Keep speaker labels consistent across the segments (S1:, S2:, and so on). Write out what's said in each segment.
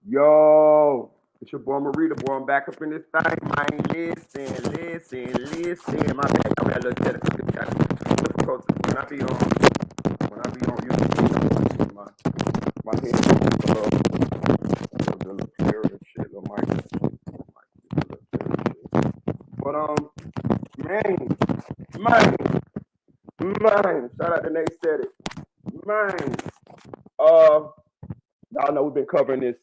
S1: Yo, it's your boy Meritaboy. I'm back up in this thing, man. Listen. My bad, y'all had a little difficulty. When I be on YouTube, my head is a little clearer and shit, little mic. But man, shout out to Nate said it, man. Y'all know we've been covering this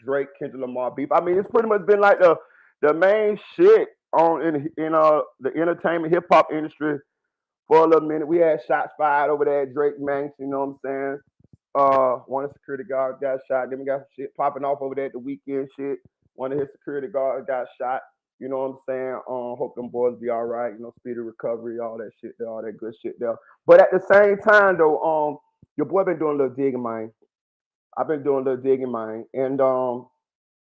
S1: Drake Kendrick Lamar beef. I mean, it's pretty much been like the main shit on in the entertainment hip hop industry for a little minute. We had shots fired over there at Drake Mansion, you know what I'm saying? One of the security guards got shot. Then we got some shit popping off over there at the Weeknd shit. One of his security guards got shot. You know what I'm saying? Hope them boys be all right. You know, speedy recovery, all that shit there, all that good shit there. But at the same time though, your boy been doing a little digging, man. I've been doing a little digging, man. And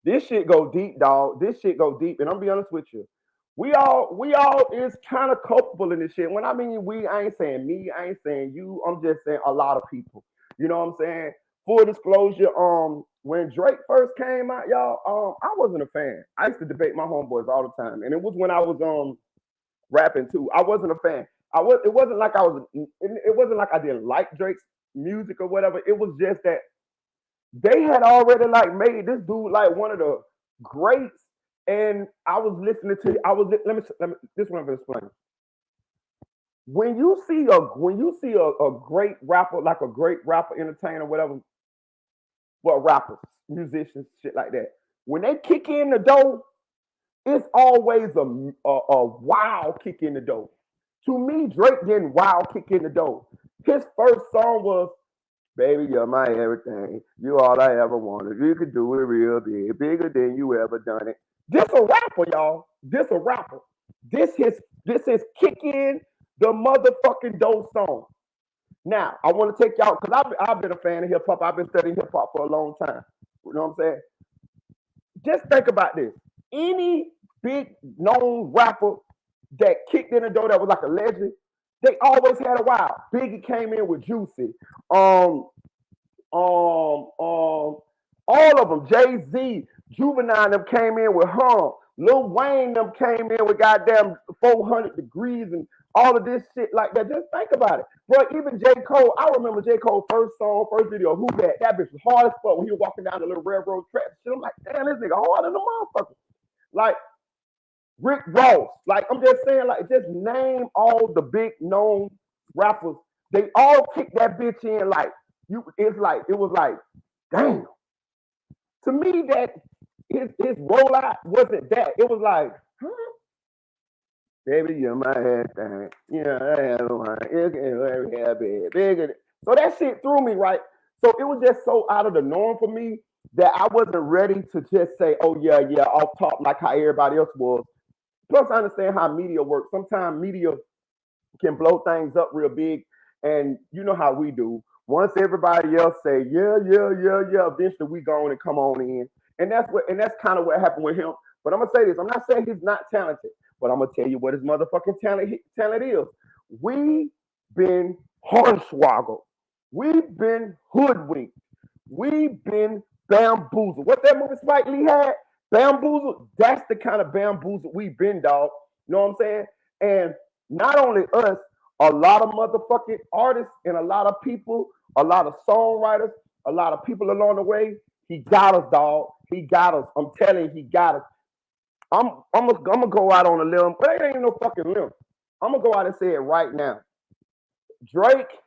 S1: this shit go deep, dog. This shit go deep. And I'm be honest with you. We all is kind of culpable in this shit. When I mean we, I ain't saying me, I ain't saying you. I'm just saying a lot of people. You know what I'm saying? Full disclosure, when Drake first came out, y'all, I wasn't a fan. I used to debate my homeboys all the time. And it was when I was rapping too. I wasn't a fan. It wasn't like it wasn't like I didn't like Drake's music or whatever. It was just that they had already like made this dude like one of the greats. And I was listening to let me this one I'm gonna explain. When you see a great rapper, like a great rapper, entertainer, whatever, well, rappers, musicians, shit like that, when they kick in the door, it's always a wow kick in the door. To me, Drake didn't wow kick in the door. His first song was Baby, you're my everything. You all I ever wanted. You could do it real big, bigger than you ever done it. This a rapper, y'all. This a rapper. This is kicking the motherfucking dope song. Now, I want to take y'all because I've been a fan of hip hop. I've been studying hip hop for a long time. You know what I'm saying? Just think about this. Any big known rapper that kicked in the door that was like a legend, they always had a wow. Biggie came in with Juicy. Um, all of them. Jay Z, Juvenile, them came in with Hum. Lil Wayne, them came in with goddamn 400 degrees and all of this shit like that. Just think about it, bro. Even J Cole, I remember J Cole first song, first video. Who that? That bitch was hard as fuck when he was walking down the little railroad track. Shit, I'm like, damn, this nigga harder than a motherfucker. Like Rick Ross. Like I'm just saying, like just name all the big known rappers. They all kicked that bitch in like you. It's like it was like, damn. To me, that his rollout wasn't that. It was like, huh? Baby, you're my everything. Yeah, I am my bigger. So that shit threw me right. So it was just so out of the norm for me that I wasn't ready to just say, oh yeah, off top like how everybody else was. Plus, I understand how media works. Sometimes media can blow things up real big, and you know how we do. Once everybody else say yeah, eventually we go on and come on in, and that's kind of what happened with him. But I'm gonna say this: I'm not saying he's not talented, but I'm gonna tell you what his motherfucking talent is. We been hornswoggled. We've been hoodwinked. We've been bamboozled. What that movie Spike Lee had? Bamboozled. That's the kind of bamboozled we've been, dog. You know what I'm saying? And not only us, a lot of motherfucking artists and a lot of people, a lot of songwriters, a lot of people along the way. He got us, dog. He got us. I'm telling you, he got us. I'm gonna go out on a limb, but it ain't no fucking limb. I'm gonna go out and say it right now. Drake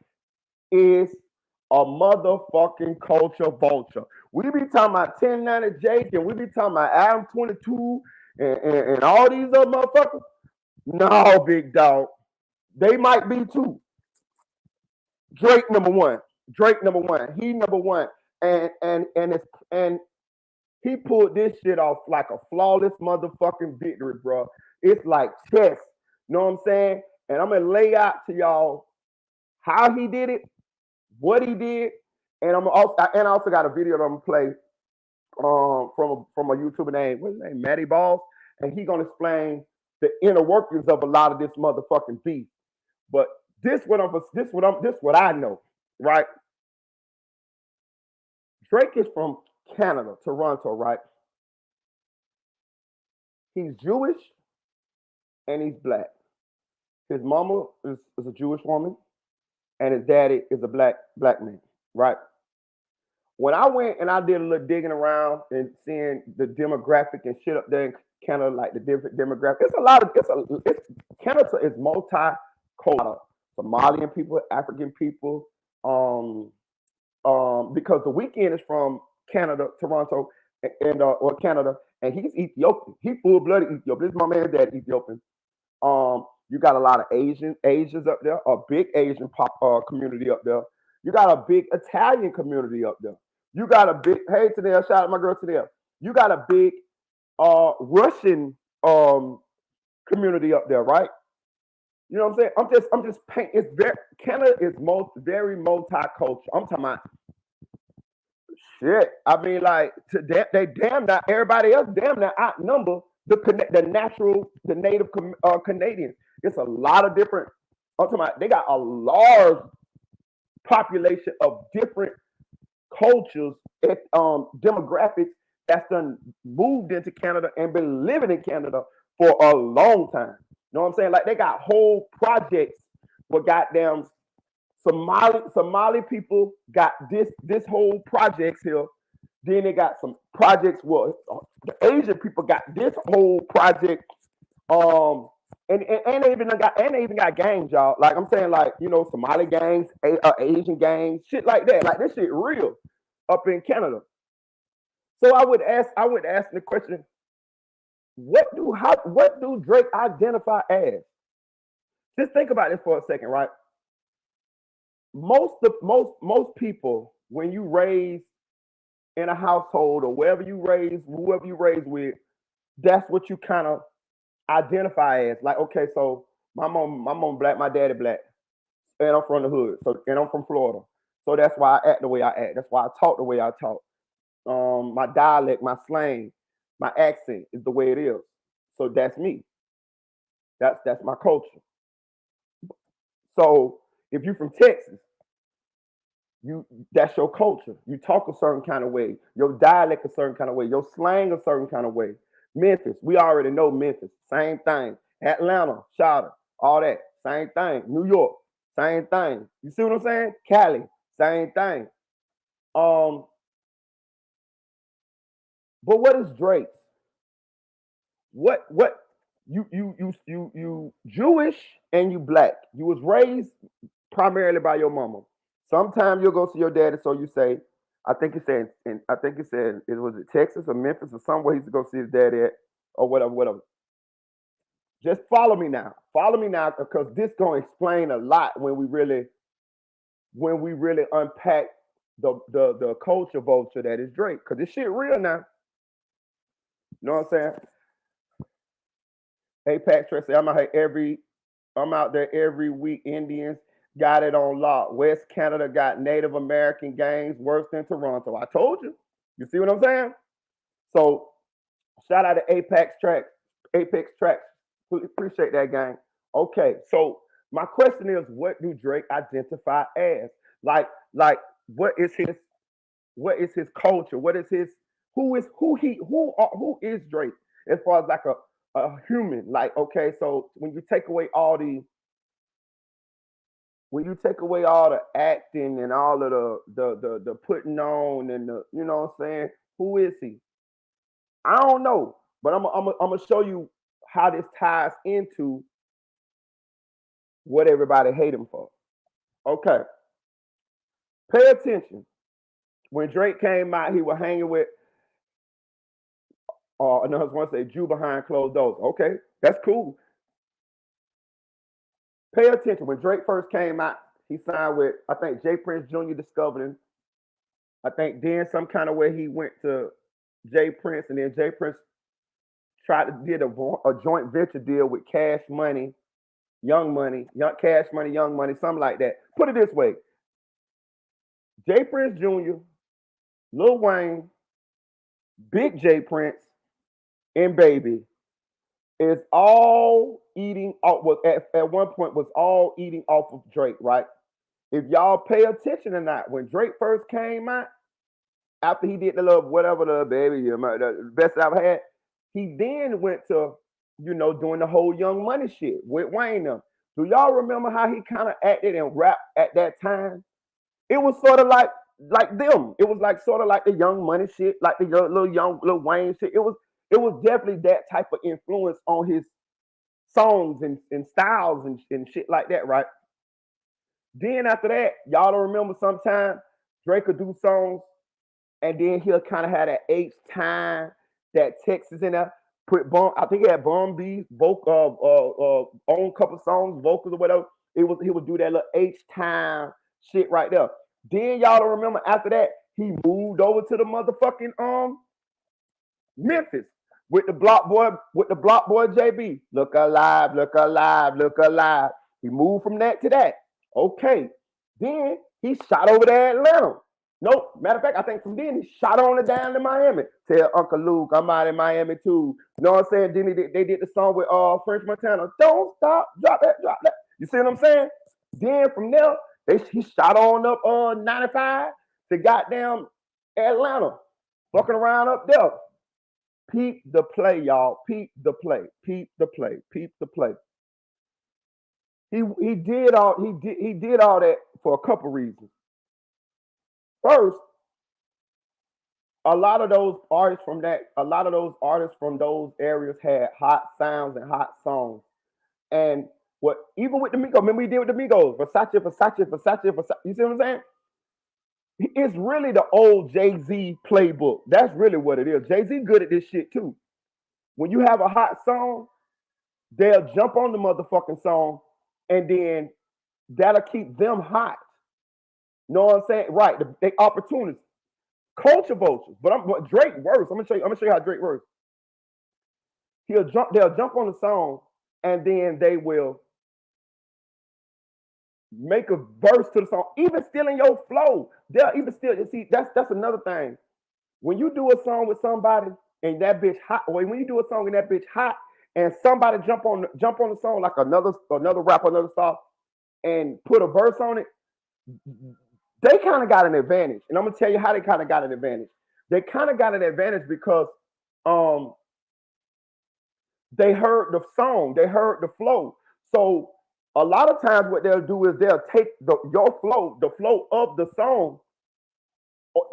S1: is a motherfucking culture vulture. We be talking about 1090 Jake and we be talking about Adam 22 and all these other motherfuckers. No, big dog. They might be too. Drake number one. Drake number one. He number one. And he pulled this shit off like a flawless motherfucking victory, bro. It's like chess. You know what I'm saying? And I'm gonna lay out to y'all how he did it, what he did, and I also got a video that I'm gonna play from a YouTuber named what's his name, Matty Balls, and he gonna explain the inner workings of a lot of this motherfucking beef. But this what I know, right? Drake is from Canada, Toronto, right? He's Jewish and he's black. His mama is a Jewish woman, and his daddy is a black man, right? When I went and I did a little digging around and seeing the demographic and shit up there in Canada, like the different demographic, it's a lot of it's Canada is multicultural. Somalian people, African people, because the Weeknd is from Canada, Toronto, and or Canada, and he's Ethiopian. He full-blooded Ethiopian. This is my man's dad, Ethiopian. You got a lot of Asians up there, a big Asian pop community up there. You got a big Italian community up there. You got a big Tanel, shout out my girl Tanel. You got a big Russian community up there, right? You know what I'm saying? I'm just painting. It's very Canada is very multicultural. I'm talking about shit. I mean, like they damn not everybody else damn not outnumber the native Canadians. It's a lot of different. I'm talking about they got a large population of different cultures and demographics that's done moved into Canada and been living in Canada for a long time. You know what I'm saying? Like they got whole projects for goddamn Somali people got this whole projects here. Then they got some projects where the Asian people got this whole project. And they even got gangs, y'all. Like I'm saying, like Somali gangs, Asian gangs, shit like that. Like this shit real up in Canada. So I would ask the question: what do Drake identify as? Just think about this for a second, right? Most people, when you raise in a household or whoever you raise with, that's what you kind of identify as. Like, okay, so my mom black, my daddy black, and I'm from the hood, and I'm from Florida, so that's why I act the way I act. That's why I talk the way I talk. My dialect, my slang, my accent is the way it is. So that's me. That's my culture. So if you're from Texas, that's your culture. You talk a certain kind of way, your dialect a certain kind of way, your slang a certain kind of way. Memphis, we already know Memphis, same thing. Atlanta, Charlotte, all that, same thing. New York, same thing. You see what I'm saying? Cali, same thing. But what is Drake's? What you Jewish and you black. You was raised primarily by your mama. Sometimes you'll go see your daddy, so you say, I think he said it was it Texas or Memphis or somewhere he used to go see his daddy at or whatever. Just follow me now. Follow me now because this gonna explain a lot when we really unpack the culture vulture that is Drake. Cause this shit real now. You know what I'm saying? Apex Tracy, I'm out there every week. Indians got it on lock. West Canada got Native American gangs worse than Toronto. I told you. You see what I'm saying? So shout out to Apex Tracks. Appreciate that, gang. Okay, so my question is, what do Drake identify as? Like, what is his culture? What is his who is Drake as far as like a human? Like, okay, so when you take away all the acting and all of the putting on and the you know what I'm saying, who is he? I don't know, but I'm gonna show you how this ties into what everybody hate him for. Okay, pay attention. When Drake came out, he was hanging with another one say Jew behind closed doors. Okay, that's cool. Pay attention. When Drake first came out, he signed with, I think, J. Prince Jr. discovered him. I think then some kind of way he went to J. Prince, and then J. Prince did a joint venture deal with Cash Money, Young Money, something like that. Put it this way: J. Prince Jr., Lil Wayne, Big J. Prince, and Baby is all eating off, was at one point was all eating off of Drake, right? If y'all pay attention or not, when Drake first came out, after he did the little whatever the baby, the best I've had, he then went to, doing the whole Young Money shit with Wayne them. Do y'all remember how he kind of acted and rapped at that time? It was sort of like them. It was like sort of like the Young Money shit, like the little Wayne shit. It was definitely that type of influence on his songs and styles and shit like that, right? Then after that, y'all don't remember sometime Drake would do songs and then he'll kind of have that H time, that Texas in there. Put Bum, I think he had Bum B's vocal, own couple songs, vocals or whatever. He would do that little H time shit right there. Then y'all don't remember after that he moved over to the motherfucking Memphis with the block boy JB. Look alive, look alive, look alive. He moved from that to that. Okay. Then he shot over there at Atlanta. Nope. Matter of fact, I think from then he shot on it down to Miami. Tell Uncle Luke I'm out in Miami too. You know what I'm saying? Then they did the song with French Montana. Don't stop, drop that, drop that. You see what I'm saying? Then from there, he shot on up 95 to goddamn Atlanta. Fucking around up there. Peep the play, y'all. Peep the play. Peep the play. Peep the play. He did all that for a couple reasons. First, a lot of those artists from those areas had hot sounds and hot songs. And even with the Migos, remember we did with the Migos, Versace. You see what I'm saying? It's really the old Jay-Z playbook. That's really what it is. Jay-Z good at this shit too. When you have a hot song, they'll jump on the motherfucking song, and then that'll keep them hot. Know what I'm saying? Right. The opportunities. Culture vultures. But Drake works. I'm gonna show you how Drake works. They'll jump on the song, and then they will make a verse to the song, even still in your flow. They'll even still see that's another thing. When you do a song with somebody and that bitch hot, or when you do a song and that bitch hot, and somebody jump on the song like another rapper, another star, and put a verse on it, they kind of got an advantage. And I'm gonna tell you how they kind of got an advantage. They kind of got an advantage because they heard the song, they heard the flow. So a lot of times what they'll do is they'll take the flow of the song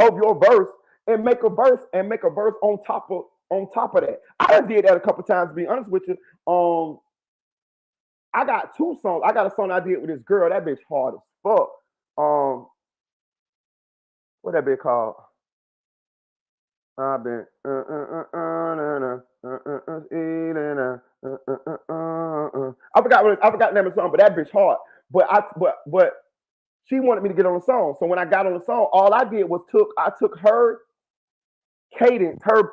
S1: of your verse and make a verse on top of that. I did that a couple times, to be honest with you. I got two songs. I got a song I did with this girl. That bitch hard as fuck. What that bitch called? I've been I forgot the name of the song, but that bitch hard. But she wanted me to get on the song. So when I got on the song, all I did was I took her cadence, her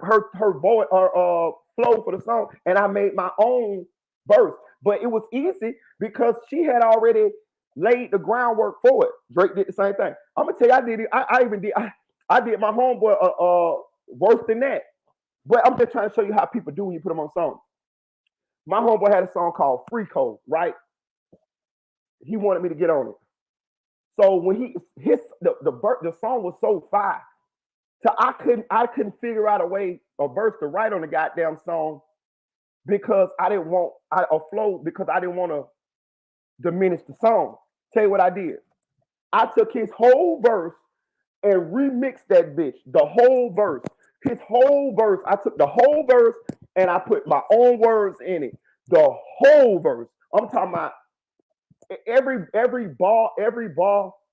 S1: voice, her flow for the song, and I made my own verse. But it was easy because she had already laid the groundwork for it. Drake did the same thing. I'm gonna tell you, I did it. I did my homeboy worse than that. But I'm just trying to show you how people do when you put them on songs. My homeboy had a song called Free Code, right? He wanted me to get on it. So when the song was so fire, so I couldn't figure out a verse to write on the goddamn song because I didn't want a flow because I didn't want to diminish the song. Tell you what I did. I took his whole verse and remixed that bitch. The whole verse. His whole verse. I took the whole verse and I put my own words in it. The whole verse. I'm talking about every ball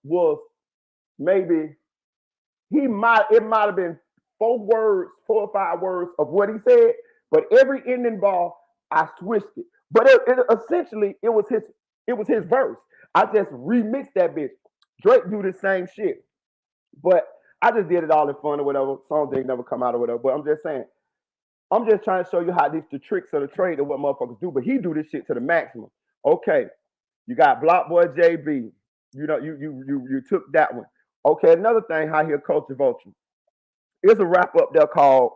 S1: was maybe it might have been 4 or 5 words of what he said, but every ending ball I switched it. But essentially it was his verse. I just remixed that bitch. Drake do the same shit, but I just did it all in fun or whatever. Songs didn't never come out or whatever. But I'm just saying, I'm just trying to show you how the tricks of the trade and what motherfuckers do. But he do this shit to the maximum. Okay, you got Block Boy JB. You know, you took that one. Okay, another thing, how he'll culture vulture. There's a rap up there called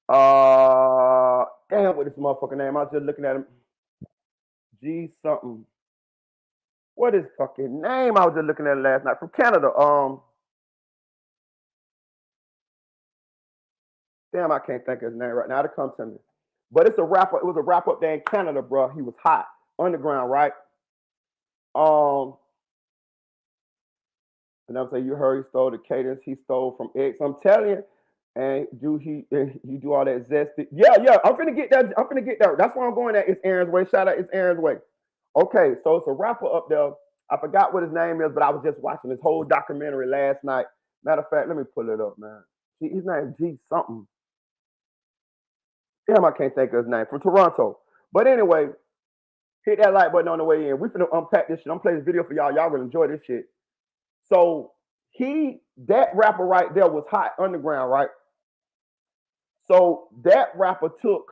S1: damn, what is this motherfucker name? I was just looking at him. G something. What is fucking name? I was just looking at it last night from Canada. Damn, I can't think of his name right now. It'll come to me. But it's a rapper. It was a rapper up there in Canada, bro. He was hot. Underground, right? And I'm saying you heard he stole the cadence. He stole from X. I'm telling you. And he do all that zesty. Yeah. I'm finna get that. That's where I'm going at. It's Aaron's Way. Shout out, it's Aaron's Way. Okay, so it's a rapper up there. I forgot what his name is, but I was just watching this whole documentary last night. Matter of fact, let me pull it up, man. His name G something. Damn, I can't think of his name. From Toronto. But anyway, hit that like button on the way in. We finna unpack this shit. I'm playing this video for y'all. Y'all gonna enjoy this shit. So that rapper right there was hot underground, right? So that rapper took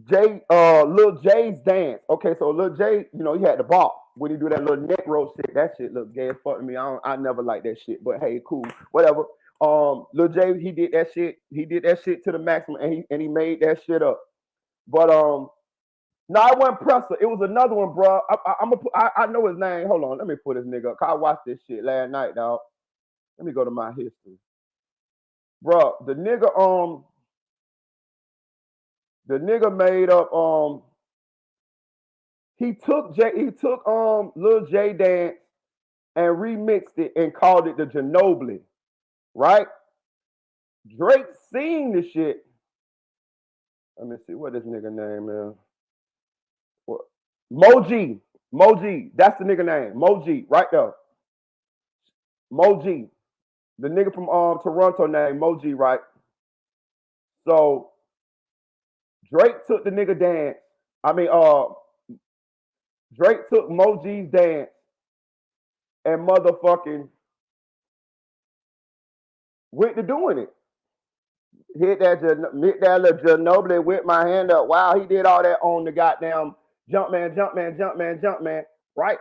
S1: Lil Jay's dance. Okay, so Lil Jay, he had the bop when he do that little neck roll shit. That shit look gay as fuck to me. I never like that shit, but hey, cool, whatever. Lil Jay, he did that shit. He did that shit to the maximum, and he made that shit up. But no, it wasn't Presser. It was another one, bro. I know his name. Hold on, let me put this nigga up. I watched this shit last night, dog. Let me go to my history, bro. The nigga made up. He took Lil J dance and remixed it and called it the Ginobili, right? Drake seen the shit. Let me see what this nigga name is. What? Moji. That's the nigga name. Moji, right there. Moji. The nigga from Toronto named Moji, right? So Drake took the nigga dance. Drake took Moji's dance and motherfucking went to doing it. Hit that little Ginobili with my hand up. Wow, he did all that on the goddamn Jumpman, right?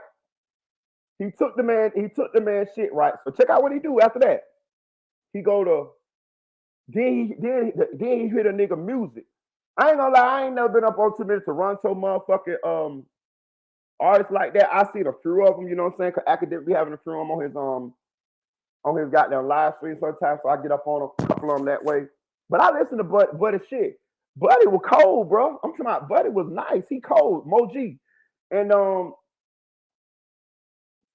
S1: He took the man shit, right? So check out what he do after that. He go to then he hit a nigga music. I ain't gonna lie, I ain't never been up on too many Toronto motherfucking artists like that. I seen a few of them, you know what I'm saying? Cause Academic be having a few of them on his goddamn live stream sometimes, so I get up on a couple of them that way. But I listen to Buddy shit. Buddy was cold, bro. I'm talking about Buddy was nice. He cold, Moji. And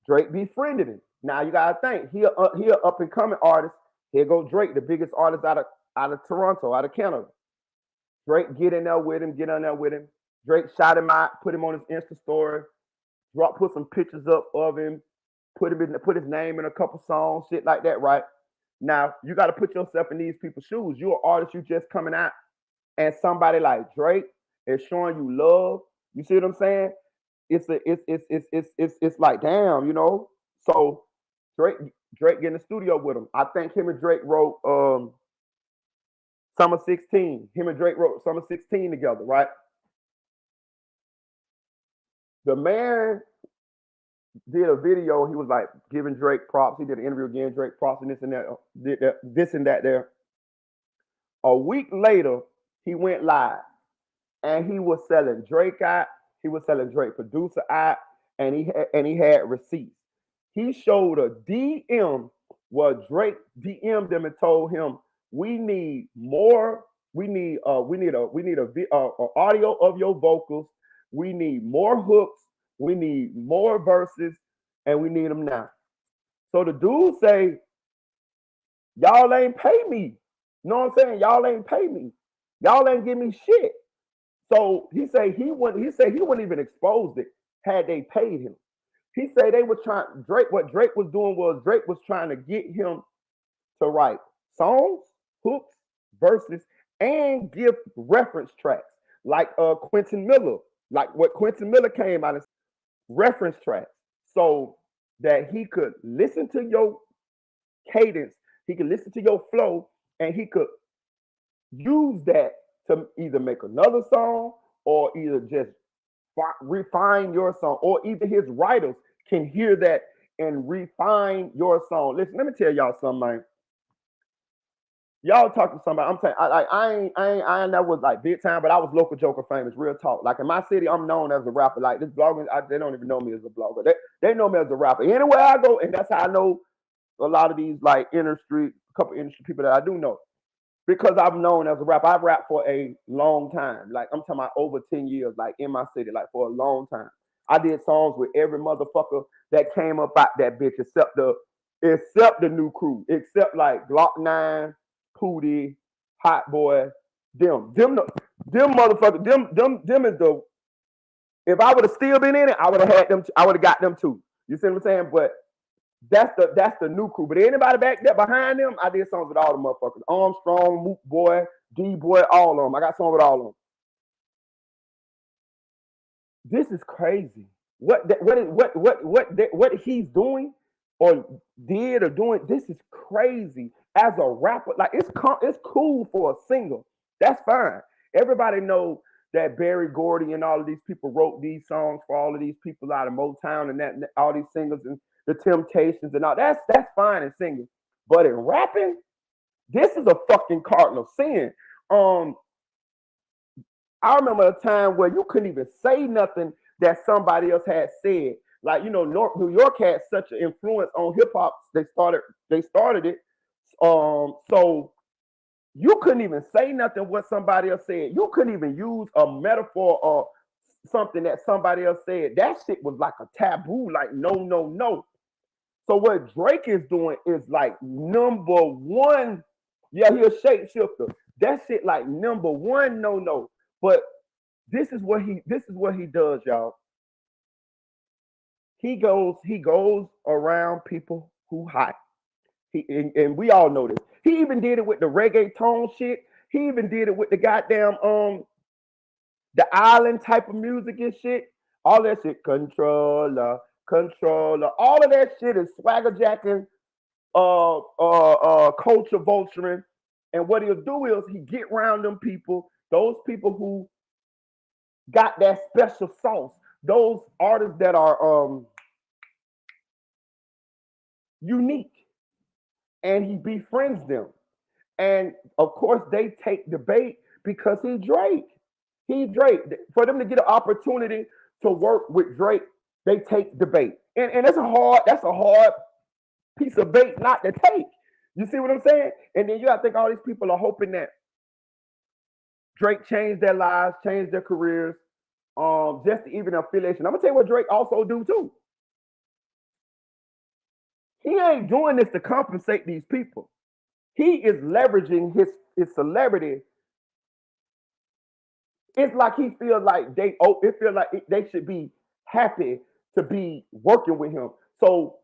S1: Drake befriended him. Now you gotta think he a up and coming artist. Here go Drake, the biggest artist out of Toronto, out of Canada. Drake get on there with him. Drake shot him out, put him on his Insta story, put some pictures up of him, put his name in a couple songs, shit like that, right? Now you got to put yourself in these people's shoes. You're an artist, you just coming out, and somebody like Drake is showing you love. You see what I'm saying? It's like damn, So Drake get in the studio with him. I think him and Drake wrote Summer 16. Him and Drake wrote Summer 16 together, right? The man did a video. He was like giving Drake props. He did an interview again, Drake props and this and that, this and that there. A week later, he went live and he was selling Drake out. He was selling Drake producer out, and he had receipts. He showed a DM where Drake DM'd him and told him, "We need more. We need a audio of your vocals. We need more hooks. We need more verses, and we need them now." So the dude say, "Y'all ain't pay me. You know what I'm saying? Y'all ain't pay me. Y'all ain't give me shit." So he said he wouldn't even exposed it had they paid him. He said they were trying. What Drake was doing was Drake was trying to get him to write songs, hooks, verses, and give reference tracks like Quentin Miller, like what Quentin Miller came out as reference tracks, so that he could listen to your cadence, he could listen to your flow, and he could use that to either make another song or either just refine your song, or even his writers can hear that and refine your song. Listen, let me tell y'all something, man. Y'all talking to somebody. I'm saying I ain't never was like big time, but I was local joker famous, real talk. Like in my city, I'm known as a rapper. Like this blogger, they don't even know me as a blogger. They know me as a rapper. Anywhere I go, and that's how I know a lot of these like couple industry people that I do know. because I'm known as a rapper. I've rapped for a long time. Like I'm talking about over 10 years, like in my city, like for a long time. I did songs with every motherfucker that came up out that bitch, except the new crew, except like Glock 9, Pootie, Hot Boy, them motherfuckers, them is the. If I would have still been in it, I would have had them. I would have got them too. You see what I'm saying? But that's the new crew. But anybody back there behind them, I did songs with all the motherfuckers. Armstrong, Moot Boy, D Boy, all of them. I got songs with all of them. This is crazy. What he's doing or did or doing, this is crazy. As a rapper, like it's cool for a single. That's fine. Everybody knows that Barry Gordy and all of these people wrote these songs for all of these people out of Motown and that all these singers and the Temptations and all. That's fine in singing. But in rapping, this is a fucking cardinal sin. I remember a time where you couldn't even say nothing that somebody else had said. Like, New York had such an influence on hip hop. They started it. So you couldn't even say nothing what somebody else said. You couldn't even use a metaphor or something that somebody else said. That shit was like a taboo, like no, no, no. So what Drake is doing is like number one. Yeah, he a shapeshifter. That shit like number one, no. But this is what he does, y'all. He goes around people who hot. And we all know this. He even did it with the reggaeton shit. He even did it with the goddamn the island type of music and shit. All that shit, controller. All of that shit is swagger jacking, culture vulturing. And what he'll do is he get around them people, those people who got that special sauce, those artists that are unique, and he befriends them. And of course, they take debate because he's Drake. He's Drake. For them to get an opportunity to work with Drake, they take debate. And that's a hard piece of bait not to take. You see what I'm saying? And then you gotta think all these people are hoping that Drake changed their lives, changed their careers, just to even affiliation. I'm gonna tell you what Drake also do too. He ain't doing this to compensate these people. He is leveraging his celebrity. It's like he feels like they should be happy to be working with him. So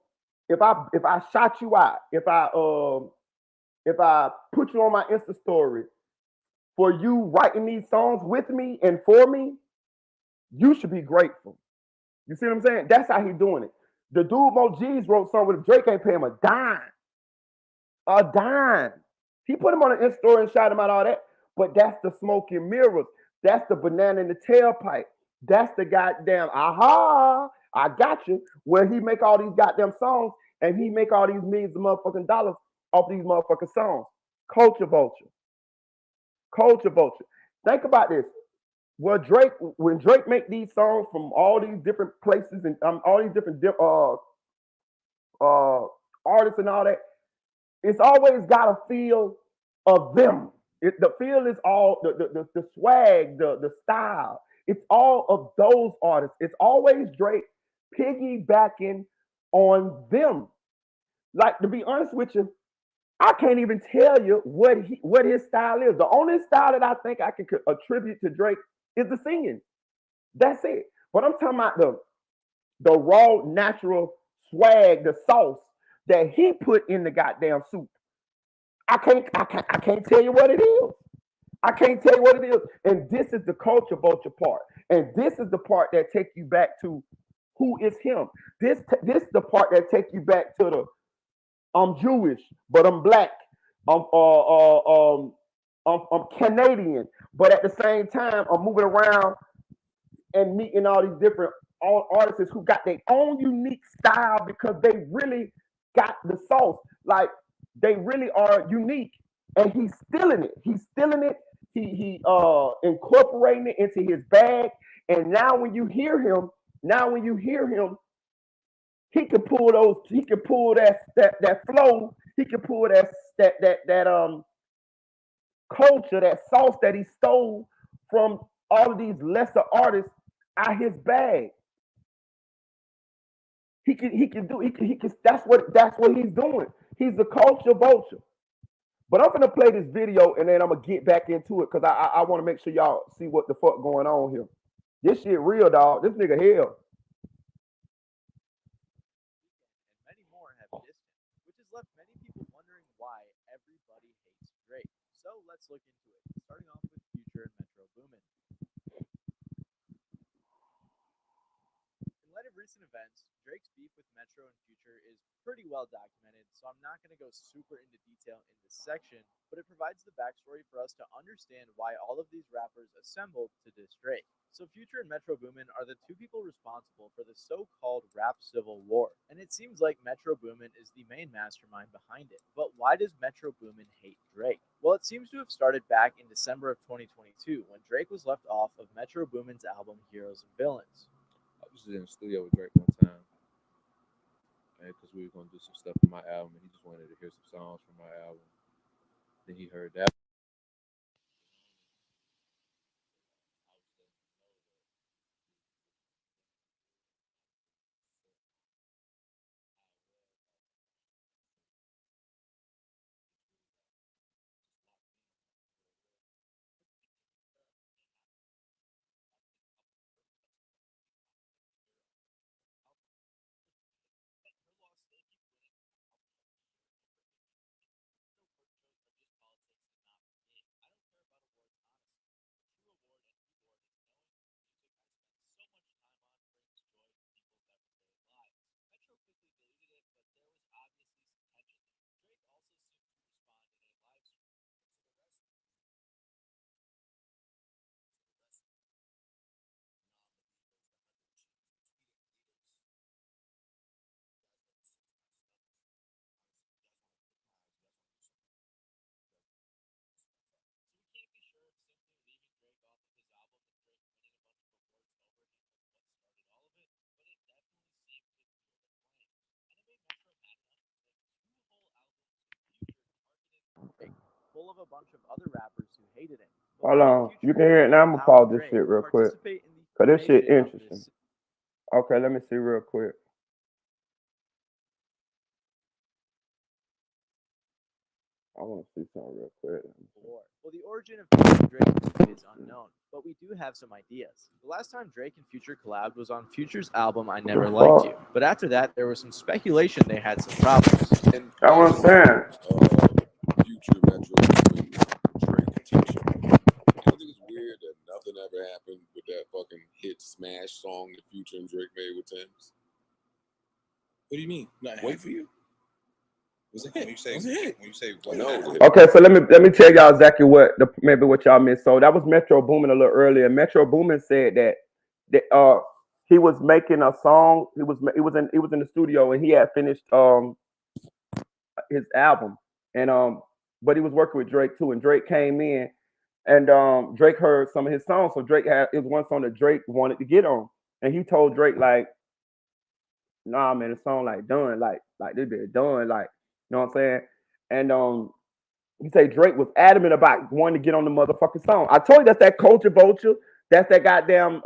S1: if I shot you out, if I put you on my Insta story for you writing these songs with me and for me, you should be grateful. You see what I'm saying? That's how he's doing it. The dude Mo G's wrote something with Drake ain't pay him a dime. A dime. He put him on an Insta story and shot him out all that. But that's the smoke and mirrors. That's the banana in the tailpipe. That's the goddamn aha, I got you. Where he make all these goddamn songs and he make all these millions of motherfucking dollars off these motherfucking songs. Culture vulture. Culture vulture. Think about this. Well, when Drake make these songs from all these different places and all these different artists and all that, it's always got a feel of them. The feel is all the swag, the style. It's all of those artists. It's always Drake piggybacking on them. Like, to be honest with you, I can't even tell you what his style is. The only style that I think I can attribute to Drake is the singing. That's it. But I'm talking about the raw, natural swag, the sauce that he put in the goddamn soup. I can't tell you what it is. I can't tell you what it is. And this is the culture vulture part. And this is the part that takes you back to who is him. This is the part that takes you back to the I'm Jewish, but I'm black. I'm Canadian, but at the same time, I'm moving around and meeting all these different artists who got their own unique style because they really got the sauce. Like, they really are unique, and he's stealing it. He's stealing it. He incorporating it into his bag. And now when you hear him, he can pull those. He can pull that flow. He can pull that culture, that sauce that he stole from all of these lesser artists out his bag. He can do he can that's what he's doing. He's the culture vulture. But I'm gonna play this video and then I'm gonna get back into it because I want to make sure y'all see what the fuck going on here. This shit real, dog. This nigga hell.
S2: And many more have dissed him, which has left many people wondering why everybody hates Drake. So let's look into it, starting off with Future and Metro Boomin. In light of recent events, Drake's beef with Metro and Future is pretty well documented, so I'm not going to go super into detail in this section, but it provides the backstory for us to understand why all of these rappers assembled to diss Drake. So Future and Metro Boomin are the two people responsible for the so-called rap civil war, and it seems like Metro Boomin is the main mastermind behind it. But why does Metro Boomin hate Drake? Well, it seems to have started back in December of 2022 when Drake was left off of Metro Boomin's album Heroes and Villains.
S3: I was just in the studio with Drake one time, because we were gonna do some stuff for my album, and he just wanted to hear some songs from my album. Then he heard that.
S2: Full of a bunch of other rappers who hated him.
S1: Hold on. You can hear it now. I'm gonna pause this shit real quick. Cause this shit interesting. Okay, let me see real quick. I want to see something real quick.
S2: Well, the origin of Future Drake is unknown, but we do have some ideas. The last time Drake and Future collabed was on Future's album I Never Liked You, but after that there was some speculation they had some problems.
S3: And
S1: I was saying.
S3: Future, Metro, Boomin, Drake, and Teacher. I think it's weird that nothing ever happened with that fucking hit smash song that Future and Drake made with Tim's.
S4: What do you mean? Not
S3: Wait for you.
S4: It was a hit. When you say what
S3: No.
S1: Okay, so let me tell y'all exactly maybe what y'all missed. So that was Metro Boomin a little earlier. Metro Boomin said that he was making a song. He was in the studio and he had finished his album and but he was working with Drake too. And Drake came in and Drake heard some of his songs. So Drake it was one song that Drake wanted to get on, and he told Drake like, "Nah, man, the song like done, like this bit done, like." You know what I'm saying? And he said Drake was adamant about wanting to get on the motherfucking song. I told you that's that culture vulture. That's that goddamn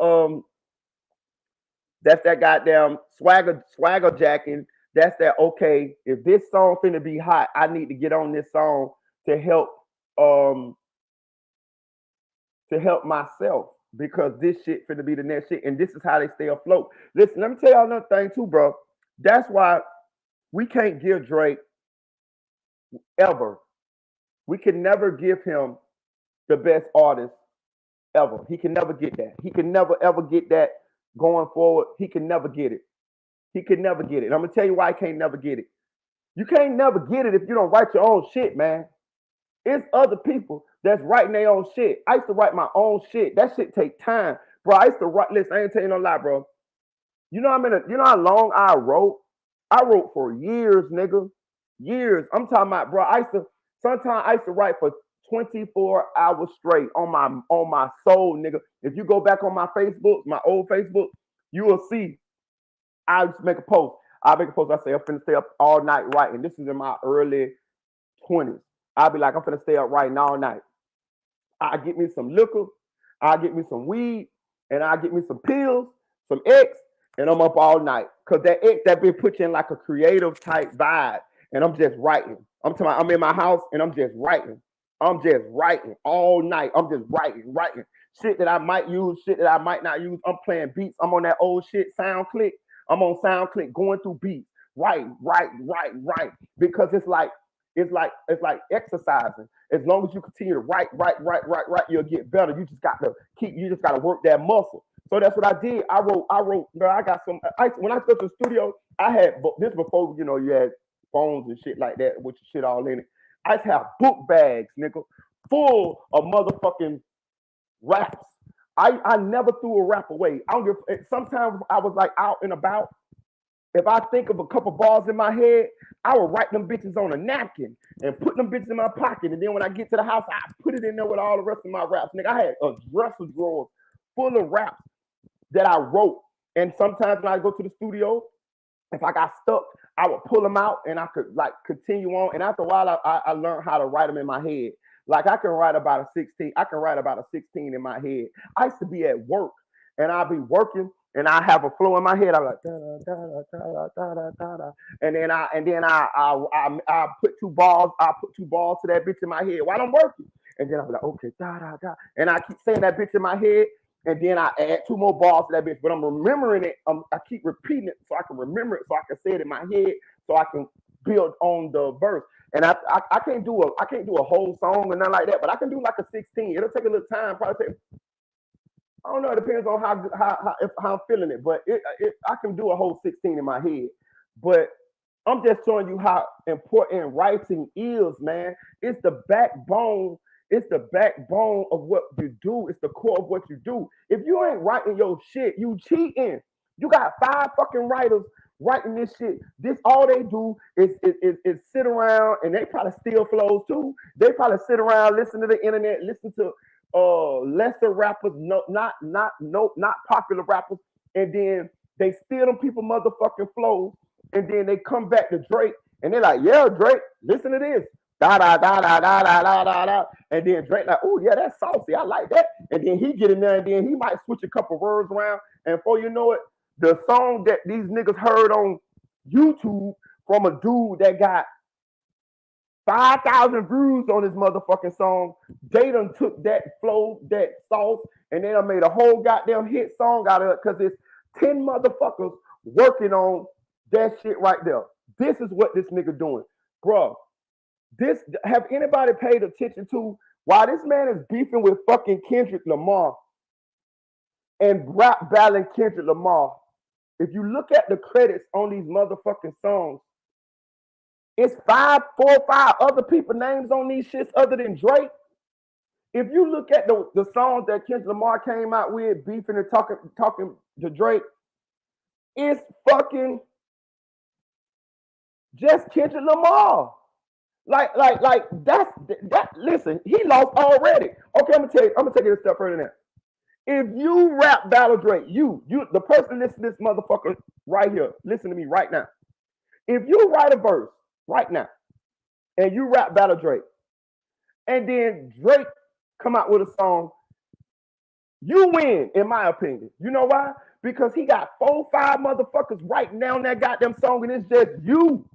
S1: swagger jacking. That's that okay. If this song finna be hot, I need to get on this song to help myself because this shit finna be the next shit. And this is how they stay afloat. Listen, let me tell y'all another thing too, bro. That's why we can't give Drake ever. We can never give him the best artist ever. He can never get that. He can never ever get that going forward. He can never get it. He can never get it. And I'm gonna tell you why he can't never get it. You can't never get it if you don't write your own shit, man. It's other people that's writing their own shit. I used to write my own shit. That shit take time, bro. I used to write. Listen, I ain't telling you no lie, bro. You know you know how long I wrote? I wrote for years, nigga. Years. I'm talking about, bro. Sometimes I used to write for 24 hours straight on my soul, nigga. If you go back on my Facebook, my old Facebook, you will see I used to make a post. I make a post. I say I'm finna stay up all night writing. This is in my early 20s. I'll be like, I'm finna stay up writing all night. I get me some liquor, I get me some weed, and I get me some pills, some X, and I'm up all night. Cause that X that been put you in like a creative type vibe, and I'm just writing. I'm talking about I'm in my house and I'm just writing. I'm just writing all night. I'm just writing. Shit that I might use, shit that I might not use. I'm playing beats. I'm on that old shit SoundClick. I'm on SoundClick going through beats. Right. Because it's like exercising. As long as you continue to write, you'll get better. You just gotta work that muscle. So that's what I did. I wrote. Girl, I got some. When I go to the studio, I had this before. You had phones and shit like that with your shit all in it. I used to have book bags, nigga, full of motherfucking raps. I never threw a rap away. I don't give. Sometimes I was like out and about. If I think of a couple bars in my head, I would write them bitches on a napkin and put them bitches in my pocket. And then when I get to the house, I put it in there with all the rest of my raps. Nigga, I had a dresser drawer full of raps that I wrote. And sometimes when I go to the studio, if I got stuck, I would pull them out and I could like continue on. And after a while, I learned how to write them in my head. Like I can write about a 16. I can write about a 16 in my head. I used to be at work and I'll be working and I have a flow in my head. I'm like da da da da da da da da, and then I put two balls. I put two balls to that bitch in my head while I'm working, and then I'm like okay da da da, and I keep saying that bitch in my head, and then I add two more balls to that bitch. But I'm remembering it. I keep repeating it so I can remember it, so I can say it in my head, so I can build on the verse. And I can't do a whole song or nothing like that, but I can do like a 16. It'll take a little time, probably take. I don't know. It depends on how I'm feeling it, but I can do a whole 16 in my head. But I'm just showing you how important writing is, man. It's the backbone. It's the backbone of what you do. It's the core of what you do. If you ain't writing your shit, you cheating. You got 5 fucking writers writing this shit. This all they do is sit around, and they probably steal flows too. They probably sit around, listen to the internet, listen to lesser rappers, not popular rappers, and then they steal them people motherfucking flows, and then they come back to Drake and they're like, yeah, Drake, listen to this. Da da da da da da da da da. And then Drake like, oh yeah, that's saucy. I like that. And then he get in there and then he might switch a couple words around. And before you know it, the song that these niggas heard on YouTube from a dude that got 5,000 views on his motherfucking song. They done took that flow, that sauce, and they done made a whole goddamn hit song out of it because it's 10 motherfuckers working on that shit right there. This is what this nigga doing. Bro, have anybody paid attention to why this man is beefing with fucking Kendrick Lamar and rap battling Kendrick Lamar? If you look at the credits on these motherfucking songs, it's 4 or 5 other people names on these shits other than Drake. If you look at the songs that Kendrick Lamar came out with, beefing and talking to Drake, it's fucking just Kendrick Lamar. Like that. Listen, he lost already. Okay, I'm gonna take it a step further now. If you rap battle Drake, you the person listening to this motherfucker right here, listen to me right now. If you write a verse right now, and you rap battle Drake, and then Drake come out with a song, you win, in my opinion. You know why? Because he got 4 or 5 motherfuckers writing down that goddamn song, and it's just you.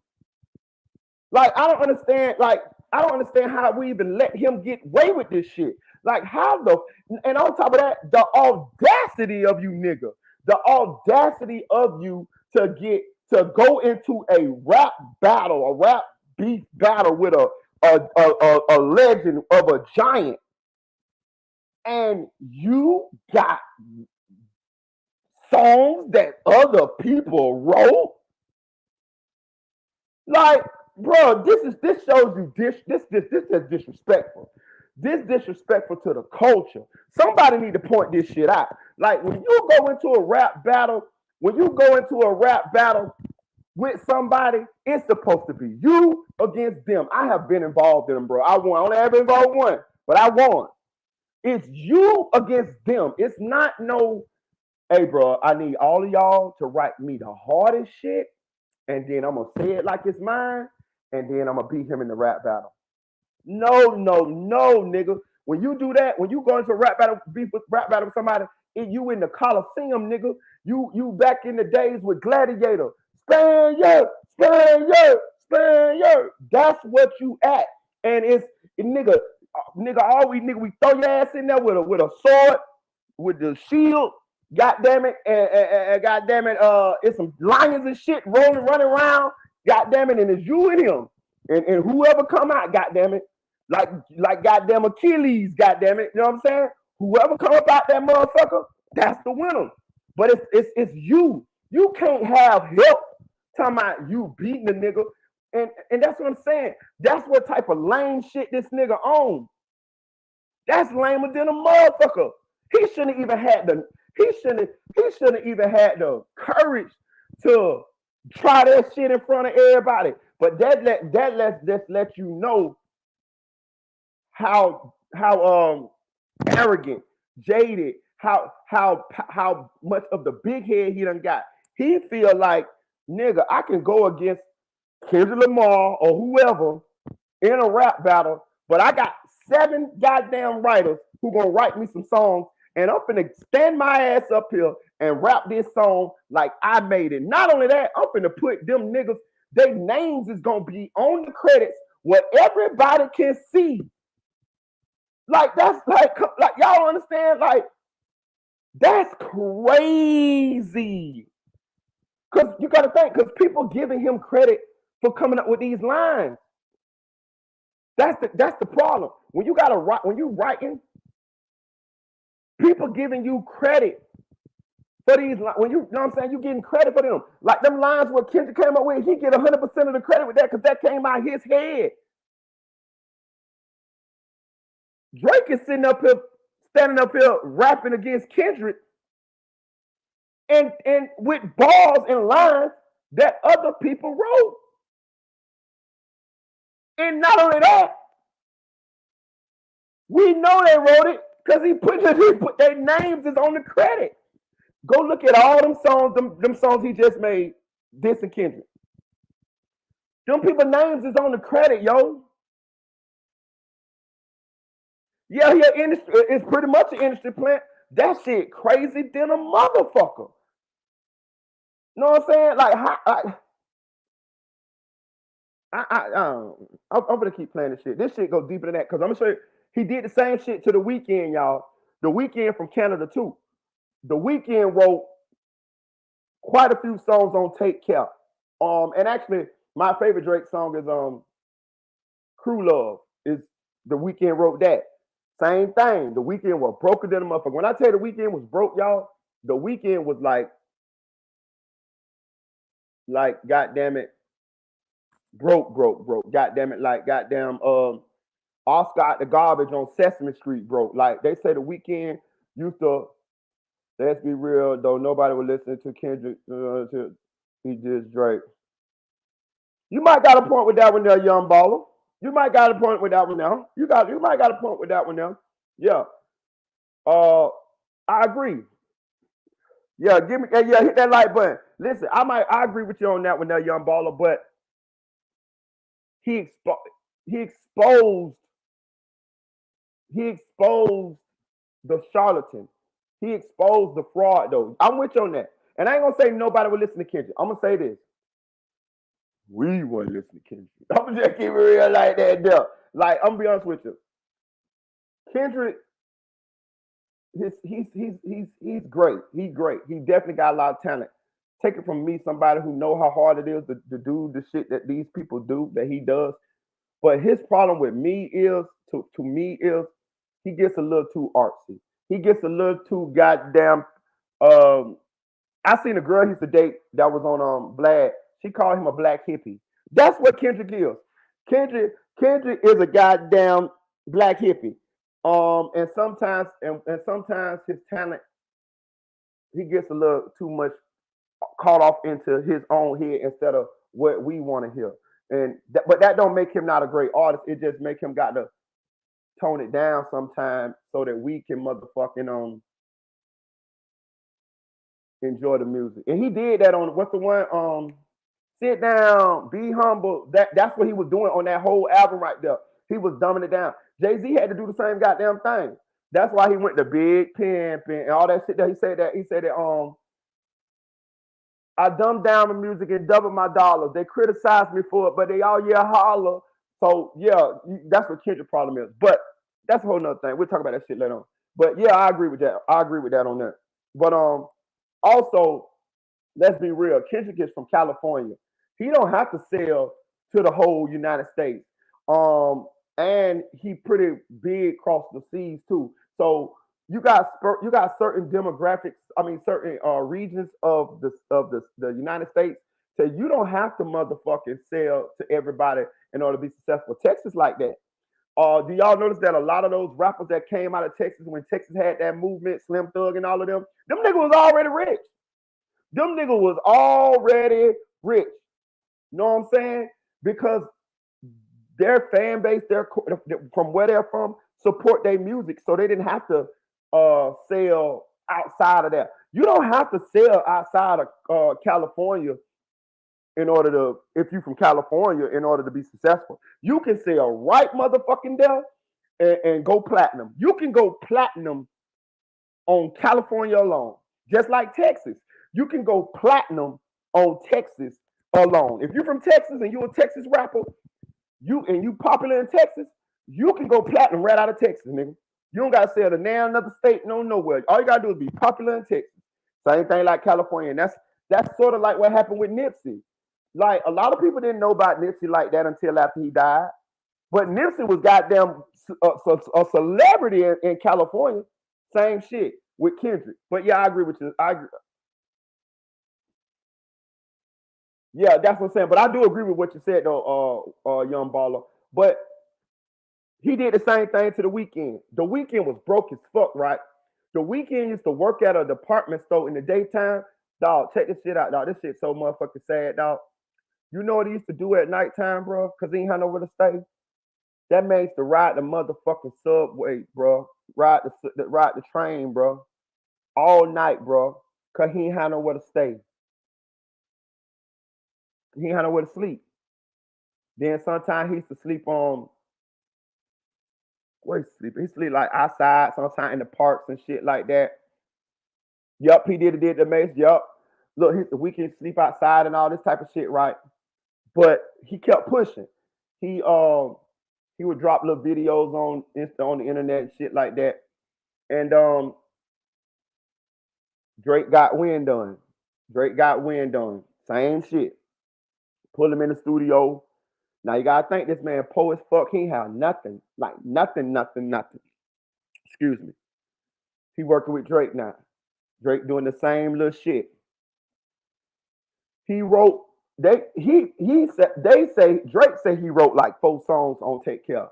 S1: Like, I don't understand how we even let him get away with this shit. Like, and on top of that, the audacity of you, nigga, the audacity of you to go into a rap battle, a rap beef battle with a legend of a giant, and you got songs that other people wrote. Like, bro, this shows you this is disrespectful. This disrespectful to the culture. Somebody need to point this shit out. Like, when you go into a rap battle with somebody, it's supposed to be you against them. I have been involved in them, bro. I won. I only have been involved one, but I won. It's you against them. It's not no, hey, bro, I need all of y'all to write me the hardest shit, and then I'm going to say it like it's mine, and then I'm going to beat him in the rap battle. No, nigga. When you do that, when you go into a rap battle with somebody, you in the Coliseum, nigga. You back in the days with Gladiator. Spaniard, Spaniard, Spaniard. That's what you at. And nigga, we throw your ass in there with a sword, with the shield. God damn it, and God damn it, it's some lions and shit running around. God damn it, and it's you and him, and whoever come out, God damn it, like goddamn Achilles, God damn it, you know what I'm saying? Whoever come up out that motherfucker, that's the winner. But it's you. You can't have help talking about you beating the nigga, and that's what I'm saying. That's what type of lame shit this nigga on. That's lamer than a motherfucker. He shouldn't even had the courage to try that shit in front of everybody. But that lets let you know how arrogant, jaded, how much of the big head he done got. He feel like, nigga, I can go against Kendrick Lamar or whoever in a rap battle, but I got 7 goddamn writers who gonna write me some songs, and I'm finna stand my ass up here and rap this song like I made it. Not only that, I'm finna put them niggas, their names is gonna be on the credits where everybody can see. Like, that's like y'all understand? Like, that's crazy. Cause you gotta think, cause people giving him credit for coming up with these lines. That's the problem. When you writing, people giving you credit for these lines. When you know what I'm saying, you getting credit for them. Like them lines where Kendrick came up with, he get 100% of the credit with that because that came out his head. Drake is standing up here rapping against Kendrick and with bars and lines that other people wrote. And not only that, we know they wrote it because he put their names is on the credit. Go look at all them songs, them songs he just made, this and Kendrick. Them people names is on the credit, yo. Yeah, industry, it's pretty much an industry plant. That shit crazy than a motherfucker. You know what I'm saying? Like, I'm gonna keep playing this shit. This shit goes deeper than that because I'm gonna show you. He did the same shit to The Weeknd, y'all. The Weeknd from Canada too. The Weeknd wrote quite a few songs on Take Care. And actually, my favorite Drake song is Crew Love. Is The Weeknd wrote that. Same thing. The Weeknd was broker than a motherfucker. When I tell you The Weeknd was broke, y'all, The Weeknd was like goddamn it, broke. Goddamn it, like goddamn Oscar the garbage on Sesame Street broke. Like they say The Weeknd used to, let's be real though, nobody would listen to Kendrick he just Drake. You might got a point with that one there, young baller. You might got a point with that one now. You might got a point with that one now. Yeah. I agree. Yeah, hit that like button. Listen, I agree with you on that one there, young baller, but he exposed the charlatan. He exposed the fraud though. I'm with you on that. And I ain't gonna say nobody would listen to Kendrick. I'm gonna say this. We want to listen to Kendrick. I'm just keep it real like that, though. Like, I'm gonna be honest with you. Kendrick, he's great. He's great. He definitely got a lot of talent. Take it from me, somebody who know how hard it is to do the shit that these people do, that he does. But his problem with me is, to me, is he gets a little too artsy. He gets a little too goddamn. I seen a girl he used to date that was on Vlad. She called him a black hippie. That's what Kendrick is. Kendrick is a goddamn black hippie. And sometimes his talent, he gets a little too much caught off into his own head instead of what we want to hear. But that don't make him not a great artist. It just make him got to tone it down sometimes so that we can motherfucking enjoy the music. And he did that on what's the one? Sit Down, Be Humble. That's what he was doing on that whole album right there. He was dumbing it down. Jay-Z had to do the same goddamn thing. That's why he went to Big Pimp and all that shit that he said that I dumbed down the music and doubled my dollars. They criticized me for it, but they all holler. So yeah, that's what Kendrick problem is. But that's a whole nother thing. We'll talk about that shit later on. But yeah, I agree with that. I agree with that on that. But also, let's be real. Kendrick is from California. He don't have to sell to the whole United States. And he pretty big across the seas too. So you got certain demographics. I mean, certain regions of the United States. So you don't have to motherfucking sell to everybody in order to be successful. Texas like that. Do y'all notice that a lot of those rappers that came out of Texas when Texas had that movement, Slim Thug and all of them niggas was already rich. Them niggas was already rich. You know what I'm saying? Because their fan base, from where they're from, support their music, so they didn't have to sell outside of that. You don't have to sell outside of California in order to, if you're from California, in order to be successful. You can sell right motherfucking there and go platinum. You can go platinum on California alone, just like Texas. You can go platinum on Texas alone. If you're from Texas and you're a Texas rapper, you popular in Texas, you can go platinum right out of Texas, nigga. You don't gotta sell to another state, nowhere. All you gotta do is be popular in Texas. Same thing like California. And that's sort of like what happened with Nipsey. Like a lot of people didn't know about Nipsey like that until after he died. But Nipsey was goddamn a celebrity in California. Same shit with Kendrick. But yeah, I agree with you. I agree. Yeah, that's what I'm saying. But I do agree with what you said though, young baller. But he did the same thing to The Weeknd. The Weeknd was broke as fuck, right? The Weeknd used to work at a department store in the daytime. Dog, check this shit out, dog. This shit so motherfucking sad, dog. You know what he used to do at nighttime, bro? Because he ain't had nowhere to stay. That man used to ride the motherfucking subway, bro. Ride the train, bro. All night, bro. Because he ain't had nowhere to stay. He ain't had nowhere to sleep. Then sometimes he used to sleep on, where he sleep? He sleep like outside, sometimes in the parks and shit like that. Yup, he did the mace. Yup. Look, the Weeknd sleep outside and all this type of shit, right? But he kept pushing. He would drop little videos on the internet and shit like that. And Drake got wind on. Same shit. Pull him in the studio. Now you gotta think this man poor as fuck. He ain't have nothing. Like nothing. Excuse me. He working with Drake now. Drake doing the same little shit. He wrote. Drake say he wrote like 4 songs on Take Care,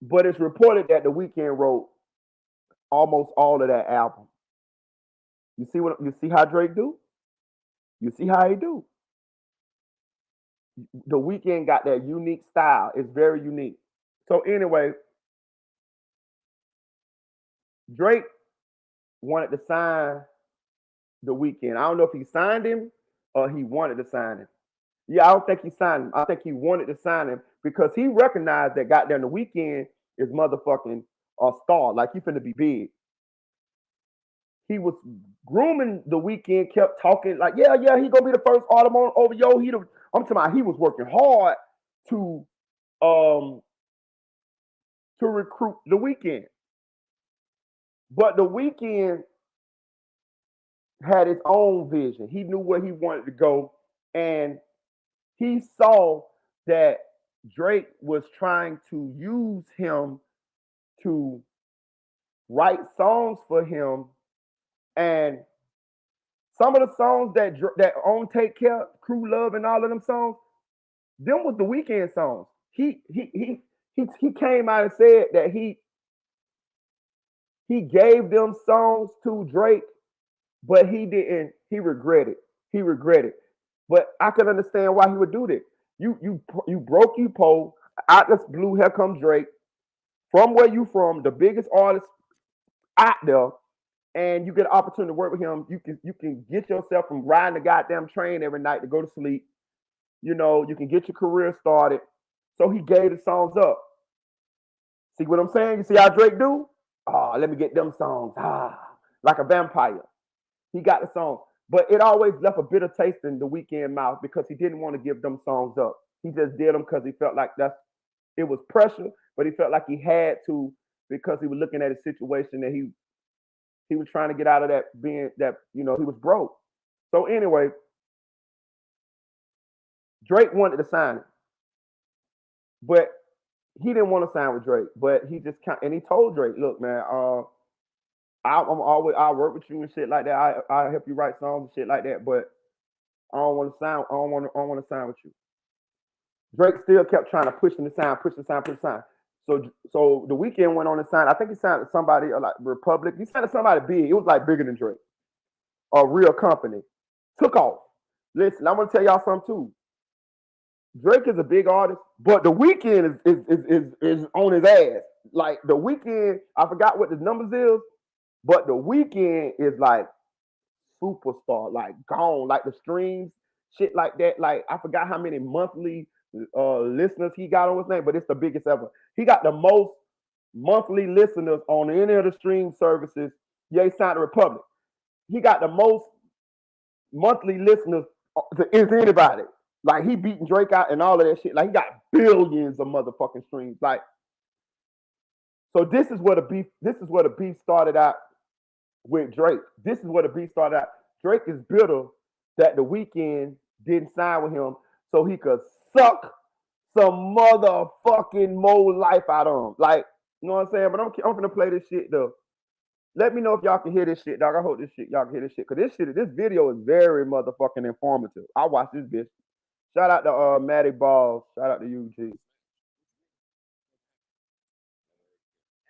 S1: but it's reported that The Weeknd wrote almost all of that album. You see how Drake do? You see how he do? The Weeknd got that unique style. It's very unique. So anyway, Drake wanted to sign The Weeknd. I don't know if he signed him or he wanted to sign him. Yeah, I don't think he signed him. I think he wanted to sign him because he recognized that goddamn The Weeknd is motherfucking a star. Like he finna be big. He was grooming The Weeknd, kept talking like, yeah, he gonna be the first artist on OVO. I'm talking about he was working hard to recruit The Weeknd. But The Weeknd had his own vision. He knew where he wanted to go, and he saw that Drake was trying to use him to write songs for him, and some of the songs that on Take Care, Crew Love, and all of them songs, them was The Weeknd songs. He came out and said that he gave them songs to Drake, but he didn't. He regretted. But I can understand why he would do that. You broke, you poor, out this blue, here comes Drake, from where you from, the biggest artist out there, and you get an opportunity to work with him. You can get yourself from riding the goddamn train every night to go to sleep. You know, you can get your career started. So he gave the songs up. See what I'm saying? You see how Drake do? Oh, let me get them songs. Like a vampire. He got the songs. But it always left a bitter taste in the Weeknd mouth because he didn't want to give them songs up. He just did them because he felt like it was pressure, but he felt like he had to because he was looking at a situation that he was trying to get out of that being that, he was broke. So anyway, Drake wanted to sign it, but he didn't want to sign with Drake. But he just and he told Drake, look, man, I'll work with you and shit like that. I'll help you write songs and shit like that, but I don't want to sign. I don't want to sign with you. Drake still kept trying to push the sign. So the Weeknd went on and signed. I think he signed to somebody like Republic. He signed to somebody big. It was like bigger than Drake. A real company. Took off. Listen, I'm gonna tell y'all something too. Drake is a big artist, but the Weeknd is on his ass. Like the Weeknd, I forgot what the numbers is, but the Weeknd is like superstar, like gone, like the streams, shit like that. Like I forgot how many monthly listeners he got on his name, but it's the biggest ever. He got the most monthly listeners on any of the stream services. Yeah, he signed the Republic. He got the most monthly listeners is anybody. Like he beating Drake out and all of that shit. Like he got billions of motherfucking streams. Like, so this is where the beef started out with Drake. This is where the beef started out. Drake is bitter that the Weeknd didn't sign with him so he could suck some motherfucking more life out of him. Like, you know what I'm saying? But I'm gonna play this shit though. Let me know if y'all can hear this shit, dog. I hope y'all can hear this shit. Cause this video is very motherfucking informative. I watch this bitch. Shout out to Matty Balls. Shout out to UG.
S2: And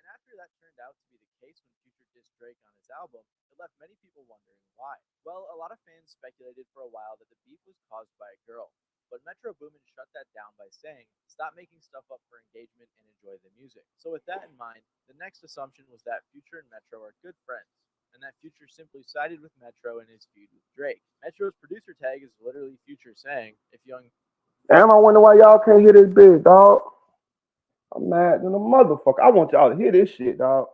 S2: after that turned out to be the case when Future dissed Drake on his album, it left many people wondering why. Well, a lot of fans speculated for a while that the beef was caused by a girl, but Metro Boomin shut that down by saying, stop making stuff up for engagement and enjoy the music. So with that in mind, the next assumption was that Future and Metro are good friends, and that Future simply sided with Metro in his feud with Drake. Metro's producer tag is literally Future saying, if young...
S1: Damn, I wonder why y'all can't hear this bitch, dog. I'm mad than a motherfucker. I want y'all to hear this shit, dog.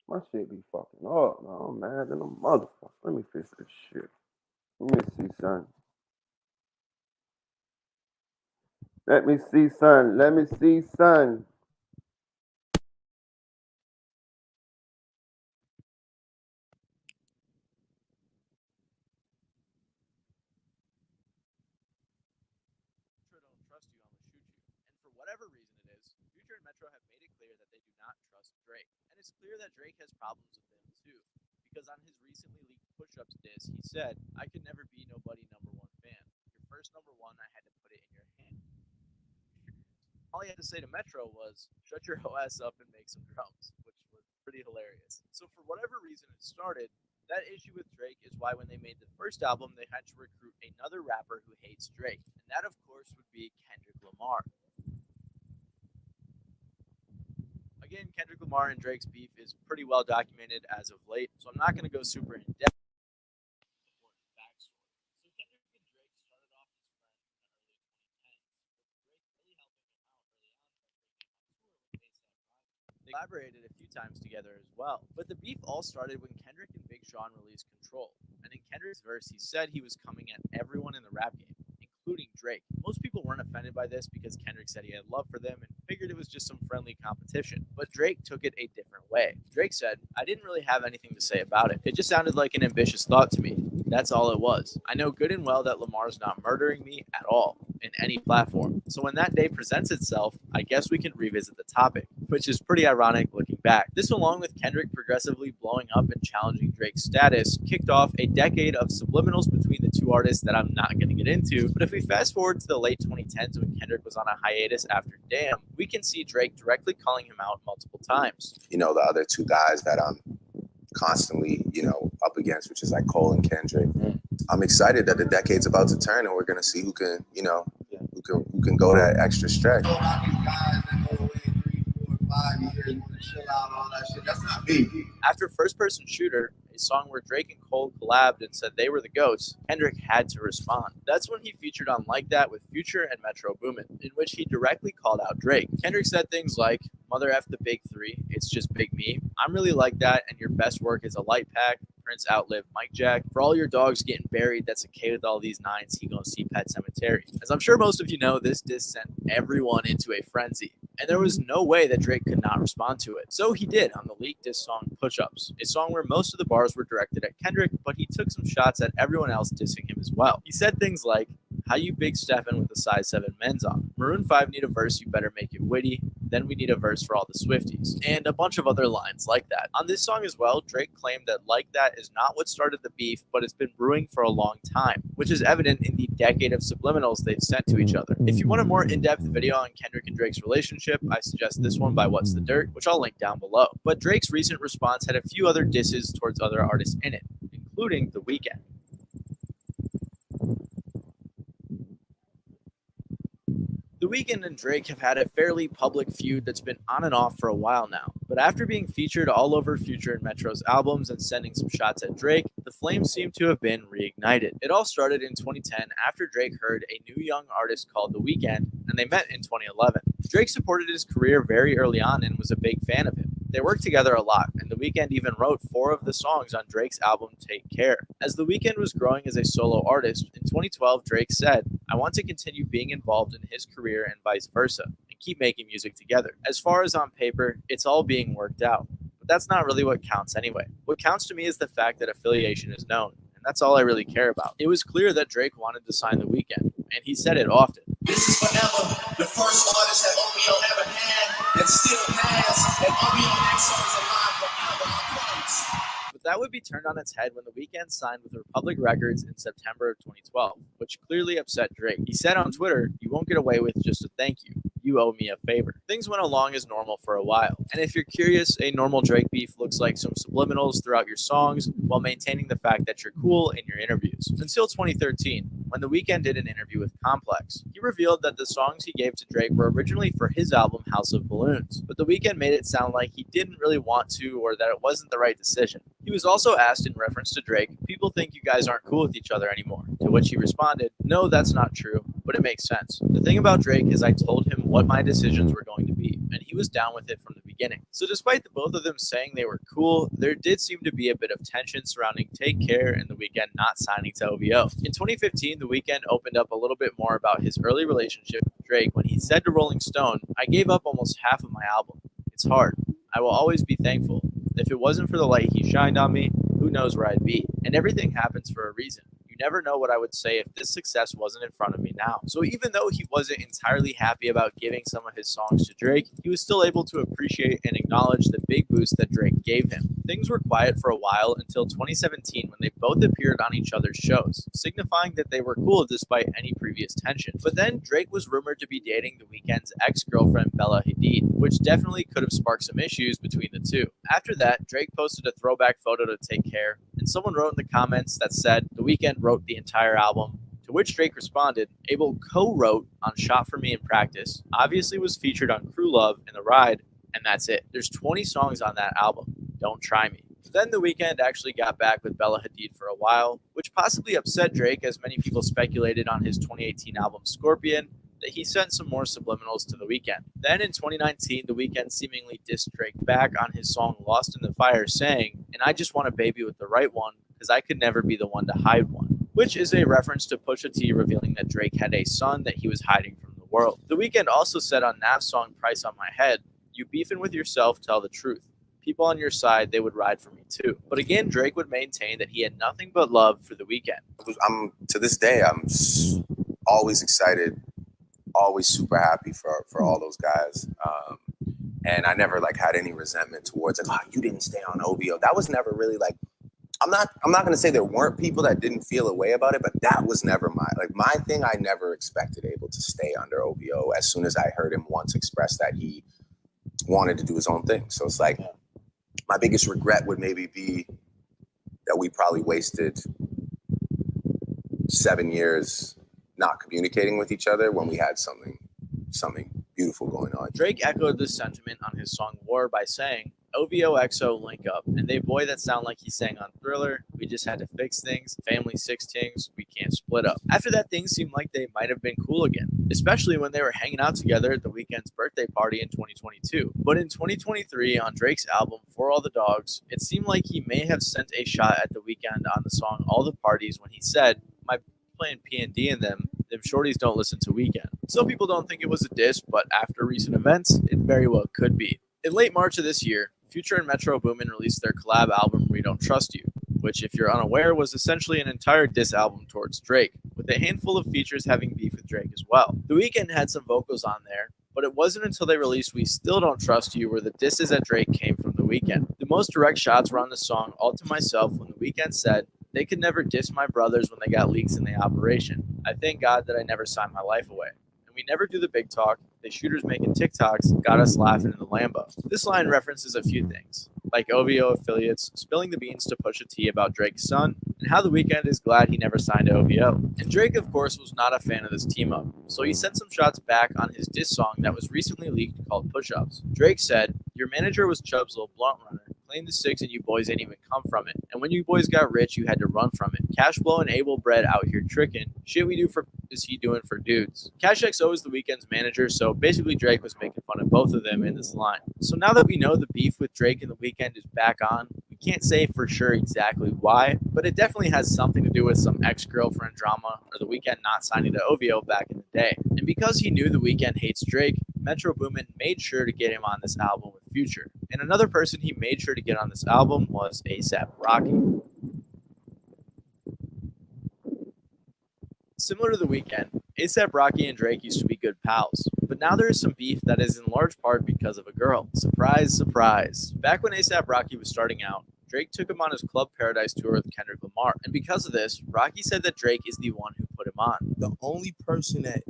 S1: My shit be fucking up, no, I'm mad than a motherfucker. Let me fix this shit. Let me see, son. Let me see, son. Let me see, son.
S2: Metro don't trust you, I'm gonna shoot you. And for whatever reason it is, Future and Metro have made it clear that they do not trust Drake. And it's clear that Drake has problems with them too. Because on his recently leaked push-ups diss, he said, I could never be nobody #1 fan. Your first #1, I had to put it in your hand. All he had to say to Metro was, shut your ass up and make some drums, which was pretty hilarious. So for whatever reason it started, that issue with Drake is why when they made the first album, they had to recruit another rapper who hates Drake. And that, of course, would be Kendrick Lamar. Again, Kendrick Lamar and Drake's beef is pretty well documented as of late, so I'm not going to go super in depth. So Kendrick and Drake started off as friends in the early 2010s, with Drake really helping him out early on by bringing him on tour with A$AP Rocky. They collaborated a few times together as well, but the beef all started when Kendrick and Big Sean released Control, and in Kendrick's verse he said he was coming at everyone in the rap game, including Drake. Most people weren't offended by this because Kendrick said he had love for them and figured it was just some friendly competition. But Drake took it a different way. Drake said, I didn't really have anything to say about it. It just sounded like an ambitious thought to me. That's all it was. I know good and well that Lamar's not murdering me at all in any platform. So when that day presents itself, I guess we can revisit the topic, which is pretty ironic looking back. This, along with Kendrick progressively blowing up and challenging Drake's status, kicked off a decade of subliminals between the two artists that I'm not going to get into. But if we fast forward to the late 2010s when Kendrick was on a hiatus after Damn, we can see Drake directly calling him out multiple times.
S5: You know, the other two guys that I'm constantly, up against, which is like Cole and Kendrick. I'm excited that the decade's about to turn and we're gonna see who can, who can go that extra stretch.
S6: Guys that go away 3, 4, 5 years, want to chill out, all that shit. That's not me.
S2: After First Person Shooter, a a song where Drake and Cole collabed and said they were the GOATs, Kendrick had to respond. That's when he featured on Like That with Future and Metro Boomin, in which he directly called out Drake. Kendrick said things like, "Mother F the big three, it's just big me. I'm really like that, and your best work is a light pack. Prince outlive Mike Jack. For all your dogs getting buried, that's okay with all these nines. He gonna see Pet Cemetery." As I'm sure most of you know, this diss sent everyone into a frenzy, and there was no way that Drake could not respond to it. So he did on the leaked diss song Push Ups, a song where most of the bars were directed at Kendrick, but he took some shots at everyone else dissing him as well. He said things like, "How you big steppin' with the size 7 men's on? Maroon 5 need a verse, you better make it witty. Then we need a verse for all the Swifties," and a bunch of other lines like that. On this song as well, Drake claimed that Like That is not what started the beef, but it's been brewing for a long time, which is evident in the decade of subliminals they've sent to each other. If you want a more in-depth video on Kendrick and Drake's relationship, I suggest this one by What's the Dirt, which I'll link down below. But Drake's recent response had a few other disses towards other artists in it, including The Weeknd. The Weeknd and Drake have had a fairly public feud that's been on and off for a while now, but after being featured all over Future and Metro's albums and sending some shots at Drake, the flames seem to have been reignited. It all started in 2010 after Drake heard a new young artist called The Weeknd, and they met in 2011. Drake supported his career very early on and was a big fan of him. They worked together a lot, and The Weeknd even wrote 4 of the songs on Drake's album Take Care. As The Weeknd was growing as a solo artist, in 2012 Drake said, "I want to continue being involved in his career and vice versa, and keep making music together. As far as on paper, it's all being worked out. But that's not really what counts anyway. What counts to me is the fact that affiliation is known, and that's all I really care about." It was clear that Drake wanted to sign The Weeknd, and he said it often.
S6: This is forever the first artist that OVO ever had and still has, and OVO next song is alive forever, I promise.
S2: But that would be turned on its head when The Weeknd signed with Republic Records in September of 2012, which clearly upset Drake. He said on Twitter, "You won't get away with just a thank you. You owe me a favor." Things went along as normal for a while. And if you're curious, a normal Drake beef looks like some subliminals throughout your songs while maintaining the fact that you're cool in your interviews. Until 2013, when The Weeknd did an interview with Complex. He revealed that the songs he gave to Drake were originally for his album House of Balloons, but The Weeknd made it sound like he didn't really want to or that it wasn't the right decision. He was also asked in reference to Drake, "People think you guys aren't cool with each other anymore," to which he responded, "No, that's not true, but it makes sense. The thing about Drake is I told him what my decisions were going to be, and he was down with it from the beginning." So despite the both of them saying they were cool, there did seem to be a bit of tension surrounding Take Care and The Weeknd not signing to OVO. In 2015, The Weeknd opened up a little bit more about his early relationship with Drake when he said to Rolling Stone, "I gave up almost half of my album. It's hard. I will always be thankful. If it wasn't for the light he shined on me, who knows where I'd be? And everything happens for a reason. You never know what I would say if this success wasn't in front of me now." So even though he wasn't entirely happy about giving some of his songs to Drake, he was still able to appreciate and acknowledge the big boost that Drake gave him. Things were quiet for a while until 2017 when they both appeared on each other's shows, signifying that they were cool despite any previous tension. But then Drake was rumored to be dating The Weeknd's ex-girlfriend Bella Hadid, which definitely could have sparked some issues between the two. After that, Drake posted a throwback photo to Take Care, and someone wrote in the comments that said, "The Weeknd wrote the entire album," to which Drake responded, "Abel co-wrote on Shot For Me in Practice, obviously was featured on Crew Love and The Ride, and that's it. There's 20 songs on that album. Don't try me." Then The Weeknd actually got back with Bella Hadid for a while, which possibly upset Drake as many people speculated on his 2018 album Scorpion that he sent some more subliminals to The Weeknd. Then in 2019, The Weeknd seemingly dissed Drake back on his song Lost in the Fire, saying, "And I just want a baby with the right one, because I could never be the one to hide one," which is a reference to Pusha T revealing that Drake had a son that he was hiding from the world. The Weeknd also said on Nav's song Price on My Head, "You beefing with yourself, tell the truth. People on your side, they would ride for me too." But again, Drake would maintain that he had nothing but love for The Weeknd.
S5: To this day, I'm always excited, always super happy for all those guys. And I never had any resentment towards you didn't stay on OVO. That was never really I'm not gonna say there weren't people that didn't feel a way about it, but that was never my thing. I never expected Abel to stay under OVO as soon as I heard him once express that he wanted to do his own thing. So it's my biggest regret would maybe be that we probably wasted 7 years not communicating with each other when we had something beautiful going on.
S2: Drake echoed this sentiment on his song War by saying, OVO XO link up, and they boy that sound like he sang on Thriller, We Just Had to Fix Things, Family 16s, We Can't Split Up. After that, things seemed like they might have been cool again, especially when they were hanging out together at the Weeknd's birthday party in 2022. But in 2023, on Drake's album For All the Dogs, it seemed like he may have sent a shot at the Weeknd on the song All the Parties when he said, "My playing P&D in them shorties don't listen to Weeknd." Some people don't think it was a diss, but after recent events, it very well could be. In late March of this year, Future and Metro Boomin released their collab album We Don't Trust You, which, if you're unaware, was essentially an entire diss album towards Drake, with a handful of features having beef with Drake as well. The Weeknd had some vocals on there, but it wasn't until they released We Still Don't Trust You where the disses at Drake came from The Weeknd. The most direct shots were on the song All to Myself when The Weeknd said, "They could never diss my brothers when they got leaks in the operation. I thank God that I never signed my life away. And we never do the big talk. The shooters making TikToks got us laughing in the Lambo." This line references a few things, like OVO affiliates spilling the beans to Pusha T about Drake's son, and how The Weeknd is glad he never signed to OVO. And Drake, of course, was not a fan of this team-up, so he sent some shots back on his diss song that was recently leaked called Push-Ups. Drake said, "Your manager was Chubb's little blunt runner. Claimed the six and you boys ain't even come from it. And when you boys got rich, you had to run from it. Cash Flow and Able Bread out here tricking. Shit we do for is he doing for dudes." Cash XO is The Weeknd's manager, so basically Drake was making fun of both of them in this line. So now that we know the beef with Drake and The Weeknd is back on, we can't say for sure exactly why, but it definitely has something to do with some ex-girlfriend drama or The Weeknd not signing to OVO back in the day. And because he knew The Weeknd hates Drake, Metro Boomin made sure to get him on this album with Future. And another person he made sure to get on this album was A$AP Rocky. Similar to The Weeknd, A$AP Rocky and Drake used to be good pals, but now there is some beef that is in large part because of a girl. Surprise, surprise. Back when A$AP Rocky was starting out, Drake took him on his Club Paradise tour with Kendrick Lamar, and because of this, Rocky said that Drake is the one who put him on.
S7: The only person that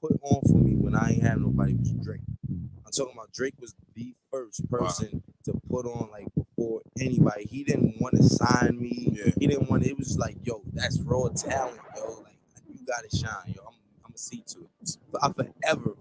S7: put on for me when I ain't have nobody was Drake. I'm talking about Drake was the first person to put on, like, before anybody. He didn't want to sign me.
S3: Yeah.
S7: He didn't want. It was like, yo, that's raw talent, yo. Like, you gotta shine, yo. I'm a see to it. I forever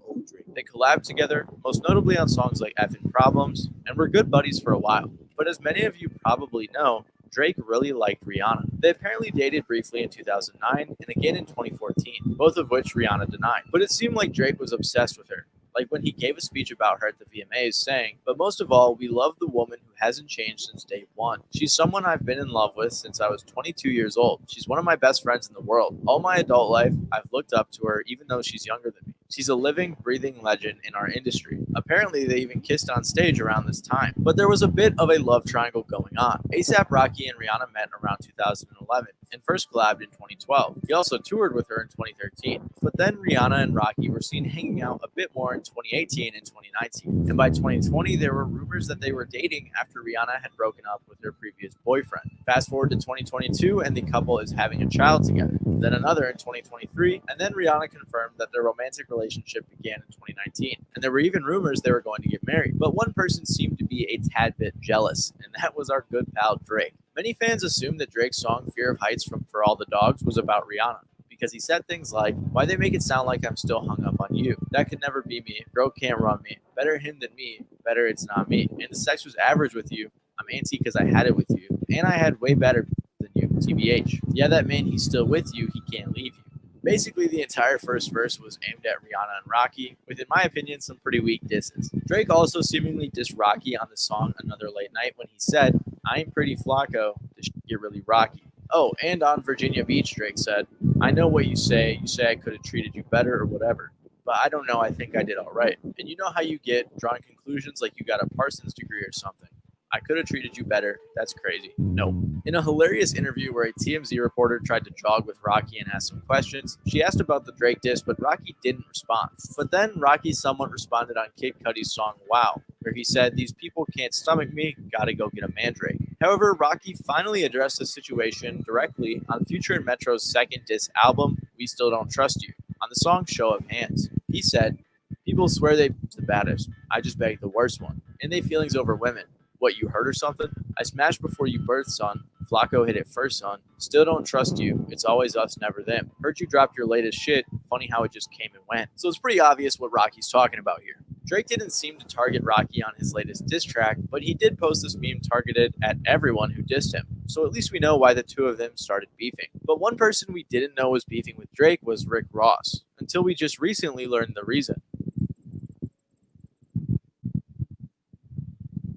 S7: owe Drake.
S2: They collabed together, most notably on songs like Effin' Problems, and were good buddies for a while. But as many of you probably know, Drake really liked Rihanna. They apparently dated briefly in 2009 and again in 2014, both of which Rihanna denied. But it seemed like Drake was obsessed with her, like when he gave a speech about her at the VMAs saying, "But most of all, we love the woman who hasn't changed since day one. She's someone I've been in love with since I was 22 years old. She's one of my best friends in the world. All my adult life, I've looked up to her even though she's younger than me. She's a living, breathing legend in our industry." Apparently, they even kissed on stage around this time. But there was a bit of a love triangle going on. A$AP Rocky and Rihanna met around 2011 and first collabed in 2012. He also toured with her in 2013. But then Rihanna and Rocky were seen hanging out a bit more in 2018 and 2019. And by 2020, there were rumors that they were dating after Rihanna had broken up with her previous boyfriend. Fast forward to 2022, and the couple is having a child together. Then another in 2023, and then Rihanna confirmed that their romantic relationship began in 2019. And there were even rumors they were going to get married. But one person seemed to be a tad bit jealous, and that was our good pal Drake. Many fans assumed that Drake's song Fear of Heights from For All the Dogs was about Rihanna, because he said things like, "Why they make it sound like I'm still hung up on you? That could never be me. Bro can't run me. Better him than me. Better it's not me. And the sex was average with you. I'm anti because I had it with you. And I had way better than you. TBH. Yeah, that man, he's still with you. He can't leave you." Basically, the entire first verse was aimed at Rihanna and Rocky, with, in my opinion, some pretty weak disses. Drake also seemingly dissed Rocky on the song Another Late Night when he said, "I ain't pretty Flacco, this shit get really rocky." Oh, and on Virginia Beach, Drake said, "I know what you say I could have treated you better or whatever, but I don't know, I think I did all right." And you know how you get drawing conclusions like you got a Parsons degree or something. I could have treated you better. That's crazy. Nope. In a hilarious interview where a TMZ reporter tried to jog with Rocky and ask some questions, she asked about the Drake diss, but Rocky didn't respond. But then Rocky somewhat responded on Kid Cudi's song Wow, where he said, "These people can't stomach me, gotta go get a mandrake." However, Rocky finally addressed the situation directly on Future and Metro's second diss album, We Still Don't Trust You, on the song Show of Hands. He said, "People swear they're the baddest. I just beg the worst one. And they feelings over women. What, you hurt or something? I smashed before you birthed, son. Flacco hit it first, son. Still don't trust you. It's always us, never them. Heard you dropped your latest shit. Funny how it just came and went." So it's pretty obvious what Rocky's talking about here. Drake didn't seem to target Rocky on his latest diss track, but he did post this meme targeted at everyone who dissed him, so at least we know why the two of them started beefing. But one person we didn't know was beefing with Drake was Rick Ross, until we just recently learned the reason.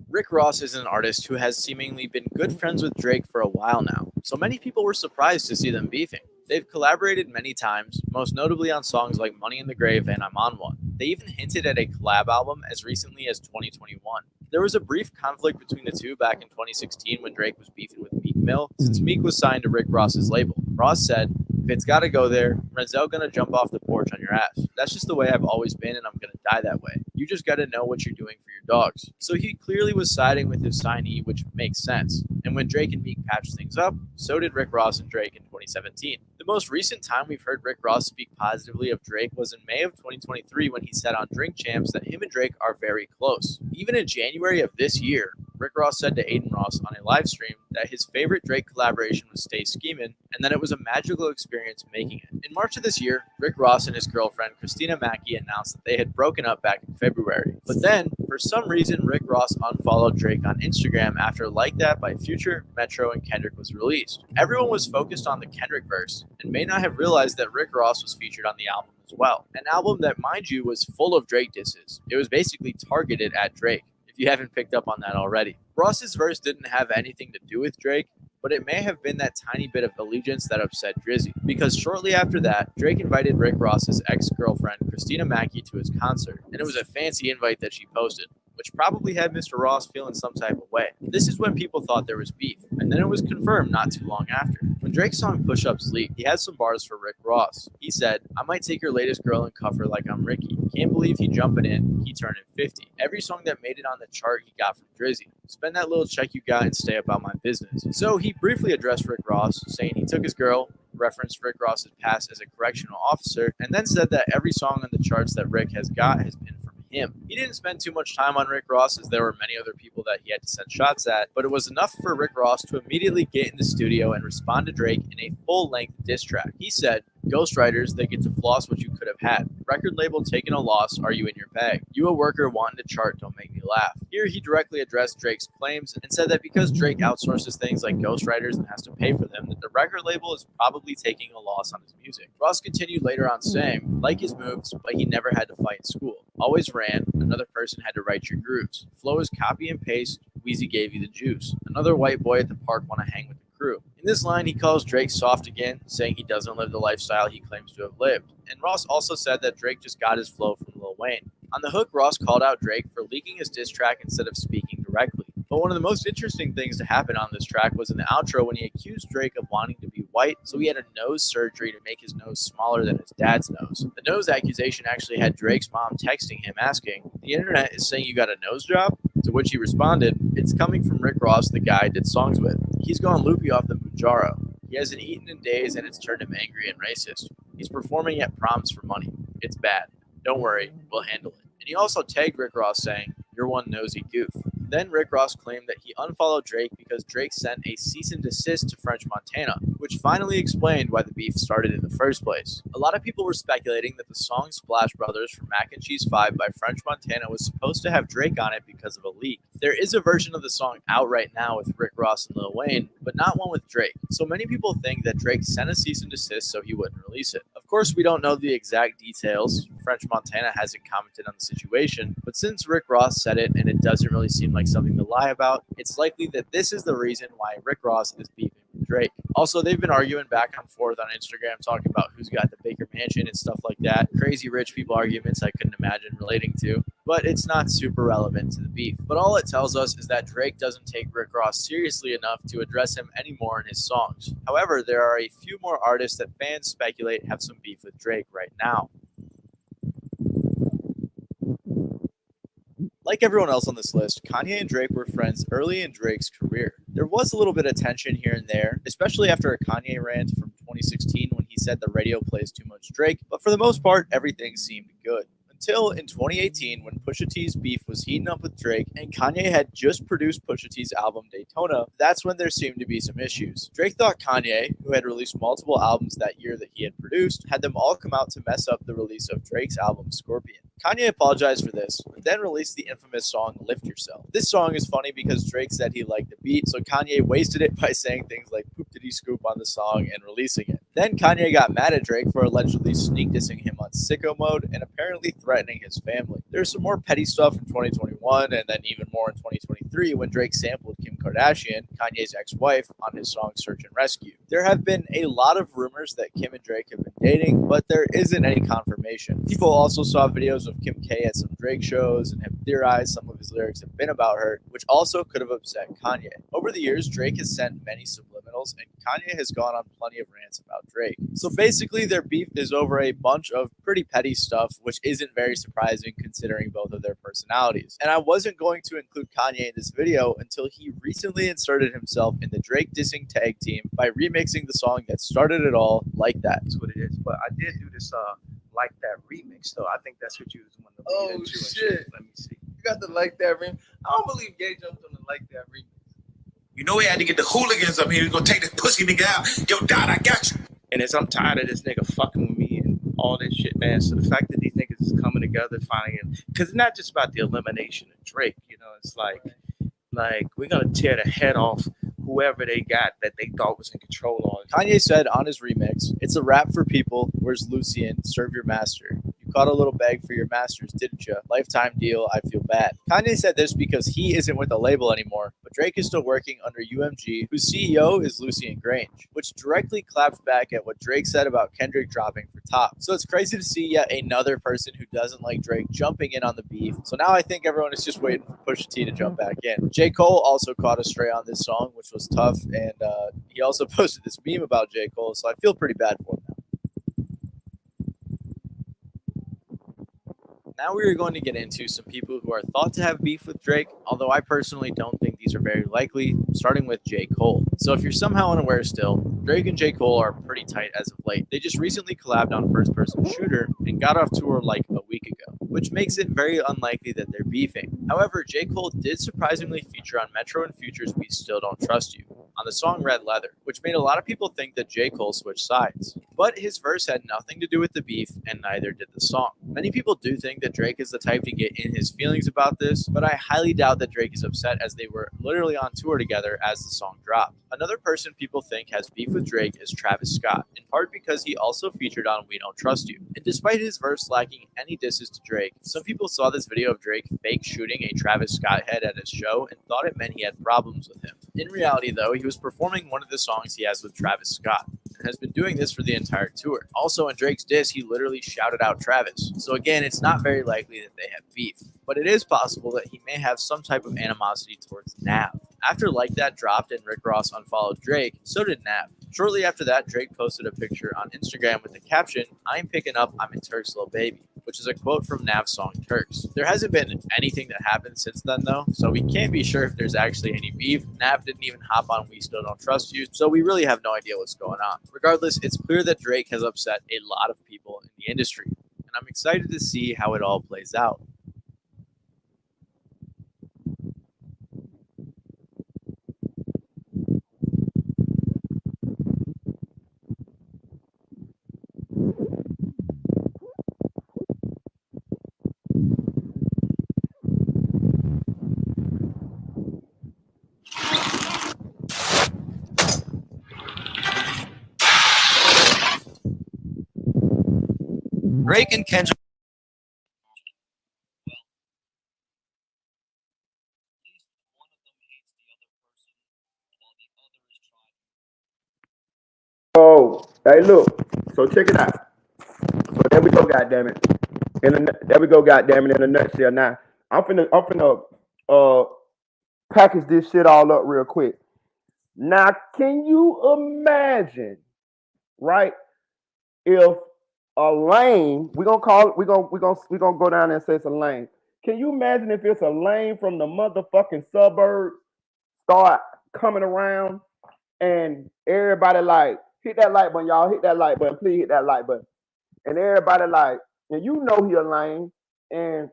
S2: Rick Ross is an artist who has seemingly been good friends with Drake for a while now, so many people were surprised to see them beefing. They've collaborated many times, most notably on songs like Money in the Grave and I'm On One. They even hinted at a collab album as recently as 2021. There was a brief conflict between the two back in 2016 when Drake was beefing with Meek Mill, since Meek was signed to Rick Ross's label. Ross said, "If it's gotta go there, Renzel gonna jump off the porch on your ass. That's just the way I've always been and I'm gonna die that way. You just gotta know what you're doing for your dogs." So he clearly was siding with his signee, which makes sense. And when Drake and Meek patched things up, so did Rick Ross and Drake in 2017. The most recent time we've heard Rick Ross speak positively of Drake was in May of 2023 when he said on Drink Champs that him and Drake are very close. Even in January of this year, Rick Ross said to Aiden Ross on a live stream that his favorite Drake collaboration was Stay Schemin', and that it was a magical experience making it. In March of this year, Rick Ross and his girlfriend Christina Mackey announced that they had broken up back in February. But then, for some reason, Rick Ross unfollowed Drake on Instagram after Like That by Future, Metro, and Kendrick was released. Everyone was focused on the Kendrick verse, and may not have realized that Rick Ross was featured on the album as well. An album that, mind you, was full of Drake disses. It was basically targeted at Drake, if you haven't picked up on that already. Ross's verse didn't have anything to do with Drake, but it may have been that tiny bit of allegiance that upset Drizzy, because shortly after that, Drake invited Rick Ross's ex-girlfriend Christina Mackey to his concert, and it was a fancy invite that she posted, which probably had Mr. Ross feeling some type of way. This is when people thought there was beef, and then it was confirmed not too long after. When Drake's song Push Ups leaked, he had some bars for Rick Ross. He said, "I might take your latest girl and cuff her like I'm Ricky. Can't believe he jumping in, he turning 50. Every song that made it on the chart he got from Drizzy. Spend that little check you got and stay about my business." So he briefly addressed Rick Ross, saying he took his girl, referenced Rick Ross's past as a correctional officer, and then said that every song on the charts that Rick has got has been from him. He didn't spend too much time on Rick Ross as there were many other people that he had to send shots at, but it was enough for Rick Ross to immediately get in the studio and respond to Drake in a full-length diss track. He said, "Ghostwriters, they get to floss what you could have had. Record label taking a loss, are you in your bag? You a worker wanting to chart, don't make me laugh." Here he directly addressed Drake's claims and said that because Drake outsources things like ghostwriters and has to pay for them, that the record label is probably taking a loss on his music. Ross continued later on saying, "Like his moves, but he never had to fight in school. Always ran, another person had to write your grooves. Flow is copy and paste, Weezy gave you the juice. Another white boy at the park want to hang with the crew." In this line, he calls Drake soft again, saying he doesn't live the lifestyle he claims to have lived. And Ross also said that Drake just got his flow from Lil Wayne. On the hook, Ross called out Drake for leaking his diss track instead of speaking directly. But one of the most interesting things to happen on this track was in the outro when he accused Drake of wanting to be white, so he had a nose surgery to make his nose smaller than his dad's nose. The nose accusation actually had Drake's mom texting him asking, "The internet is saying you got a nose job?" To which he responded, "It's coming from Rick Ross, the guy I did songs with. He's gone loopy off the Mujaro. He hasn't eaten in days and it's turned him angry and racist. He's performing at proms for money. It's bad. Don't worry, we'll handle it." And he also tagged Rick Ross saying, "You're one nosy goof." Then Rick Ross claimed that he unfollowed Drake because Drake sent a cease and desist to French Montana, which finally explained why the beef started in the first place. A lot of people were speculating that the song Splash Brothers from Mac and Cheese 5 by French Montana was supposed to have Drake on it because of a leak. There is a version of the song out right now with Rick Ross and Lil Wayne, but not one with Drake. So many people think that Drake sent a cease and desist so he wouldn't release it. Of course, we don't know the exact details. French Montana hasn't commented on the situation, but since Rick Ross said it and it doesn't really seem like something to lie about, it's likely that this is the reason why Rick Ross is beefing with Drake. Also, they've been arguing back and forth on Instagram talking about who's got the Baker Mansion and stuff like that. Crazy rich people arguments I couldn't imagine relating to, but it's not super relevant to the beef. But all it tells us is that Drake doesn't take Rick Ross seriously enough to address him anymore in his songs. However, there are a few more artists that fans speculate have some beef with Drake right now. Like everyone else on this list, Kanye and Drake were friends early in Drake's career. There was a little bit of tension here and there, especially after a Kanye rant from 2016 when he said the radio plays too much Drake, but for the most part, everything seemed good. Until in 2018, when Pusha T's beef was heating up with Drake and Kanye had just produced Pusha T's album Daytona, that's when there seemed to be some issues. Drake thought Kanye, who had released multiple albums that year that he had produced, had them all come out to mess up the release of Drake's album Scorpion. Kanye apologized for this, but then released the infamous song Lift Yourself. This song is funny because Drake said he liked the beat, so Kanye wasted it by saying things like poop diddy scoop on the song and releasing it. Then Kanye got mad at Drake for allegedly sneak dissing him on sicko mode and apparently threatening his family. There's some more petty stuff in 2021 and then even more in 2023 when Drake sampled Kim Kardashian, Kanye's ex-wife, on his song Search and Rescue. There have been a lot of rumors that Kim and Drake have been dating, but there isn't any confirmation. People also saw videos of Kim K at some Drake shows and have theorized some of his lyrics have been about her, which also could have upset Kanye. Over the years, Drake has sent many subliminals, and Kanye has gone on plenty of rants about Drake. So basically, their beef is over a bunch of pretty petty stuff, which isn't very surprising considering both of their personalities. And I wasn't going to include Kanye in this video until he recently inserted himself in the Drake dissing tag team by remixing the song that started it all, Like That.
S8: That's what it is. But I did do this Like That remix though. I think that's what you was wanting to lead into. And
S9: shit.
S8: Let me see.
S9: You got the Like That remix. I don't believe Gay jumped on the Like That remix.
S6: You know he had to get the hooligans up here. He's gonna take this pussy nigga out. Yo, Dot, I got you.
S8: And I'm tired of this nigga fucking with me and all this shit, man. So the fact that these niggas is coming together, finally, because it's not just about the elimination of Drake. You know, it's like we're gonna tear the head off whoever they got that they thought was in control on.
S2: Kanye said on his remix, "It's a rap for people. Where's Lucien? Serve your master. You caught a little bag for your masters, didn't you? Lifetime deal. I feel bad." Kanye said this because he isn't with the label anymore, but Drake is still working under UMG, whose CEO is Lucien Grange, which directly claps back at what Drake said about Kendrick dropping for Top. So it's crazy to see yet another person who doesn't like Drake jumping in on the beef. So now I think everyone is just waiting for Pusha T to jump back in. J. Cole also caught a stray on this song, which was tough, and he also posted this meme about J. Cole, so I feel pretty bad for him now. Now we are going to get into some people who are thought to have beef with Drake, although I personally don't think these are very likely, starting with J. Cole. So if you're somehow unaware still, Drake and J. Cole are pretty tight as of late. They just recently collabed on First Person Shooter and got off tour like a week ago, which makes it very unlikely that they're beefing. However, J. Cole did surprisingly feature on Metro and Future's We Still Don't Trust You on the song Red Leather, which made a lot of people think that J. Cole switched sides. But his verse had nothing to do with the beef, and neither did the song. Many people do think that Drake is the type to get in his feelings about this, but I highly doubt that Drake is upset as they were literally on tour together as the song dropped. Another person people think has beef with Drake is Travis Scott, in part because he also featured on We Don't Trust You. And despite his verse lacking any disses to Drake, some people saw this video of Drake fake shooting a Travis Scott head at his show and thought it meant he had problems with him. In reality though, he was performing one of the songs he has with Travis Scott, and has been doing this for the entire tour. Also, in Drake's diss, he literally shouted out Travis. So again, it's not very likely that they have beef, but it is possible that he may have some type of animosity towards Nav. After Like That dropped and Rick Ross unfollowed Drake, so did Nav. Shortly after that, Drake posted a picture on Instagram with the caption, "I ain't picking up, I'm in Turk's little baby," which is a quote from Nav's song Turks. There hasn't been anything that happened since then though, so we can't be sure if there's actually any beef. Nav didn't even hop on We Still Don't Trust You, so we really have no idea what's going on. Regardless, it's clear that Drake has upset a lot of people in the industry, and I'm excited to see how it all plays out.
S8: Drake and Kendrick.
S1: Oh, hey, look. So check it out. So there we go, goddammit. There we go, goddammit. In a nutshell. Now, I'm finna package this shit all up real quick. Now, can you imagine, right? If a lane, we're gonna go down there and say it's a lane. Can you imagine if it's a lane from the motherfucking suburbs start coming around and everybody like hit that like button, y'all hit that like button, please hit that like button, and everybody like, and you know he a lane, And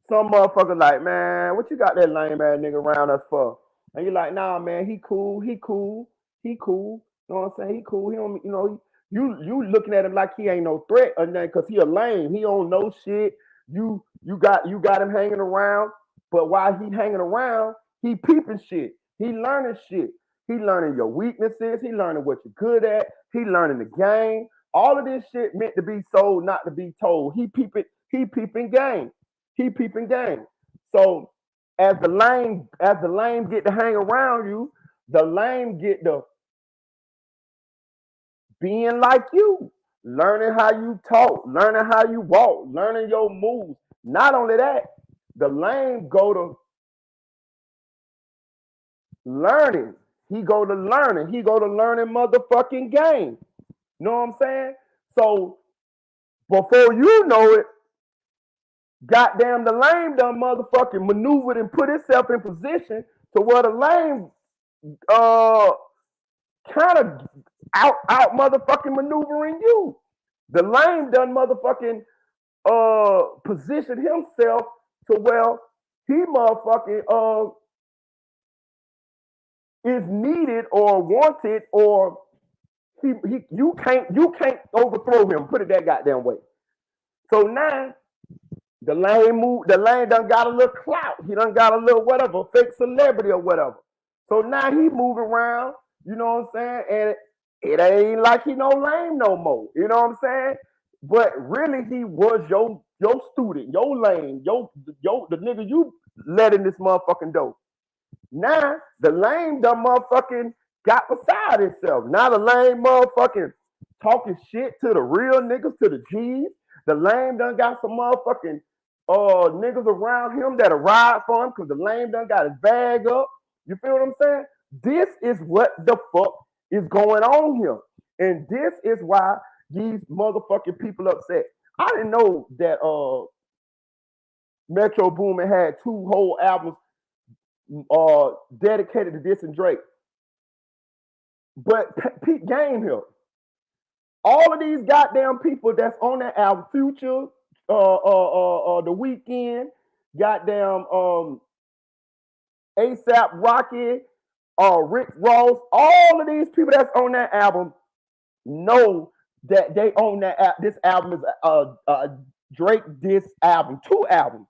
S1: some motherfucker like, man, what you got that lame ass nigga around us for? And you're like, nah, man, he cool. You know what I'm saying? He cool. He don't, you looking at him like he ain't no threat or nothing because he a lame. He don't know shit. You got him hanging around, but while he hanging around, he peeping shit. He learning shit. He learning your weaknesses. He learning what you're good at. He learning the game. All of this shit meant to be sold, not to be told. He peeping game. He peeping game. So as the lame get to hang around you, the lame get to being like you, learning how you talk, learning how you walk, learning your moves. Not only that, the lame go to learning. He go to learning. He go to learning motherfucking game. You know what I'm saying? So before you know it, goddamn, the lame done motherfucking maneuvered and put itself in position to where the lame kind of out motherfucking maneuvering you. The lame done motherfucking position himself to where he motherfucking is needed or wanted, or you can't overthrow him. Put it that goddamn way. So now the lane done got a little clout. He done got a little whatever, fake celebrity or whatever. So now he moving around, you know what I'm saying? And it ain't like he no lame no more. You know what I'm saying? But really he was your student, your lane, the nigga you let in this motherfucking door. Now the lame done motherfucking got beside himself. Now the lame motherfucking talking shit to the real niggas, to the G's. The lame done got some motherfucking niggas around him that'll ride for him because the lame done got his bag up. You feel what I'm saying? This is what the fuck is going on here. And this is why these motherfucking people upset. I didn't know that Metro Boomin had 2 whole albums dedicated to this and Drake. But Pete Game here. All of these goddamn people that's on that album, Future, The Weeknd, goddamn ASAP Rocky, Rick Ross, all of these people that's on that album know that they own that this album is Drake diss album, 2 albums.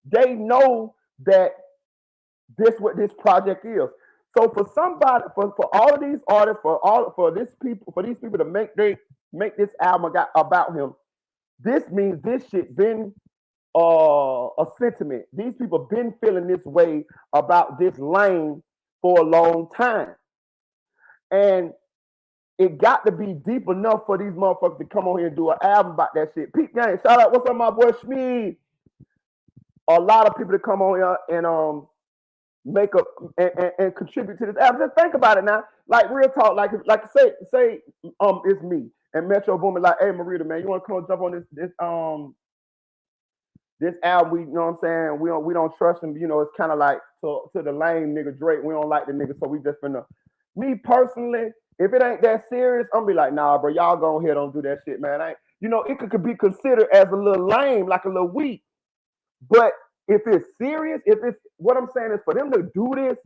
S1: They know that what this project is. So for somebody, for all of these artists, for these people to make this album about him, this means this shit been a sentiment. These people been feeling this way about this lane for a long time. And it got to be deep enough for these motherfuckers to come on here and do an album about that shit. Pete Gang, shout out, what's up, my boy Shmee? A lot of people to come on here and make up and contribute to this album. Just think about it now. Like real talk, like say it's me and Metro Boomin, like, hey Merita, man, you want to come jump on this album? We, you know what I'm saying? We don't trust him. You know, it's kind of like to the lame nigga Drake. We don't like the nigga, so we just finna. Me personally, if it ain't that serious, I'm be like, nah, bro, y'all go ahead, don't do that shit, man. It could be considered as a little lame, like a little weak. But if it's serious, if it's what I'm saying is for them to do this,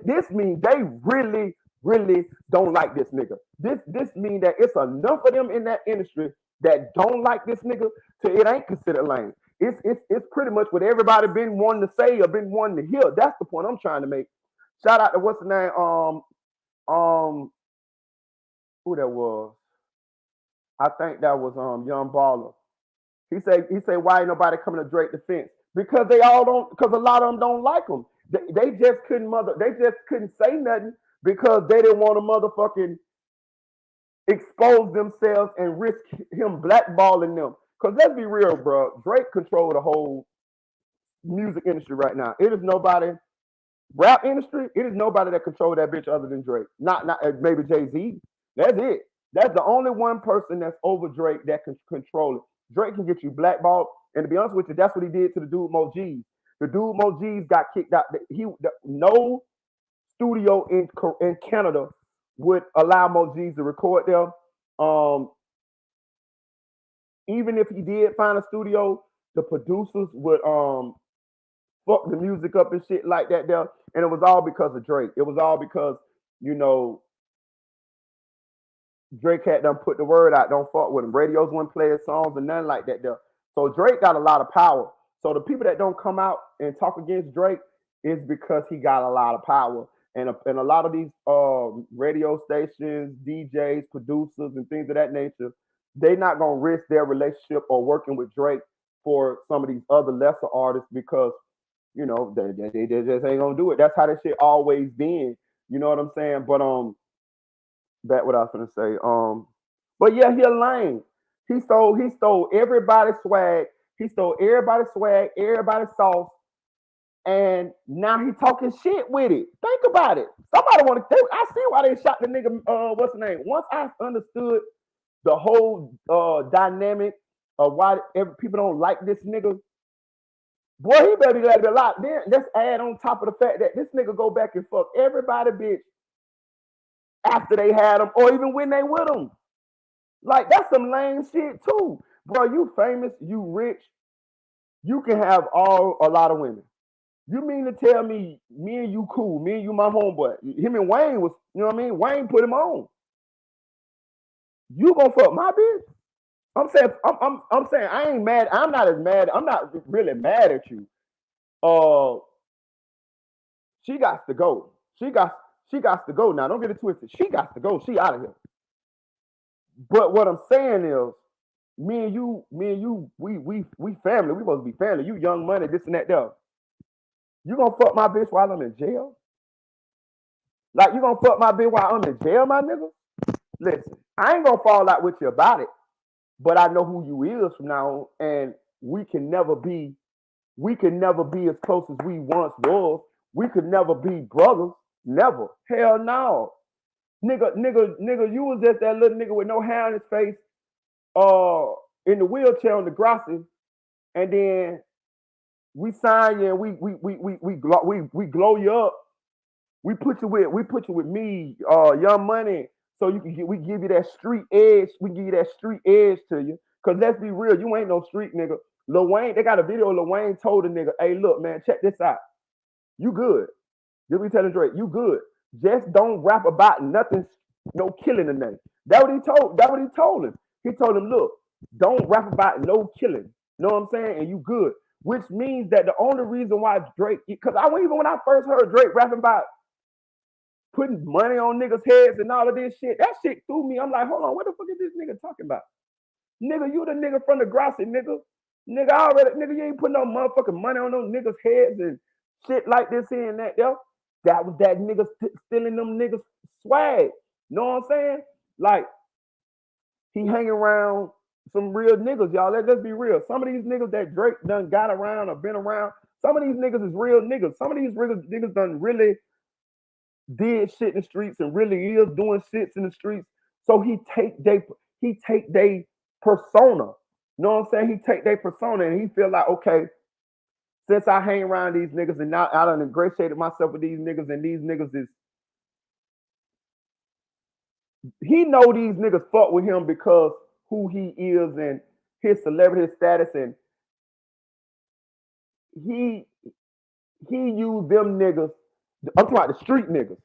S1: this means they really, really don't like this nigga. This means that it's enough of them in that industry that don't like this nigga to it ain't considered lame. It's pretty much what everybody been wanting to say or been wanting to hear. That's the point I'm trying to make. Shout out to what's the name? Who that was? I think that was Young Baller. He said, why ain't nobody coming to Drake defense? Because a lot of them don't like him. They just couldn't say nothing because they didn't want to motherfucking expose themselves and risk him blackballing them. Because let's be real, bro. Drake controls the whole music industry right now. It is nobody, rap industry, it is nobody that controls that bitch other than Drake. Not maybe Jay-Z. That's it. That's the only one person that's over Drake that can control it. Drake can get you blackballed. And to be honest with you, that's what he did to the dude Mo G's. The dude Mo G's got kicked out. No studio in Canada would allow Mo G's to record them. even if he did find a studio, the producers would fuck the music up and shit like that there. And it was all because of Drake. It was all because, you know, Drake had done put the word out, don't fuck with him. Radios wouldn't play his songs and nothing like that there. So Drake got a lot of power. So the people that don't come out and talk against Drake is because he got a lot of power. And a lot of these radio stations, DJs, producers, and things of that nature, they're not gonna risk their relationship or working with Drake for some of these other lesser artists because you know they just ain't gonna do it. That's how that shit always been. You know what I'm saying? But back what I was gonna say. But yeah, he a lame. He stole everybody's swag. He stole everybody's swag, everybody's sauce. And now he talking shit with it. Think about it. Somebody want to. I see why they shot the nigga. What's the name? Once I understood the whole dynamic of why people don't like this nigga, boy, he better let it a lot. Then let's add on top of the fact that this nigga go back and fuck everybody, bitch, after they had him, or even when they with him. Like that's some lame shit too, bro. You famous, you rich, you can have a lot of women. You mean to tell me and you cool, me and you my homeboy. Him and Wayne was, you know what I mean? Wayne put him on. You gonna fuck my bitch? I'm saying I ain't mad. I'm not as mad. I'm not really mad at you. She got to go. She got to go now. Don't get it twisted. She got to go. She out of here. But what I'm saying is, me and you, we family. We supposed to be family. You young money, this and that there. You gonna fuck my bitch while I'm in jail? Like you gonna fuck my bitch while I'm in jail, my nigga? Listen, I ain't gonna fall out with you about it, but I know who you is from now on, and we can never be as close as we once was. We could never be brothers. Never. Hell no. Nigga, you was just that little nigga with no hair on his face, in the wheelchair on the Grassy, and then we sign you and we glow you up. We put you with me, Young Money, so you can we give you that street edge. We give you that street edge to you. Cause let's be real, you ain't no street nigga. Lil Wayne, they got a video. Lil Wayne told the nigga, "Hey, look, man, check this out. You good? You be telling Drake, you good? Just don't rap about nothing, no killing in name." That what he told him. He told him, "Look, don't rap about no killing. Know what I'm saying? And you good." Which means that the only reason why Drake, because even when I first heard Drake rapping about putting money on niggas' heads and all of this shit, that shit threw me. I'm like, hold on, what the fuck is this nigga talking about? Nigga, you the nigga from the Grassy, nigga. Nigga, you ain't putting no motherfucking money on those niggas' heads and shit like this here and that, yo. That was that nigga stealing them niggas' swag. Know what I'm saying? Like, he hanging around some real niggas, y'all. Let's be real. Some of these niggas that Drake done got around or been around, some of these niggas is real niggas. Some of these niggas done really did shit in the streets and really is doing shits in the streets. So he take they persona. You know what I'm saying? He take their persona and he feel like, okay, since I hang around these niggas and now I done ingratiated myself with these niggas and these niggas is, he know these niggas fuck with him because who he is and his celebrity status, and he used them niggas. I'm talking about the street niggas.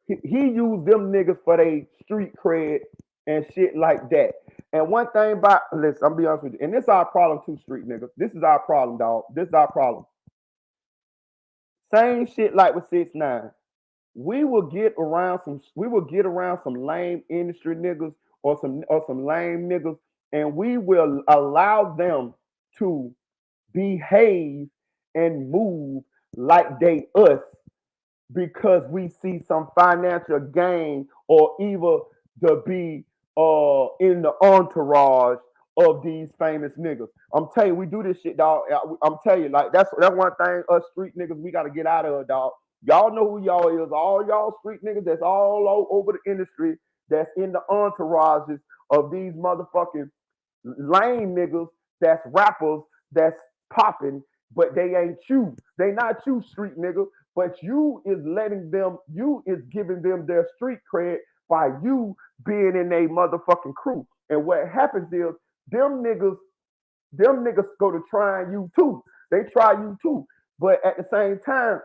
S1: He used them niggas for their street cred and shit like that. And one thing about, listen, I'm be honest with you, and this is our problem too, street niggas. This is our problem, dog. This is our problem. Same shit like with 6ix9ine. We will get around some lame industry niggas or some lame niggas, and we will allow them to behave and move like they us because we see some financial gain or either to be in the entourage of these famous niggas. I'm telling you, we do this shit, dog. I'm telling you, like that's one thing us street niggas we gotta get out of, dog. Y'all know who y'all is. All y'all street niggas that's all over the industry, that's in the entourages of these motherfucking lame niggas that's rappers that's popping, but they ain't you. They not you, street nigga. But you is giving them their street cred by you being in a motherfucking crew. And what happens is them niggas go to trying you too. They try you too. But at the same time,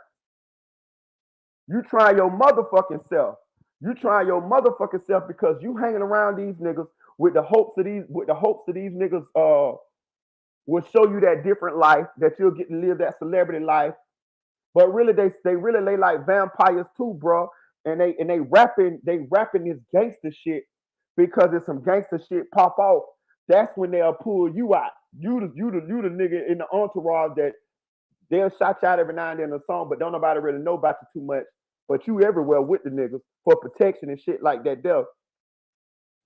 S1: you try your motherfucking self. You try your motherfucking self because you hanging around these niggas with the hopes of these niggas will show you that different life, that you'll get to live that celebrity life. But really they really lay like vampires too, bro. And they rapping this gangster shit because if some gangster shit pop off, that's when they'll pull you out. You the nigga in the entourage that they'll shout you out every now and then in a song, but don't nobody really know about you too much. But you everywhere with the niggas for protection and shit like that there.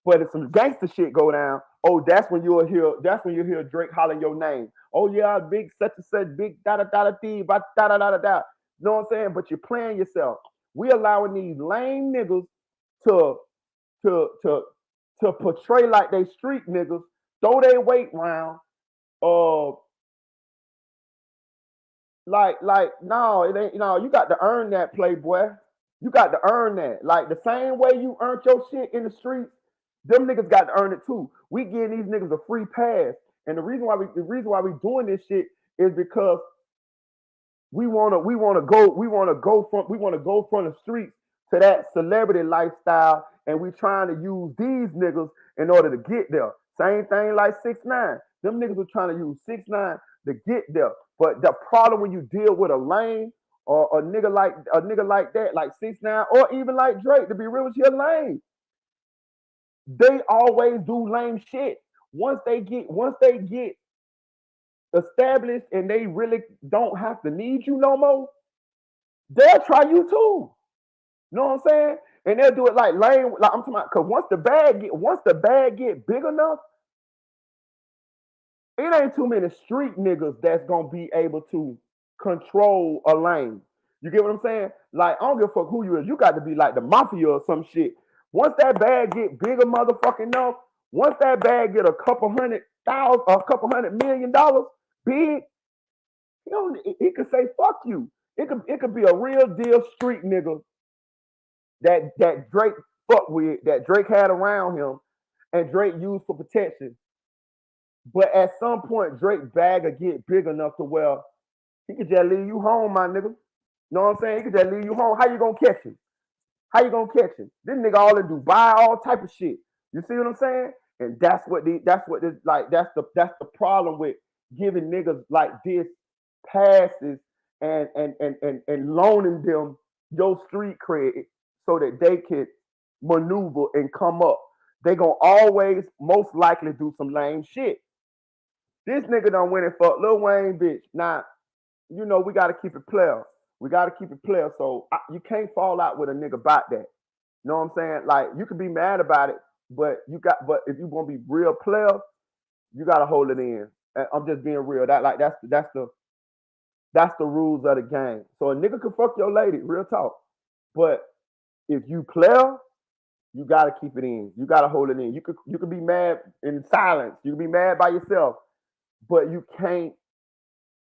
S1: But if some gangster shit go down, oh, that's when you'll hear Drake hollering your name. Oh yeah, big such and such, big da da da da da da da da da. You know what I'm saying? But you're playing yourself. We allowing these lame niggas to portray like they street niggas, throw their weight round, no, it ain't. No, you got to earn that, Playboy. You got to earn that. Like the same way you earned your shit in the streets, them niggas got to earn it too. We giving these niggas a free pass, and the reason why we doing this shit is because we wanna go from the streets to that celebrity lifestyle, and we trying to use these niggas in order to get there. Same thing like 6ix9ine. Them niggas were trying to use 6ix9ine to get there. But the problem when you deal with a lame or a nigga like that, like 6ix9ine, or even like Drake, to be real with you, lame. They always do lame shit. Once they get established and they really don't have to need you no more, they'll try you too. You know what I'm saying? And they'll do it like lame. Like I'm talking about, cause once the bag get big enough, it ain't too many street niggas that's gonna be able to control a lane. You get what I'm saying? Like, I don't give a fuck who you is. You got to be like the mafia or some shit. Once that bag get bigger, motherfucking enough, once that bag get a couple $100,000, $200 million big, you know, he could say fuck you. It could be a real deal street nigga that Drake fuck with, that Drake had around him, and Drake used for protection. But at some point, Drake bag will get big enough to where he could just leave you home, my nigga. You know what I'm saying? He could just leave you home. How you gonna catch him? How you gonna catch him? This nigga all in Dubai, all type of shit. You see what I'm saying? And that's the problem with giving niggas like this passes and loaning them your street credit so that they can maneuver and come up. They gonna always most likely do some lame shit. This nigga done went and fucked Lil Wayne, bitch. Now, you know, we gotta keep it player. We gotta keep it player. So you can't fall out with a nigga about that. You know what I'm saying? Like, you can be mad about it, but if you gonna be real player, you gotta hold it in. And I'm just being real. That's the rules of the game. So a nigga can fuck your lady, real talk. But if you player, you gotta keep it in. You gotta hold it in. You could be mad in silence. You can be mad by yourself, but you can't.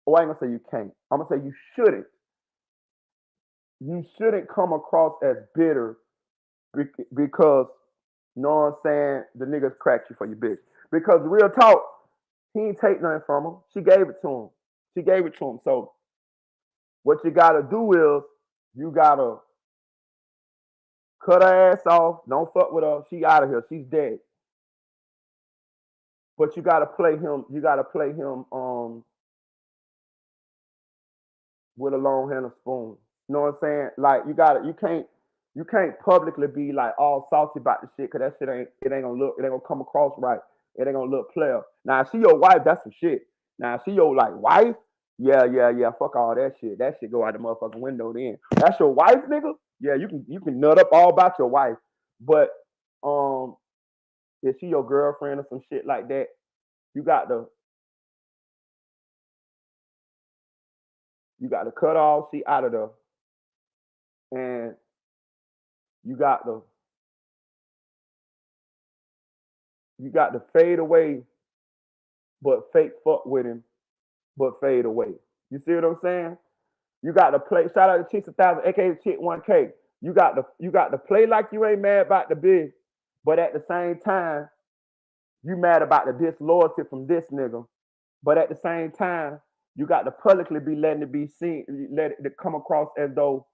S1: Oh, I ain't gonna say you can't. I'm gonna say you shouldn't. You shouldn't come across as bitter because, you know what I'm saying, the niggas cracked you for your bitch. Because real talk, he ain't take nothing from her. She gave it to him. So what you gotta do is you gotta cut her ass off. Don't fuck with her. She out of here. She's dead. But you gotta play him. You gotta play him with a long handle spoon. You know what I'm saying? Like, you can't publicly be like all salty about the shit, cause that shit ain't gonna come across right. It ain't gonna look player. Now, if she your wife, that's some shit. Now, if she your like wife, yeah, fuck all that shit. That shit go out the motherfucking window then. That's your wife, nigga? Yeah, you can nut up all about your wife. But if she your girlfriend or some shit like that, you got to cut off. She out of there. And you got to fade away, but fake fuck with him, but fade away. You see what I'm saying? You got to play. Shout out to Chicks 1000, aka Chick 1K. You got to play like you ain't mad about the bitch, but at the same time, you mad about the disloyalty from this nigga, but at the same time, you got to publicly be letting it be seen, let it come across as though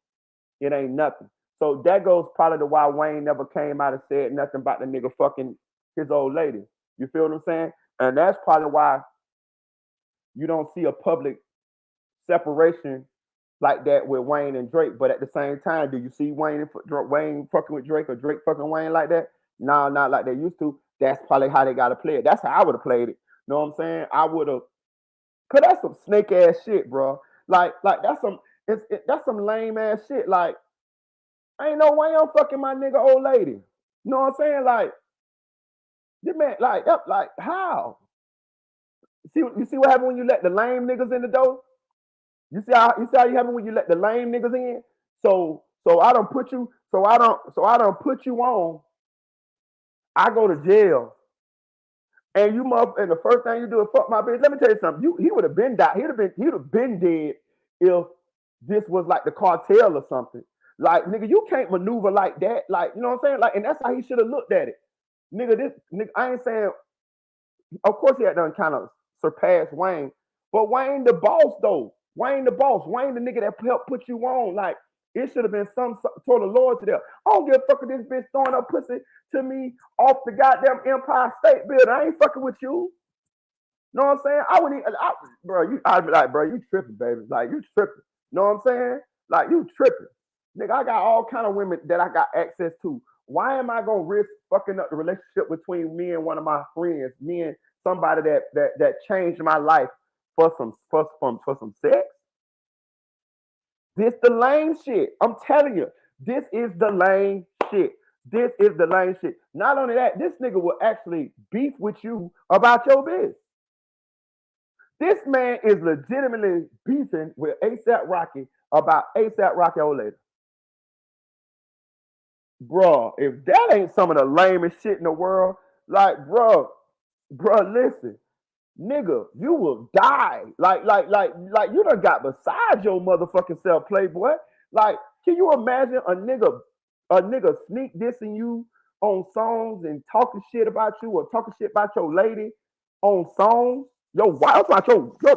S1: it ain't nothing. So that goes probably to why Wayne never came out and said nothing about the nigga fucking his old lady. You feel what I'm saying? And that's probably why you don't see a public separation like that with Wayne and Drake. But at the same time, do you see Wayne fucking with Drake or Drake fucking Wayne like that? No, not like they used to. That's probably how they got to play it. That's how I would have played it. You know what I'm saying? I would have, cause that's some snake ass shit, bro. Like that's some lame ass shit. Like, ain't no way I'm fucking my nigga old lady. You know what I'm saying? Like, this man, like how? You see what happened when you let the lame niggas in the door? You see how you happen when you let the lame niggas in? So I don't put you put you on. I go to jail. And you and the first thing you do is fuck my bitch. Let me tell you something. He would have been died. He'd have been dead if this was like the cartel or something. Like, nigga, you can't maneuver like that. Like, you know what I'm saying? Like, and that's how he should have looked at it. Nigga, I ain't saying, of course he had done kind of surpass Wayne, but Wayne the boss though. Wayne the boss. Wayne the nigga that helped put you on. Like, it should have been some sort of loyalty there. I don't give a fuck if this bitch throwing up pussy to me off the goddamn Empire State Building. I ain't fucking with you. Know what I'm saying? I wouldn't even, I'd be like, bro, you tripping, baby. Like, you tripping. Know what I'm saying? Like, you tripping. Nigga, I got all kind of women that I got access to. Why am I gonna risk fucking up the relationship between me and one of my friends, me and somebody that changed my life for some sex? This the lame shit. I'm telling you, this is the lame shit. This is the lame shit. Not only that, this nigga will actually beef with you about your biz. This man is legitimately beefing with ASAP Rocky about ASAP Rocky old lady. Bro, if that ain't some of the lamest shit in the world, like, bro, listen, nigga, you will die. Like you done got beside your motherfucking self, Playboy. Like, can you imagine a nigga sneak dissing you on songs and talking shit about you or talking shit about your lady on songs? Your wife,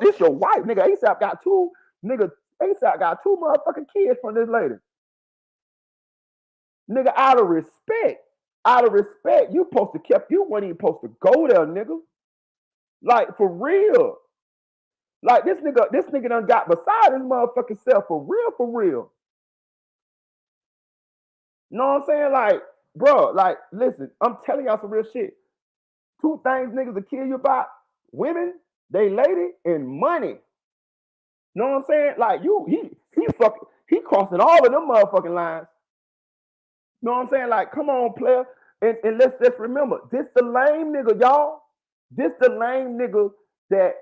S1: this your wife, nigga. ASAP got two motherfucking kids from this lady. Nigga, out of respect, you weren't even supposed to go there, nigga. Like, for real. Like, this nigga done got beside his motherfucking self for real. You know what I'm saying? Like, bro, like, listen, I'm telling y'all some real shit. Two things niggas will kill you about: women, they lady, and money. You know what I'm saying? Like, he crossing all of them motherfucking lines. You know what I'm saying? Like, come on, player. And let's remember, this the lame nigga, y'all. This the lame nigga that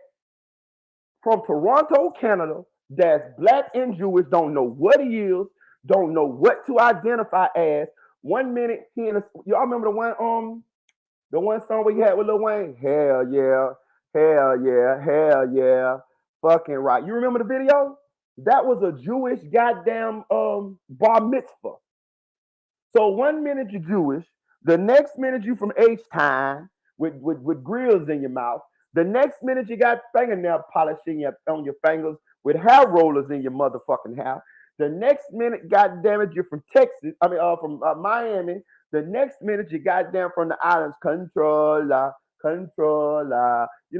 S1: from Toronto, Canada, that's black and Jewish, don't know what he is, don't know what to identify as. 1 minute y'all remember the one song we had with Lil Wayne? Hell yeah, fucking right. You remember the video? That was a Jewish goddamn bar mitzvah. So 1 minute you're Jewish, the next minute you from H-Time with grills in your mouth. The next minute you got fingernail polish on your fingers with hair rollers in your motherfucking hair. The next minute, goddamn it, you're from Texas. From Miami. The next minute you goddamn from the islands. Controller. You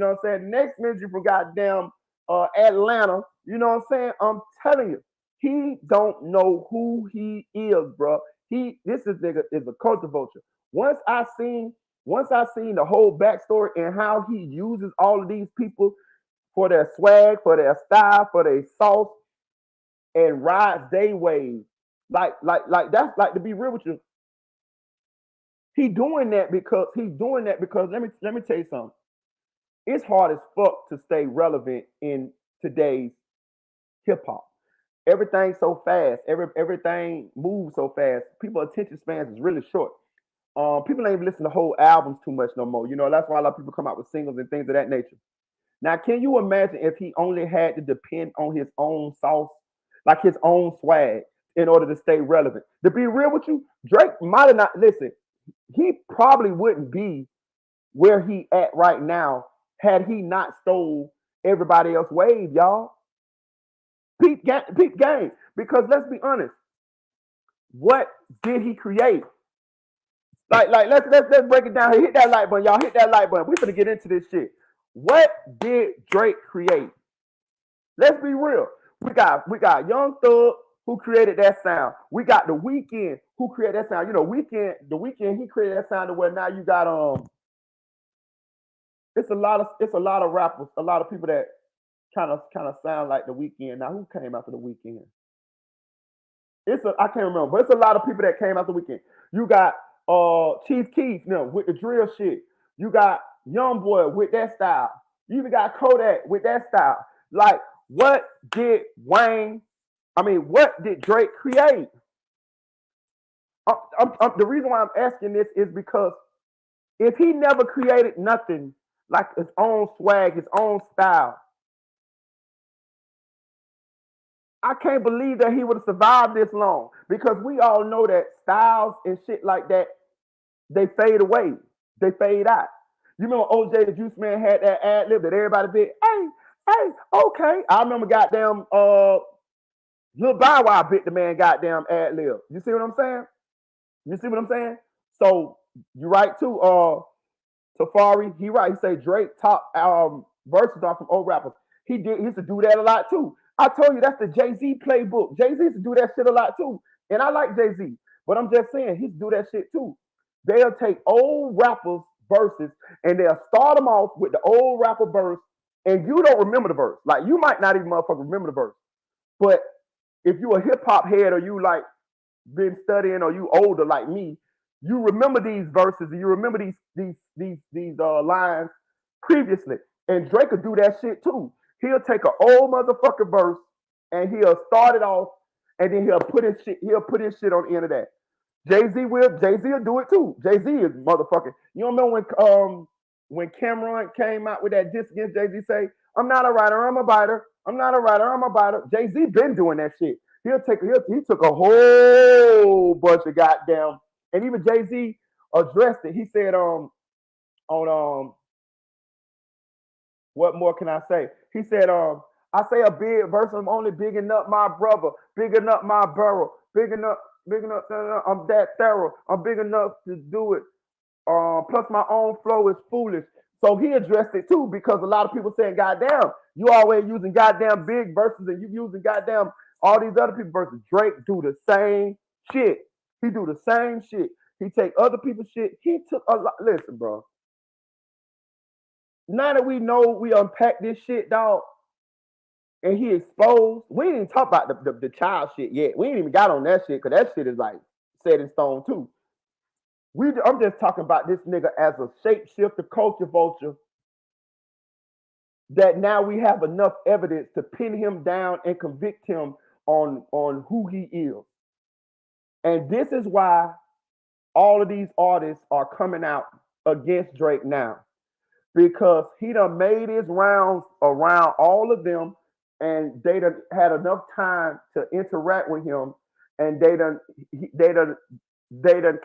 S1: know what I'm saying? Next minute you're from goddamn Atlanta. You know what I'm saying? I'm telling you, he don't know who he is, bro. This nigga is a culture vulture. Once I seen the whole backstory and how he uses all of these people for their swag, for their style, for their sauce, and rides they wave. Like that's like, to be real with you. He doing that because let me tell you something. It's hard as fuck to stay relevant in today's hip hop. Everything's so fast. Everything moves so fast. People's attention spans is really short. People ain't even listen to whole albums too much no more. You know, that's why a lot of people come out with singles and things of that nature. Now, can you imagine if he only had to depend on his own sauce, like his own swag, in order to stay relevant? To be real with you, Drake might have not, listen, he probably wouldn't be where he at right now had he not stole everybody else's wave, y'all. Peep game. Because let's be honest, what did he create? Like let's break it down here. Hit that like button, y'all. Hit that like button. We're gonna get into this shit. What did Drake create? Let's be real. We got Young Thug who created that sound. We got the Weeknd who created that sound. You know, the Weeknd he created that sound to where now you got it's a lot of rappers, a lot of people that kind of sound like the Weeknd. Now who came after the Weeknd? I can't remember, but it's a lot of people that came after the Weeknd. You got Chief Keef, you know, with the drill shit. You got Young Boy with that style. You even got Kodak with that style. Like, what did what did Drake create? The reason why I'm asking this is because if he never created nothing like his own swag, his own style, I can't believe that he would have survived this long, because we all know that styles and shit like that, they fade away. They fade out. You remember OJ the Juice Man had that ad lib that everybody did, hey, okay. I remember goddamn Lil Bow Wow bit the man goddamn ad lib. You see what I'm saying? You see what I'm saying? So you right too, Safari, he right. He say Drake top verses are from old rappers. He used to do that a lot too. I told you that's the Jay-Z playbook. Jay-Z used to do that shit a lot too. And I like Jay-Z. But I'm just saying, he used to do that shit too. They'll take old rappers' verses and they'll start them off with the old rapper verse, and you don't remember the verse. Like, you might not even motherfucker remember the verse. But if you a hip-hop head, or you like been studying, or you older like me, you remember these verses and you remember these lines previously. And Drake will do that shit too. He'll take an old motherfucking verse and he'll start it off, and then he'll put his shit on the end of that. Jay-Z will do it too. Jay-Z is motherfucking. You don't know when Cameron came out with that diss against Jay-Z, say, I'm not a writer, I'm a biter. I'm not a writer, I'm a biter. Jay-Z been doing that shit. He took a whole bunch of goddamn, and even Jay-Z addressed it. He said, what more can I say? He said, I say a big verse, I'm only bigging up my brother, bigging up my barrel, bigging up, I'm that thorough, I'm big enough to do it. Plus my own flow is foolish. So he addressed it too, because a lot of people saying, goddamn, you always using goddamn big verses, and you using goddamn all these other people's verses. Drake do the same shit. He do the same shit. He take other people's shit. He took a lot. Listen, bro. Now that we know, we unpack this shit, dog, and he exposed. We didn't even talk about the child shit yet. We ain't even got on that shit, because that shit is like set in stone too. I'm just talking about this nigga as a shapeshifter, culture vulture, that now we have enough evidence to pin him down and convict him on who he is. And this is why all of these artists are coming out against Drake now, because he done made his rounds around all of them, and they done had enough time to interact with him, and they done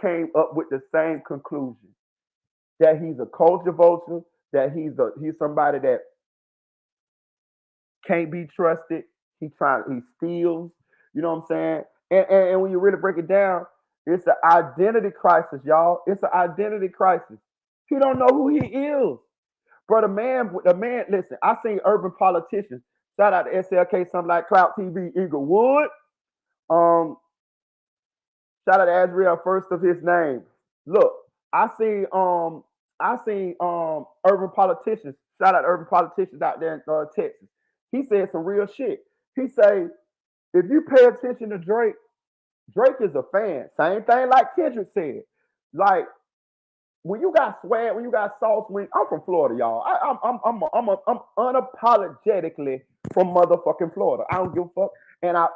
S1: came up with the same conclusion, that he's a culture vulture, that he's somebody that can't be trusted. He steals. You know what I'm saying? And when you really break it down, it's an identity crisis, y'all. It's an identity crisis. He don't know who he is. But the man, listen, I seen urban politicians. Shout out to SLK, something like Clout TV, Eagle Wood. Shout out to Azriel, first of his name. Look, I seen urban politicians. Shout out to urban politicians out there in Texas. He said some real shit. He say, if you pay attention to Drake, Drake is a fan. Same thing like Kendrick said. Like, when you got swag, when you got sauce, I'm from Florida, y'all. I'm unapologetically from motherfucking Florida. I don't give a fuck, and I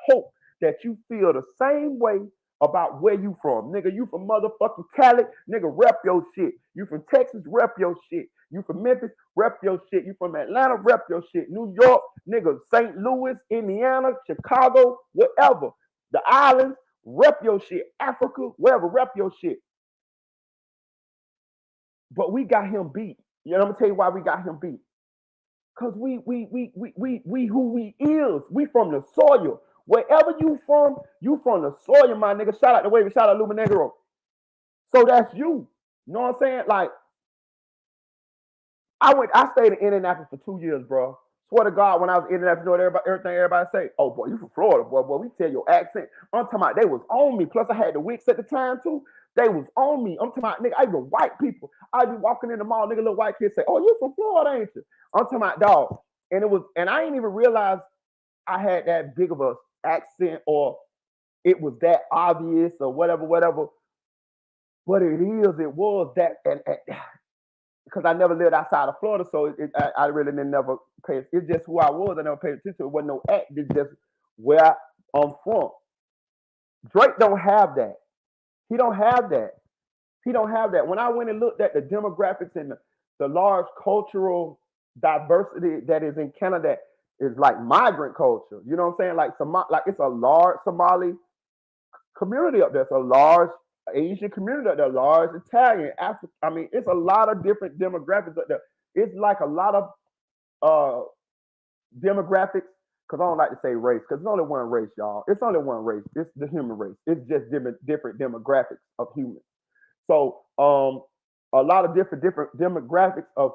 S1: hope that you feel the same way about where you from, nigga. You from motherfucking Cali, nigga. Rep your shit. You from Texas, rep your shit. You from Memphis, rep your shit. You from Atlanta, rep your shit. New York, nigga. St. Louis, Indiana, Chicago, whatever. The islands, rep your shit. Africa, wherever, rep your shit. but we got him beat. You know, I'm gonna tell you why we got him beat. Cause we who we is. We from the soil. Wherever you from the soil, my nigga. Shout out to Wavy, shout out to Luminegro. So that's you. You know what I'm saying? Like, I stayed in Indianapolis for 2 years, bro. Swear to God, when I was in Indianapolis, you know everybody say, oh boy, you from Florida, boy, we tell your accent. I'm talking about they was on me. Plus I had the Wicks at the time too. They was on me. I'm talking about, nigga, I even white people. I'd be walking in the mall, nigga, little white kids say, oh, you from Florida, ain't you? I'm talking about, dog. And I ain't even realize I had that big of a accent or it was that obvious or whatever. But it was that, and because I never lived outside of Florida, so I really didn't never pay. It's just who I was. I never paid attention. It wasn't no act. It's just where I'm from. Drake don't have that. He don't have that. He don't have that. When I went and looked at the demographics and the large cultural diversity that is in Canada, is like migrant culture. You know what I'm saying? Like it's a large Somali community up there. It's a large Asian community up there, large Italian, African. I mean, it's a lot of different demographics up there. It's like a lot of demographics, because I don't like to say race, because it's only one race, y'all. It's only one race. It's the human race. It's just different demographics of humans. So a lot of different demographics of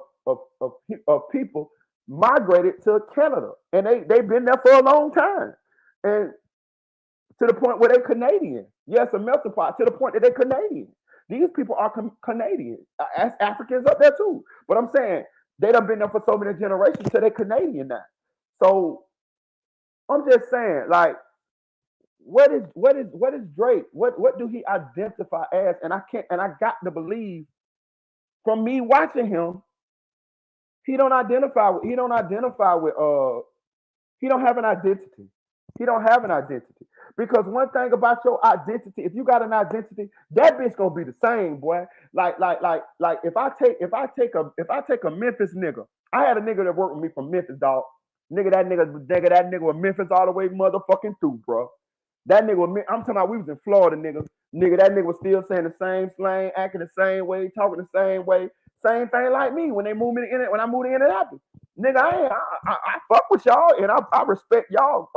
S1: people migrated to Canada, and they've been there for a long time, and to the point where they're Canadian. Yes, a melting pot, to the point that they're Canadian. These people are Canadian, as Africans up there too. But I'm saying they done been there for so many generations, so they're Canadian now. So I'm just saying, like, what is Drake? What do he identify as? And I got to believe from me watching him, he don't have an identity. He don't have an identity. Because one thing about your identity, if you got an identity, that bitch gonna be the same, boy. Like if I take a Memphis nigga, I had a nigga that worked with me from Memphis, dog. That nigga was Memphis all the way motherfucking through, bro. That nigga, I'm talking about we was in Florida, nigga. That nigga was still saying the same slang, acting the same way, talking the same way, same thing like me when I moved in Indianapolis. Nigga, I fuck with y'all and I respect y'all.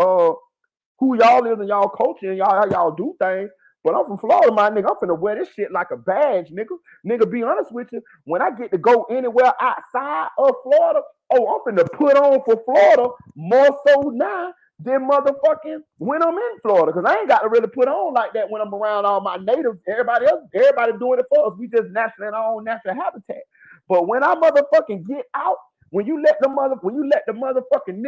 S1: Who y'all is and y'all culture and y'all how y'all do things. But I'm from Florida, my nigga. I'm finna wear this shit like a badge, nigga. Nigga, be honest with you. When I get to go anywhere outside of Florida, I'm finna put on for Florida more so now than motherfucking when I'm in Florida. Because I ain't got to really put on like that when I'm around all my natives. Everybody doing it for us. We just naturally in our own natural habitat. But when I motherfucking get out, when you let the motherfucking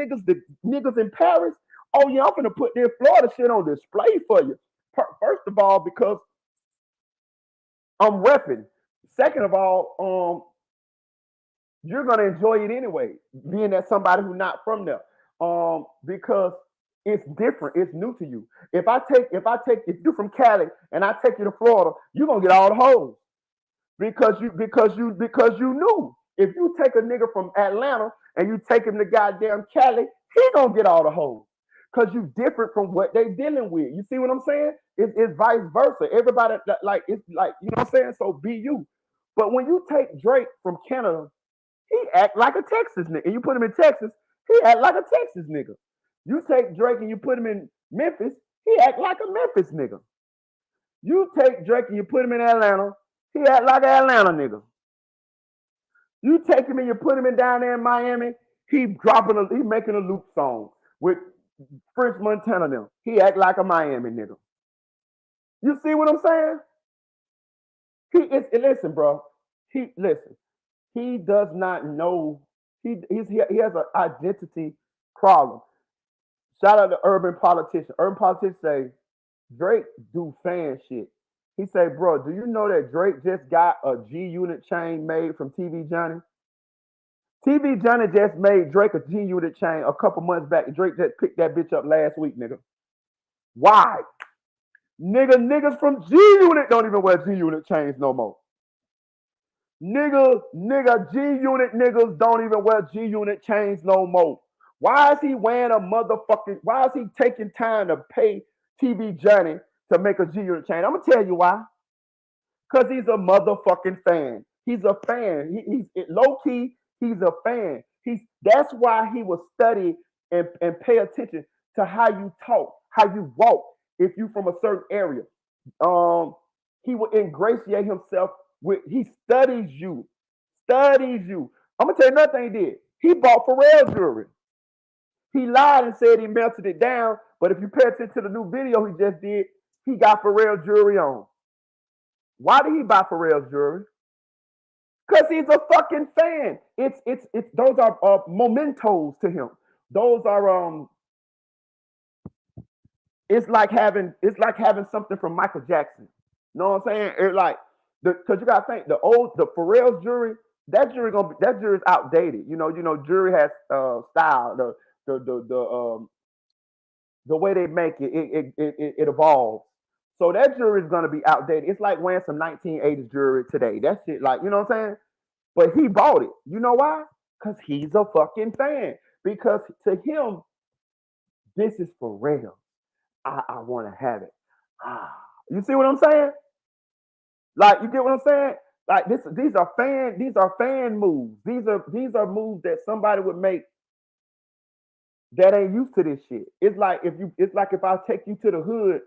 S1: niggas in Paris, oh yeah, I'm gonna put this Florida shit on display for you. First of all, because I'm repping. Second of all, you're gonna enjoy it anyway, being that somebody who's not from there. Because it's different, it's new to you. If you're from Cali and I take you to Florida, you're gonna get all the hoes. Because you knew. If you take a nigga from Atlanta and you take him to goddamn Cali, he gonna get all the hoes. Because you different from what they dealing with. You see what I'm saying? It's vice versa. Everybody it's like, you know what I'm saying? So be you. But when you take Drake from Canada, he act like a Texas nigga. And you put him in Texas, he act like a Texas nigga. You take Drake and you put him in Memphis, he act like a Memphis nigga. You take Drake and you put him in Atlanta, he act like an Atlanta nigga. You take him and you put him in down there in Miami, he making a loop song with French Montana now. He act like a Miami nigga. You see what I'm saying? Listen, bro. He does not know. He has an identity problem. Shout out to Urban Politician. Urban Politician say Drake do fan shit. He say, bro, do you know that Drake just got a G-Unit chain made from TV Johnny? TV Johnny just made Drake a G-Unit chain a couple months back. Drake just picked that bitch up last week, nigga. Why? Niggas from G-Unit don't even wear G-Unit chains no more. Nigga, G-Unit niggas don't even wear G-Unit chains no more. Why is he taking time to pay TV Johnny to make a G-Unit chain? I'm going to tell you why. Because he's a motherfucking fan. He's a fan. He's low key. He's a fan. That's why he will study and pay attention to how you talk, how you walk. If you from a certain area, he will ingratiate himself with. He studies you, studies you. I'm gonna tell you another thing he did. He bought Pharrell jewelry. He lied and said he melted it down, but if you pay attention to the new video he just did, he got Pharrell jewelry on. Why did he buy Pharrell jewelry? Because he's a fucking fan. It's those are mementos to him. Those are it's like having something from Michael Jackson. You know what I'm saying? It's like because you gotta think the Pharrell's jewelry, that jewelry is outdated. You know, jewelry has style. The way they make it evolves. So that jewelry is gonna be outdated. It's like wearing some 1980s jewelry today. That shit, like, you know what I'm saying? But he bought it. You know why? Because he's a fucking fan. Because to him, this is for real. I want to have it. You see what I'm saying? Like, you get what I'm saying? Like, these are fan moves. These are moves that somebody would make that ain't used to this shit. It's like if I take you to the hood.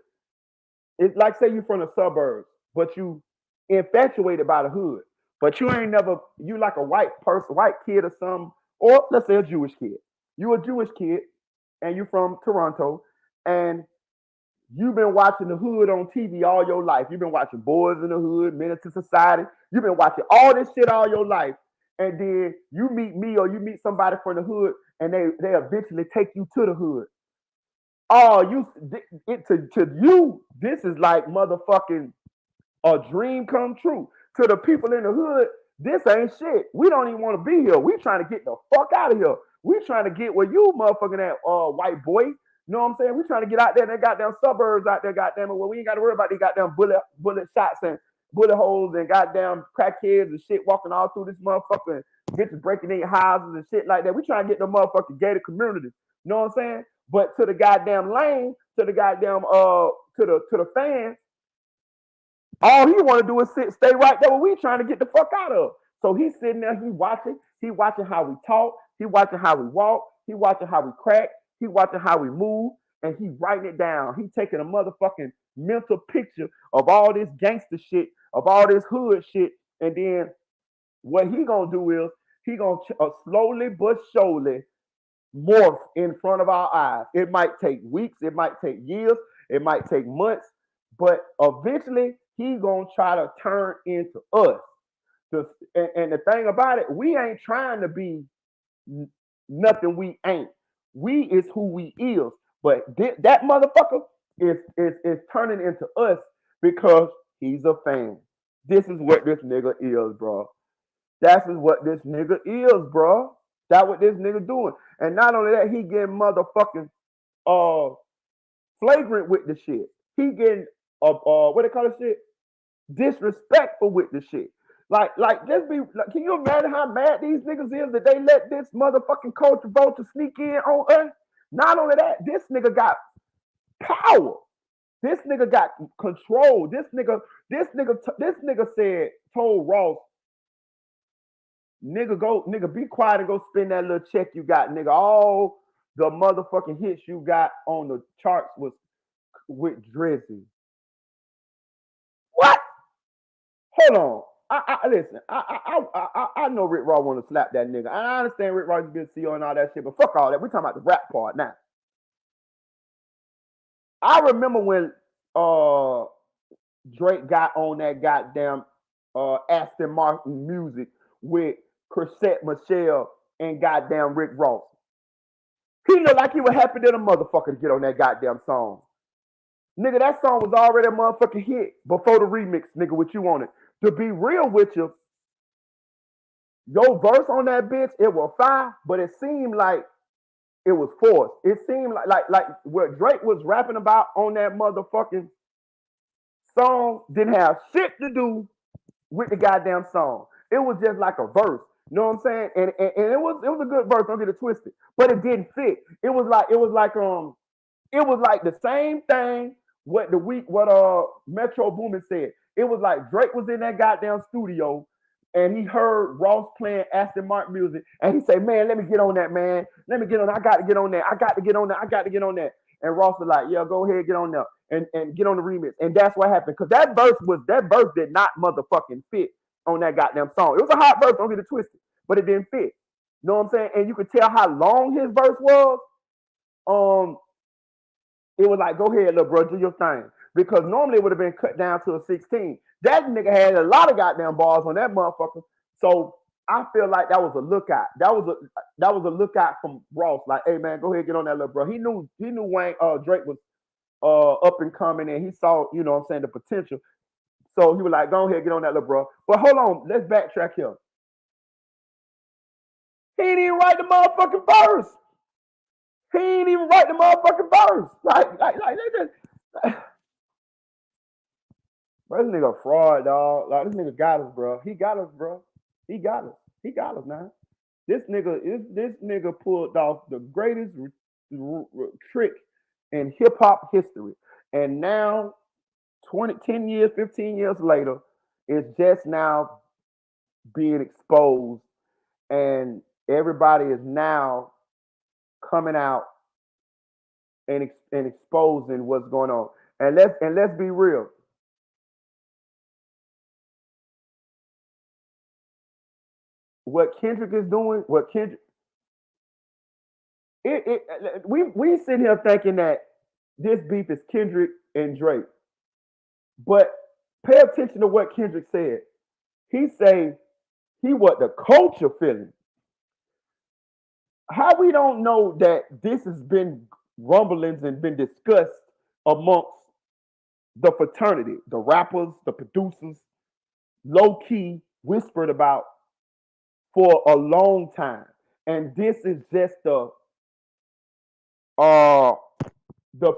S1: It's like, say you from the suburbs, but you infatuated by the hood, but you like a white kid or something, or let's say a Jewish kid. You a Jewish kid, and you from Toronto, and you've been watching the hood on TV all your life. You've been watching Boys in the Hood, Menace to Society. You've been watching all this shit all your life, and then you meet me or you meet somebody from the hood, and they eventually take you to the hood. Oh, to you, this is like motherfucking a dream come true. To the people in the hood, this ain't shit. We don't even want to be here. We trying to get the fuck out of here. We trying to get where you motherfucking at, white boy. You know what I'm saying? We trying to get out there in that goddamn suburbs out there, goddamn it, where we ain't got to worry about these goddamn bullet shots and bullet holes and goddamn crackheads and shit walking all through this motherfucking bitches breaking in houses and shit like that. We trying to get the motherfucking gated communities. You know what I'm saying? But to the goddamn lane, to the goddamn to the fans, all he want to do is stay right there where we trying to get the fuck out of. So he's sitting there, he watching how we talk, he watching how we walk, he watching how we crack, he watching how we move, and he writing it down. He taking a motherfucking mental picture of all this gangster shit, of all this hood shit, and then what he gonna do is he gonna slowly but surely morph in front of our eyes. It might take weeks, it might take years, it might take months, but eventually he gonna try to turn into us. And the thing about it, we ain't trying to be nothing we ain't. We is who we is. But that motherfucker is turning into us because he's a fan. This is what this nigga is, bro. That is what this nigga is, bro. That's what this nigga doing. And not only that, he getting motherfucking flagrant with the shit. He getting what they call this shit? Disrespectful with the shit. Like just be like, can you imagine how mad these niggas is that they let this motherfucking culture vulture sneak in on us? Not only that, this nigga got power. This nigga got control. This nigga told Ross, nigga, be quiet and go spend that little check you got, nigga. All the motherfucking hits you got on the charts was with Drizzy. What? Hold on. Listen. I know Rick Ross want to slap that nigga. I understand Rick Ross is a good CEO and all that shit, but fuck all that. We talking about the rap part now. I remember when Drake got on that goddamn Aston Martin music with Chrisette Michelle and goddamn Rick Ross. He looked like he was happy than a motherfucker to get on that goddamn song. Nigga, that song was already a motherfucking hit before the remix, nigga, with you on it. To be real with you, your verse on that bitch, it was fire, but it seemed like it was forced. It seemed like what Drake was rapping about on that motherfucking song didn't have shit to do with the goddamn song. It was just like a verse. You know what I'm saying? And it was a good verse, don't get it twisted. But it didn't fit. It was like the same thing what Metro Boomin said. It was like Drake was in that goddamn studio and he heard Ross playing Aston Martin music, and he said, "Man, let me get on that, man. Let me get on. I got to get on that. I got to get on that. I got to get on that." And Ross was like, "Yeah, go ahead, get on there and get on the remix." And that's what happened, because that verse did not motherfucking fit on that goddamn song. It was a hot verse, don't get it twisted, but it didn't fit. You know what I'm saying? And you could tell how long his verse was. It was like, "Go ahead, little bro, do your thing," because normally it would have been cut down to a 16. That nigga had a lot of goddamn bars on that motherfucker. So I feel like that was a lookout. That was a lookout from Ross. Like, "Hey man, go ahead, get on that, little bro." He knew Wayne Drake was up and coming, and he saw, you know what I'm saying, the potential. So he was like, "Go ahead, get on that, little bro." But hold on, let's backtrack here. He didn't even write the motherfucking verse. He ain't even write the motherfucking verse. Like they just, bro, this nigga a fraud, dog. Like, this nigga got us, bro. He got us, bro. He got us. He got us, man. This nigga pulled off the greatest trick in hip hop history, and now 10 years, 15 years later, it's just now being exposed, and everybody is now coming out and exposing what's going on. And let's be real. What Kendrick is doing, we sit here thinking that this beef is Kendrick and Drake, but pay attention to what Kendrick said. He say he what the culture feeling. How we don't know that this has been rumblings and been discussed amongst the fraternity, the rappers, the producers, low key whispered about for a long time, and this is just the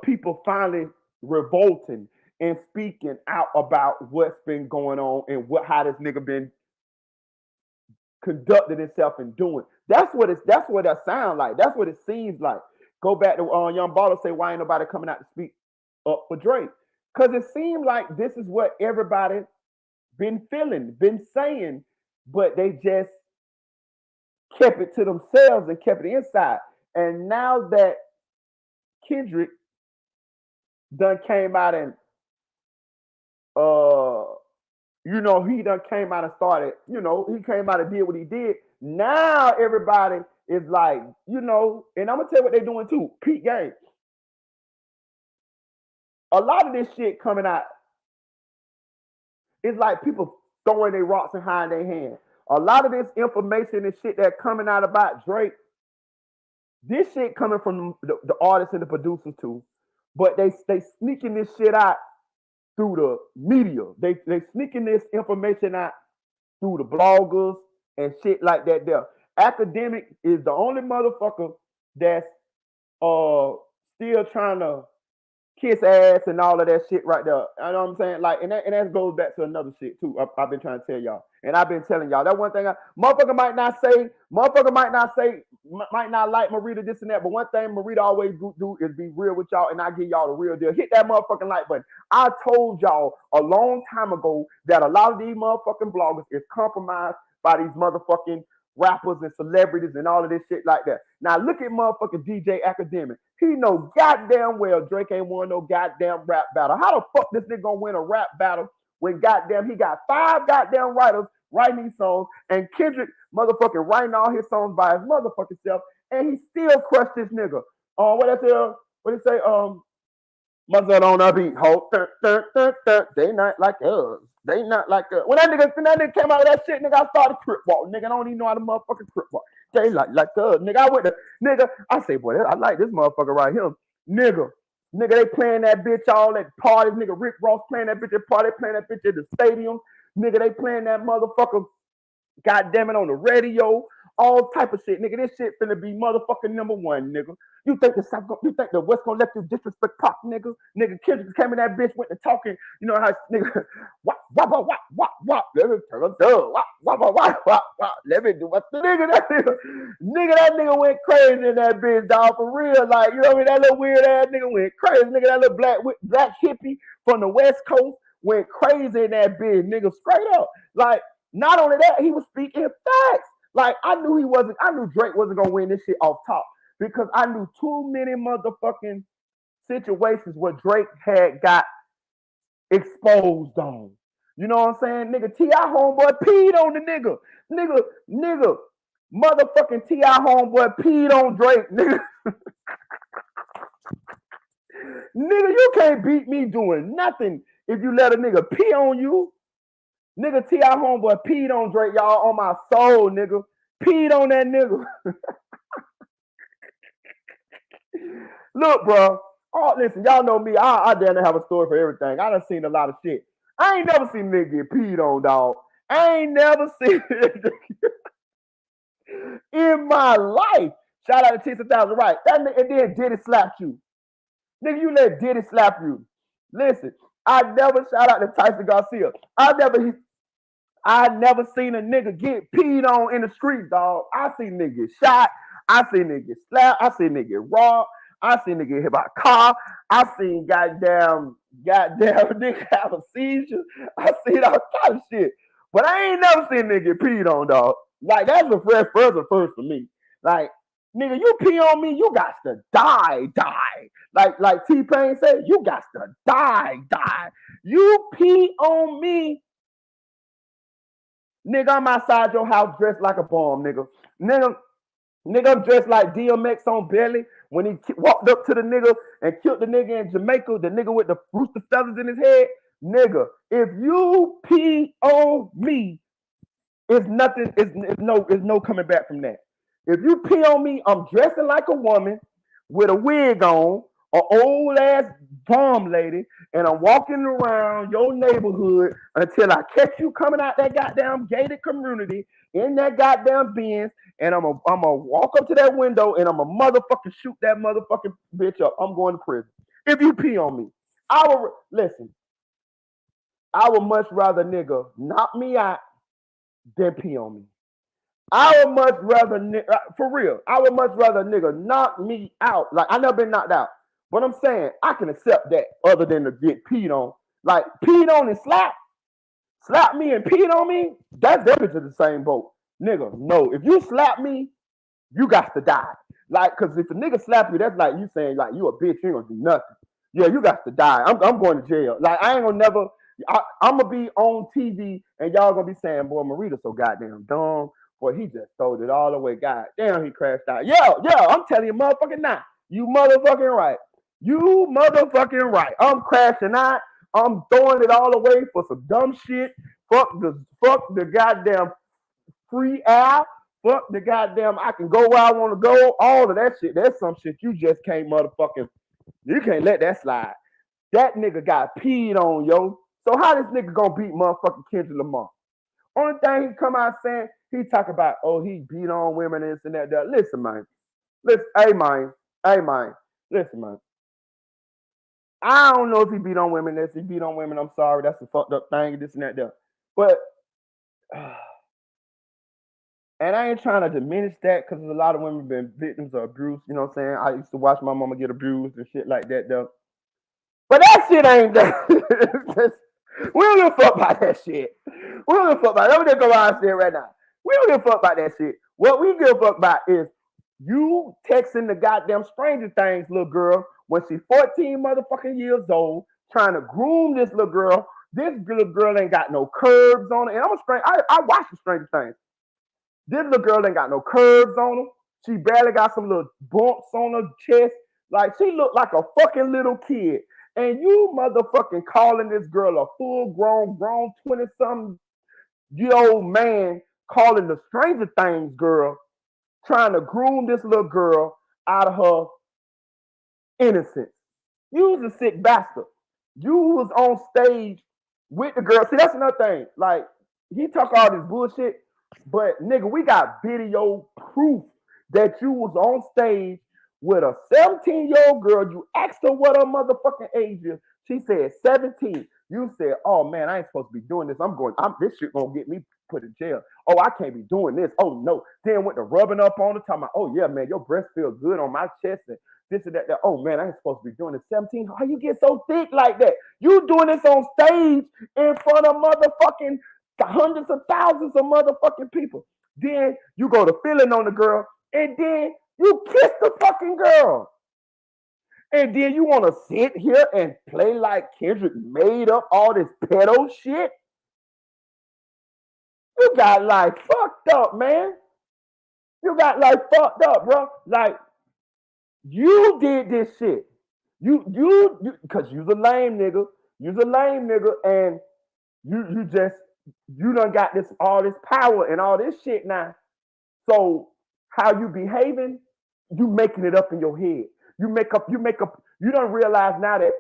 S1: people finally revolting and speaking out about what's been going on and how this nigga been conducted himself and doing. That's what that sound like. That's what it seems like. Go back to Young Baller say, "Why ain't nobody coming out to speak up for Drake?" Because it seemed like this is what everybody been feeling, been saying, but they just kept it to themselves and kept it inside. And now that Kendrick done came out and he done came out and started, he came out and did what he did. Now everybody is like, and I'm gonna tell you what they're doing too. Peak game. A lot of this shit coming out, it's like people throwing their rocks and hiding their hand. A lot of this information and shit that coming out about Drake, this shit coming from the artists and the producers too, but they sneaking this shit out through the media. They sneaking this information out through the bloggers and shit like that there. Academic is the only motherfucker that's still trying to kiss ass and all of that shit right there. You know what I'm saying? Like, and that goes back to another shit too. I've been trying to tell y'all, and I've been telling y'all that one thing. Motherfucker might not like Merita this and that, but one thing Merita always do is be real with y'all, and I give y'all the real deal. Hit that motherfucking like button. I told y'all a long time ago that a lot of these motherfucking bloggers is compromised by these motherfucking rappers and celebrities and all of this shit like that. Now look at motherfucking DJ Academic. He know goddamn well Drake ain't won no goddamn rap battle. How the fuck this nigga gonna win a rap battle when goddamn he got 5 goddamn writers writing these songs, and Kendrick motherfucking writing all his songs by his motherfucking self, and he still crushed this nigga. What he say? Mother on a beat, ho. They not like us. They not like us. When that nigga came out with that shit, nigga, I started crip walk. Nigga, I don't even know how to motherfucking crip walk. They like us. Nigga, I say, boy, I like this motherfucker right here. Nigga, they playing that bitch all at parties. Nigga, Rick Ross playing that bitch at party, playing that bitch at the stadium. Nigga, they playing that motherfucker, goddamn it, on the radio. All type of shit, nigga. This shit finna be motherfucking number 1, nigga. You think the West gonna let you disrespect Pop, nigga? Nigga, Kendrick came in that bitch, went to talking. You know how nigga wop. Let me turn up dub. Wop. Let me do what the that nigga went crazy in that bitch, dog, for real. Like, you know what I mean? That little weird ass nigga went crazy. Nigga, that little black hippie from the West Coast went crazy in that bitch, nigga, straight up. Like, Not only that, he was speaking facts. Like I knew Drake wasn't gonna win this shit off top because I knew too many motherfucking situations where Drake had got exposed on. You know what I'm saying? Nigga, T.I. homeboy peed on the nigga. Nigga, motherfucking T.I. homeboy peed on Drake, nigga. Nigga, you can't beat me doing nothing if you let a nigga pee on you. Nigga, T.I. homeboy peed on Drake, y'all, on my soul, nigga. Peed on that nigga. Look, bro. Oh, listen, y'all know me. I damn near have a story for everything. I done seen a lot of shit. I ain't never seen a nigga get peed on, dog. I ain't never seen it in my life. Shout out to T-1000, right? That nigga, and then Diddy slapped you. Nigga, you let Diddy slap you. Listen, I never shout out to Tyson Garcia. I never seen a nigga get peed on in the street, dog. I seen nigga get shot. I seen nigga get slapped. I seen nigga get robbed. I seen nigga get hit by a car. I seen goddamn nigga have a seizure. I seen all kind of shit. But I ain't never seen nigga get peed on, dog. Like, that's a fresh first for me. Like, nigga, you pee on me, you got to die. Like T-Pain said, you got to die. You pee on me, nigga, I'm outside your house dressed like a bomb, nigga. Nigga, I'm dressed like DMX on Belly when he walked up to the nigga and killed the nigga in Jamaica, the nigga with the rooster feathers in his head. Nigga, if you pee on me, it's nothing, it's no coming back from that. If you pee on me, I'm dressing like a woman with a wig on, an old ass bomb lady, and I'm walking around your neighborhood until I catch you coming out that goddamn gated community in that goddamn Benz, and I'm gonna walk up to that window and I'm gonna motherfucking shoot that motherfucking bitch up. I'm going to prison. If you pee on me, I would much rather nigga knock me out than pee on me. I would much rather, for real, I would much rather nigga knock me out. Like, I never been knocked out. But I'm saying, I can accept that other than to get peed on. Like, peed on and slap me and peed on me, that's definitely the same boat. Nigga, no. If you slap me, you got to die. Like, because if a nigga slap you, that's like you saying, like, you a bitch, you ain't gonna do nothing. Yeah, you got to die. I'm going to jail. Like, I ain't gonna never, I'm gonna be on TV and y'all gonna be saying, boy, Marita's so goddamn dumb. Boy, he just throwed it all away. God damn, he crashed out. Yeah, I'm telling you, motherfucking now. You motherfucking right. You motherfucking right. I'm crashing out. I'm throwing it all away for some dumb shit. Fuck the goddamn free air. Fuck the goddamn I can go where I want to go. All of that shit. That's some shit you just can't motherfucking. You can't let that slide. That nigga got peed on, yo. So how this nigga gonna beat motherfucking Kendrick Lamar? Only thing he come out saying, he talk about, oh, he beat on women and this and that. Listen, man. Listen, hey, man. Listen, man. I don't know if he beat on women. If he beat on women, I'm sorry. That's a fucked up thing, this and that. But, and I ain't trying to diminish that because a lot of women have been victims of abuse. You know what I'm saying? I used to watch my mama get abused and shit like that, though. But that shit ain't that. We don't give a fuck about that shit. We don't give a fuck about it. Let me just go out and say it right now. We don't give a fuck about that shit. What we give a fuck about is you texting the goddamn Stranger Things little girl when she's 14 motherfucking years old, trying to groom this little girl. This little girl ain't got no curves on her. And I watch the Stranger Things. This little girl ain't got no curves on her. She barely got some little bumps on her chest. Like, she looked like a fucking little kid. And you motherfucking calling this girl a full-grown 20-something-year-old man, calling the Stranger Things girl, trying to groom this little girl out of her innocence. You was a sick bastard. You was on stage with the girl. See, that's another thing. Like, he talk all this bullshit, but nigga, we got video proof that you was on stage with a 17-year-old girl. You asked her what her motherfucking age is. She said 17. You said, oh man, I ain't supposed to be doing this. This shit gonna get me put in jail. Oh, I can't be doing this. Oh no. Then went to rubbing up on her, talking about, oh yeah, man, your breast feels good on my chest and this and that. Oh man, I ain't supposed to be doing this. 17. How you get so thick like that? You doing this on stage in front of motherfucking got hundreds of thousands of motherfucking people. Then you go to feeling on the girl, and then you kiss the fucking girl. And then you want to sit here and play like Kendrick made up all this pedo shit? You got like fucked up, man. You got like fucked up, bro. Like, you did this shit. You, cause you's a lame nigga. You's a lame nigga, and you done got all this power and all this shit now. So how you behaving, you making it up in your head. You don't realize now that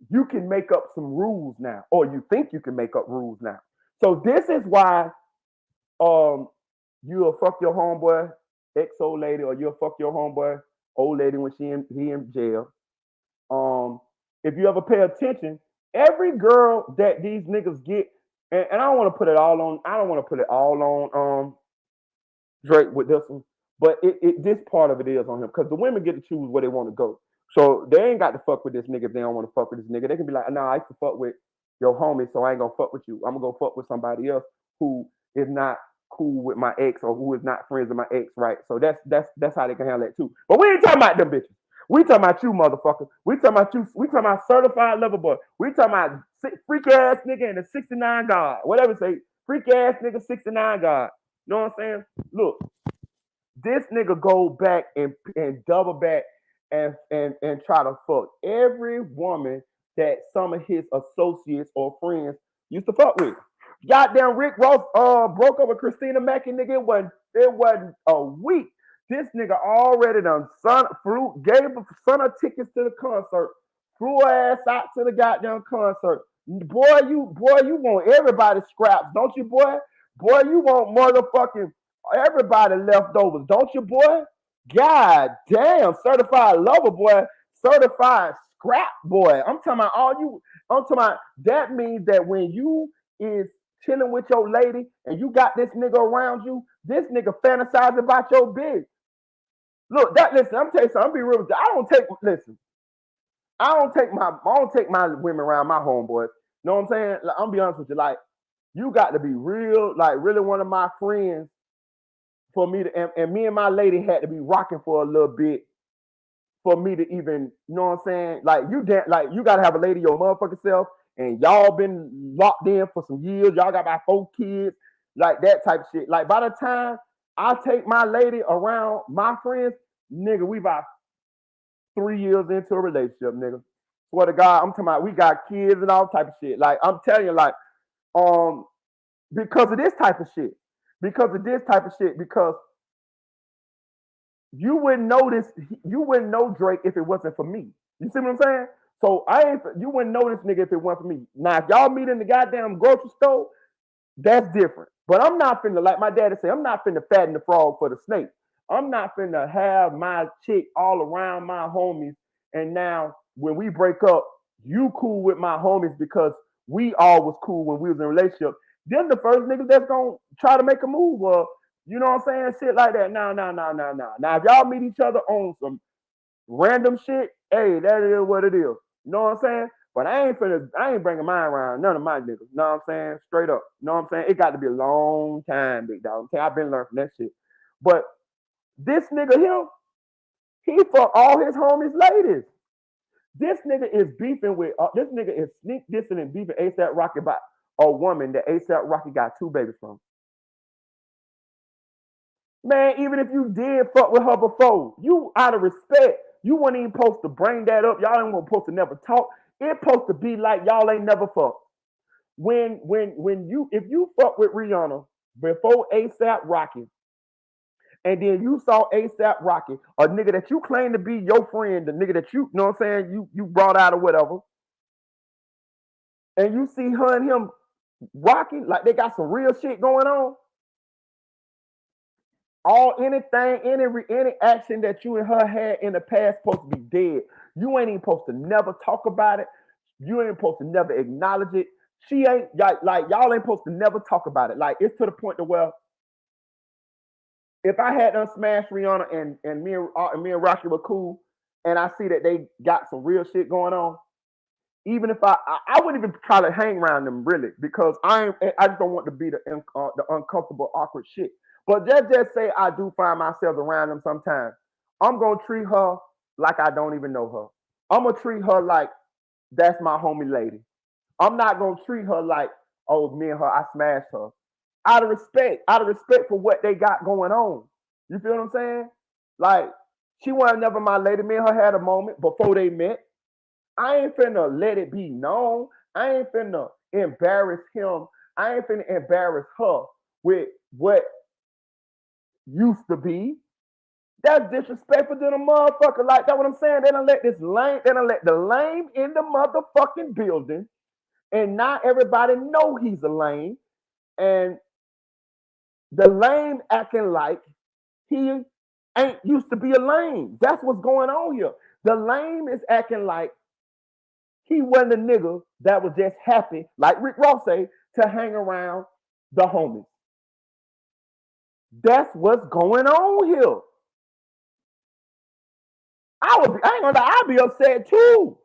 S1: you can make up some rules now, or you think you can make up rules now. So this is why you'll fuck your homeboy, ex-old lady, or you'll fuck your homeboy, old lady when he in jail. If you ever pay attention, every girl that these niggas get, and I don't want to put it all on Drake with this one, but this part of it is on him, because the women get to choose where they want to go. So they ain't got to fuck with this nigga if they don't want to fuck with this nigga. They can be like, nah, I used to fuck with your homie, so I ain't gonna fuck with you. I'm gonna go fuck with somebody else who is not cool with my ex, or who is not friends with my ex, right? So that's how they can handle that too. But we ain't talking about them bitches. We talking about you, motherfucker. We talking about you. We talking about certified lover boy. We talking about freak ass nigga and the 69 God. Whatever say, freak ass nigga 69 God. You know what I'm saying? Look, this nigga go back and double back and try to fuck every woman that some of his associates or friends used to fuck with. Goddamn Rick Ross broke up with Christina Mackey, nigga. It wasn't a week. This nigga already done gave a son of tickets to the concert, flew her ass out to the goddamn concert. Boy, you want everybody scraps, don't you, boy? Boy, you want motherfucking everybody leftovers, don't you, boy? God damn, certified lover boy, certified scrap boy. I'm talking about that means that when you is chilling with your lady and you got this nigga around you, this nigga fantasizing about your bitch. Look, listen, I'm telling you something, I'm be real with you. I don't take my women around my homeboys. You know what I'm saying? Like, I'm be honest with you, like, you got to be real, like really one of my friends for me to, and me and my lady had to be rocking for a little bit for me to even, you know what I'm saying? Like, you got to have a lady your motherfucking self, and y'all been locked in for some years. Y'all got about 4 kids, like that type of shit. Like, by the time I take my lady around my friends, nigga, we about 3 years into a relationship, nigga. Swear to God, I'm talking about we got kids and all type of shit. Like, I'm telling you, like, because of this type of shit. Because you wouldn't know Drake if it wasn't for me. You see what I'm saying? So you wouldn't know this nigga if it wasn't for me. Now, if y'all meet in the goddamn grocery store, that's different. But I'm not finna, like my daddy said, I'm not finna fatten the frog for the snake. I'm not finna have my chick all around my homies, and now when we break up, you cool with my homies because we all was cool when we was in a relationship. Them the first niggas that's gonna try to make a move, or you know what I'm saying, shit like that. No. Now if y'all meet each other on some random shit, hey, that is what it is. You know what I'm saying? But I ain't bringing mine around none of my niggas. You know what I'm saying? Straight up. You know what I'm saying? It got to be a long time, big dog. I've been learning from that shit. But this nigga here, he fuck all his homies' ladies. This nigga is beefing with, this nigga is sneak dissing and beefing ASAP Rocky about a woman that ASAP Rocky got 2 babies from. Man, even if you did fuck with her before, you out of respect, you weren't even supposed to bring that up. Y'all ain't supposed to never talk. It's supposed to be like y'all ain't never fucked. If you fuck with Rihanna before ASAP Rocky, and then you saw ASAP Rocky, a nigga that you claim to be your friend, the nigga that you know what I'm saying, you brought out or whatever, and you see her and him rocking, like they got some real shit going on. Any action that you and her had in the past supposed to be dead. You ain't even supposed to never talk about it. You ain't supposed to never acknowledge it. She ain't like y'all ain't supposed to never talk about it. Like, it's to the point to where if I had done smashed Rihanna and me and Rocky were cool, and I see that they got some real shit going on, even if I wouldn't even try to hang around them really because I just don't want to be the uncomfortable, awkward shit. But just say I do find myself around them sometimes. I'm gonna treat her like I don't even know her. I'm gonna treat her like that's my homie lady. I'm not gonna treat her like, oh, me and her, I smashed her. Out of respect for what they got going on. You feel what I'm saying? Like, she wasn't never my lady. Me and her had a moment before they met. I ain't finna let it be known. I ain't finna embarrass him. I ain't finna embarrass her with what used to be. That's disrespectful to the motherfucker. Like, that's what I'm saying. They don't let the lame in the motherfucking building. And not everybody know he's a lame. And the lame acting like he ain't used to be a lame. That's what's going on here. The lame is acting like he wasn't a nigga that was just happy, like Rick Ross say, to hang around the homies. That's what's going on here. I ain't gonna lie, I'd be upset too.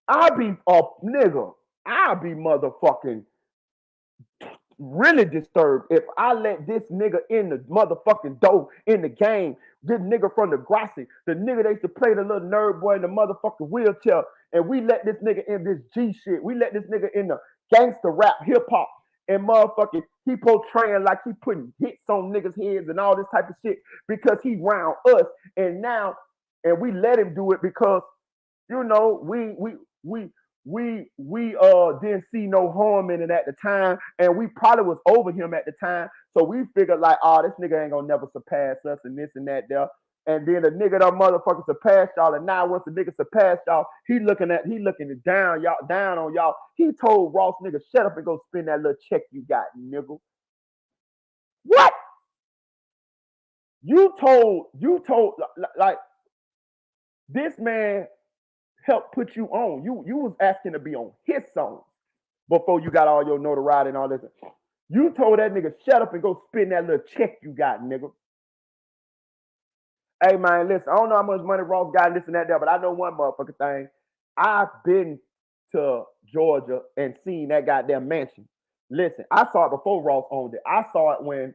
S1: I'd be a nigga. I'd be motherfucking really disturbed if I let this nigga in the motherfucking door in the game. This nigga from the Grassy, the nigga they used to play the little nerd boy in the motherfucking wheelchair, and we let this nigga in this G shit. We let this nigga in the gangster rap hip hop and motherfucking he portraying like he putting hits on niggas' heads and all this type of shit because he round us, and we let him do it because you know we didn't see no harm in it at the time, and we probably was over him at the time, so we figured like, oh, this nigga ain't gonna never surpass us and this and that there. And then the nigga that motherfucker surpassed y'all, and now once the nigga surpassed y'all, he looking down on y'all. He told Ross, nigga, shut up and go spend that little check you got, nigga. What? You told like this man helped put you on. You was asking to be on his song before you got all your notoriety and all this. You told that nigga shut up and go spend that little check you got, nigga. Hey man, listen, I don't know how much money Ross got and this and that there, but I know one motherfucking thing. I've been to Georgia and seen that goddamn mansion. Listen, I saw it before Ross owned it. I saw it when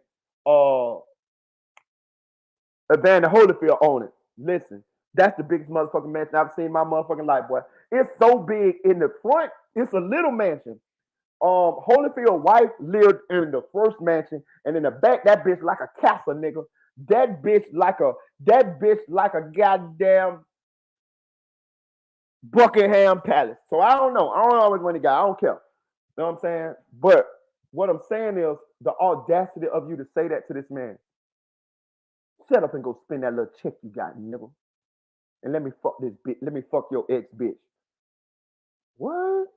S1: Evander Holyfield owned it. Listen, that's the biggest motherfucking mansion I've seen in my motherfucking life, boy. It's so big in the front, it's a little mansion. Holyfield's wife lived in the first mansion, and in the back, that bitch like a castle, nigga. That bitch like a goddamn Buckingham Palace. So I don't know. I don't always want to guy. I don't care. You know what I'm saying? But what I'm saying is the audacity of you to say that to this man. Shut up and go spend that little check you got, nigga. And let me fuck this bitch. Let me fuck your ex bitch. What?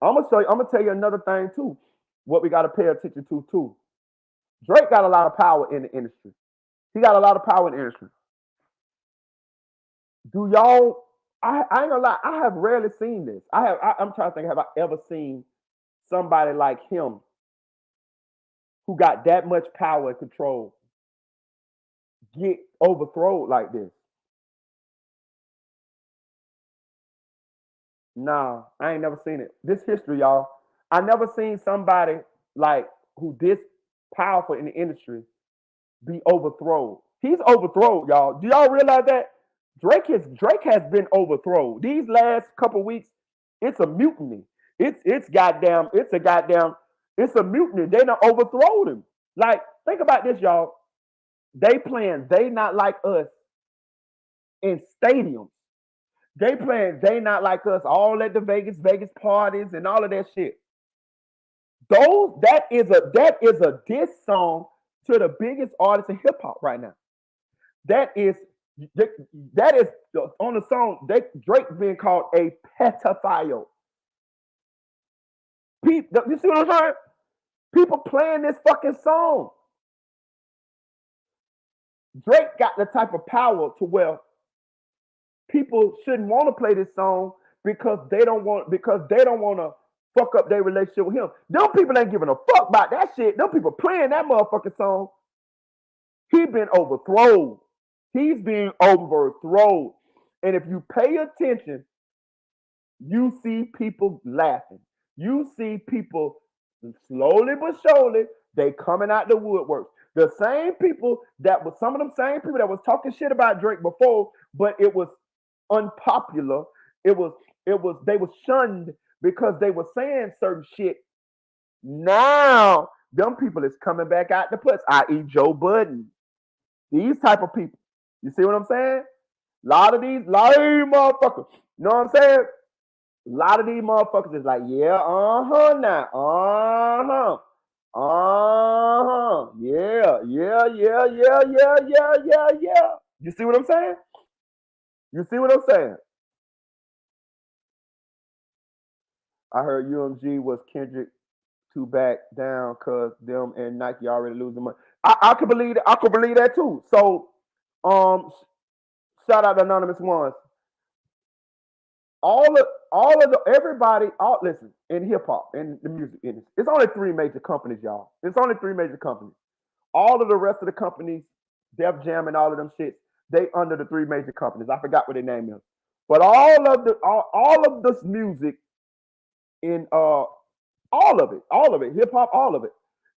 S1: I'm gonna tell you another thing too. What we gotta pay attention to too. Drake got a lot of power in the industry. He got a lot of power in the industry. Do y'all? I ain't gonna lie. I have rarely seen this. I'm trying to think. Have I ever seen somebody like him who got that much power and control get overthrown like this? Nah, I ain't never seen it. This history, y'all. I never seen somebody like who this powerful in the industry be overthrown. He's overthrown, y'all. Do y'all realize that? Drake has been overthrown. These last couple weeks, it's a mutiny. It's a mutiny. They done overthrown him. Like, think about this, y'all. They playing They Not Like Us in stadiums. They playing They Not Like Us all at the Vegas parties and all of that shit. That is a diss song to the biggest artist in hip hop right now. That is on the song. Drake being called a pedophile. You see what I'm saying? People playing this fucking song. Drake got the type of power to where people shouldn't want to play this song because they don't want to fuck up their relationship with him. Them people ain't giving a fuck about that shit. Them people playing that motherfucking song. He's been overthrown. He's being overthrown. And if you pay attention, you see people laughing. You see people slowly but surely, they coming out the woodwork. The same people that was some of them same people that was talking shit about Drake before, but it was unpopular. They was shunned because they were saying certain shit. Now them people is coming back out the puts, i.e. Joe Budden. These type of people. You see what I'm saying? A lot of these motherfuckers. You know what I'm saying? A lot of these motherfuckers is like, yeah, now, yeah. You see what I'm saying? You see what I'm saying? I heard UMG was Kendrick to back down because them and Nike already losing money. I could believe that. I could believe that too. So, shout out to Anonymous Ones. Everybody, listen, in hip hop, in the music industry, it's only three major companies, y'all. It's only three major companies. All of the rest of the companies, Def Jam and all of them shits, they under the three major companies. I forgot what their name is. But all of this music in all of it, hip hop, all of it,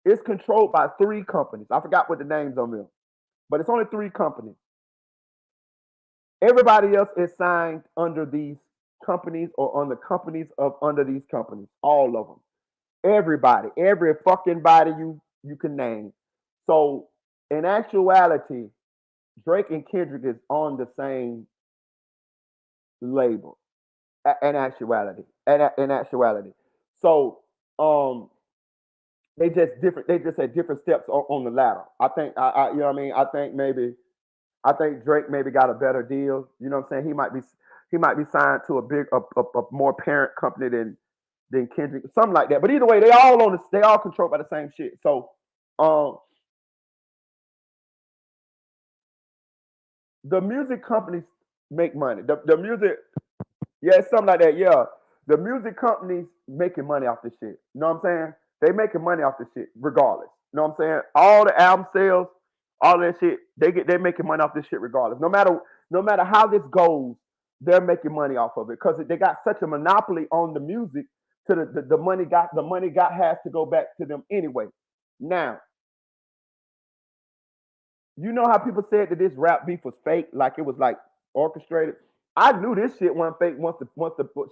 S1: is controlled by three companies. I forgot what the names of them, but it's only three companies. Everybody else is signed under these companies or on the companies of under these companies. All of them. Everybody. Every fucking body you can name. So in actuality, Drake and Kendrick is on the same label. In actuality. So they just at different steps on the ladder. I think you know what I mean? I think Drake maybe got a better deal. You know what I'm saying? He might be signed to a more parent company than Kendrick, something like that. But either way, they all controlled by the same shit. So the music companies make money. The music, yeah, it's something like that. Yeah. The music companies making money off this shit. You know what I'm saying? They making money off this shit regardless. You know what I'm saying? All the album sales, all that shit, they're making money off this shit regardless. No matter how this goes, they're making money off of it because they got such a monopoly on the music. To the money has to go back to them anyway. Now, you know how people said that this rap beef was fake, like it was like orchestrated. I knew this shit wasn't fake once the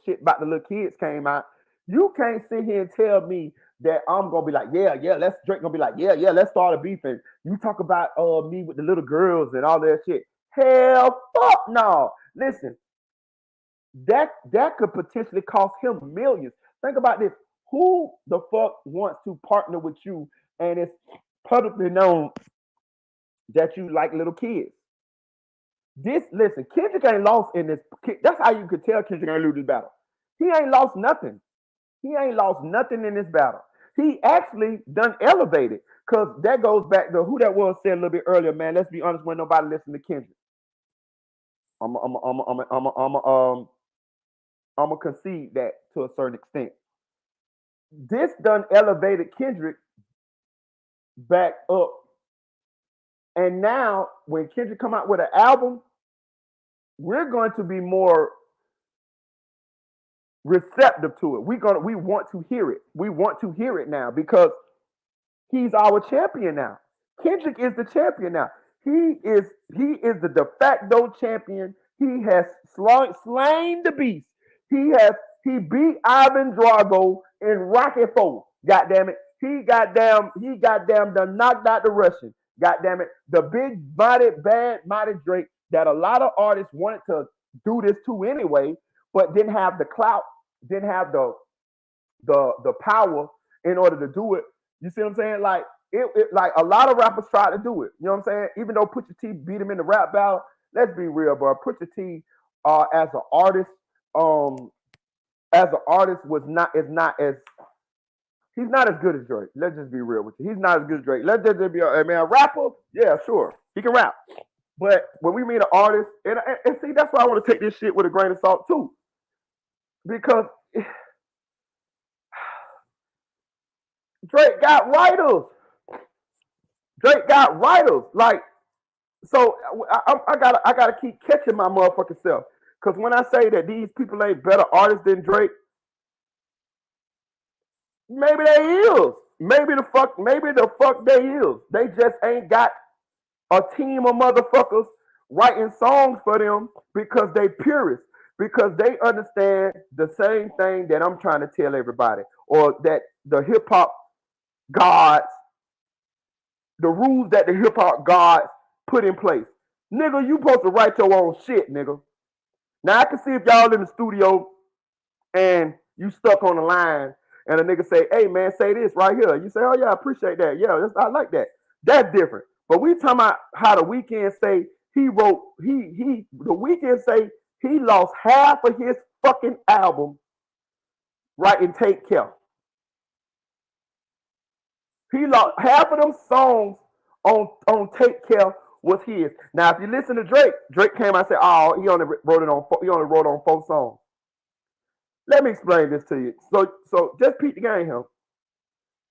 S1: shit about the little kids came out. You can't sit here and tell me that I'm gonna be like, yeah, let's Drake gonna be like, yeah, let's start a beef. And you talk about me with the little girls and all that shit. Hell fuck no. Listen, that could potentially cost him millions. Think about this. Who the fuck wants to partner with you and it's publicly known that you like little kids? Listen, Kendrick ain't lost in this. That's how you could tell Kendrick ain't lose this battle. He ain't lost nothing. He ain't lost nothing in this battle. He actually done elevated. Cause that goes back to who that was said a little bit earlier, man. Let's be honest, when nobody listened to Kendrick. I'm gonna concede that to a certain extent. This done elevated Kendrick back up. And now when Kendrick come out with an album, we're going to be more receptive to it. We want to hear it. We want to hear it now because he's our champion now. Kendrick is the champion now. He is the de facto champion. He has slain the beast. He beat Ivan Drago in Rocky IV. God damn it. He goddamn done knocked out the Russian. God damn it. The big mighty Drake that a lot of artists wanted to do this to anyway, but didn't have the clout, didn't have the power in order to do it. You see what I'm saying? Like like a lot of rappers tried to do it. You know what I'm saying? Even though Pusha T beat him in the rap battle, let's be real, bro. Pusha T, as an artist, he's not as good as Drake. Let's just be real with you. He's not as good as Drake. Let's just be a rapper. Yeah, sure, he can rap. But when we meet an artist, and see, that's why I want to take this shit with a grain of salt too, because Drake got writers. Like, so I gotta keep catching my motherfucking self. Because when I say that these people ain't better artists than Drake, maybe they is. Maybe the fuck they is. They just ain't got a team of motherfuckers writing songs for them because they purists. Because they understand the same thing that I'm trying to tell everybody. Or that the hip hop gods, the rules that the hip hop gods put in place. Nigga, you supposed to write your own shit, nigga. Now I can see if y'all in the studio and you stuck on the line and a nigga say, hey man, say this right here. You say, oh yeah, I appreciate that. Yeah, I like that. That's different. But we talking about how the Weeknd say the Weeknd say he lost half of his fucking album writing Take Care. He lost half of them songs on Take Care was his. Now, if you listen to Drake came out and said, "Oh, he only wrote on 4 songs." Let me explain this to you. So just peep the game here.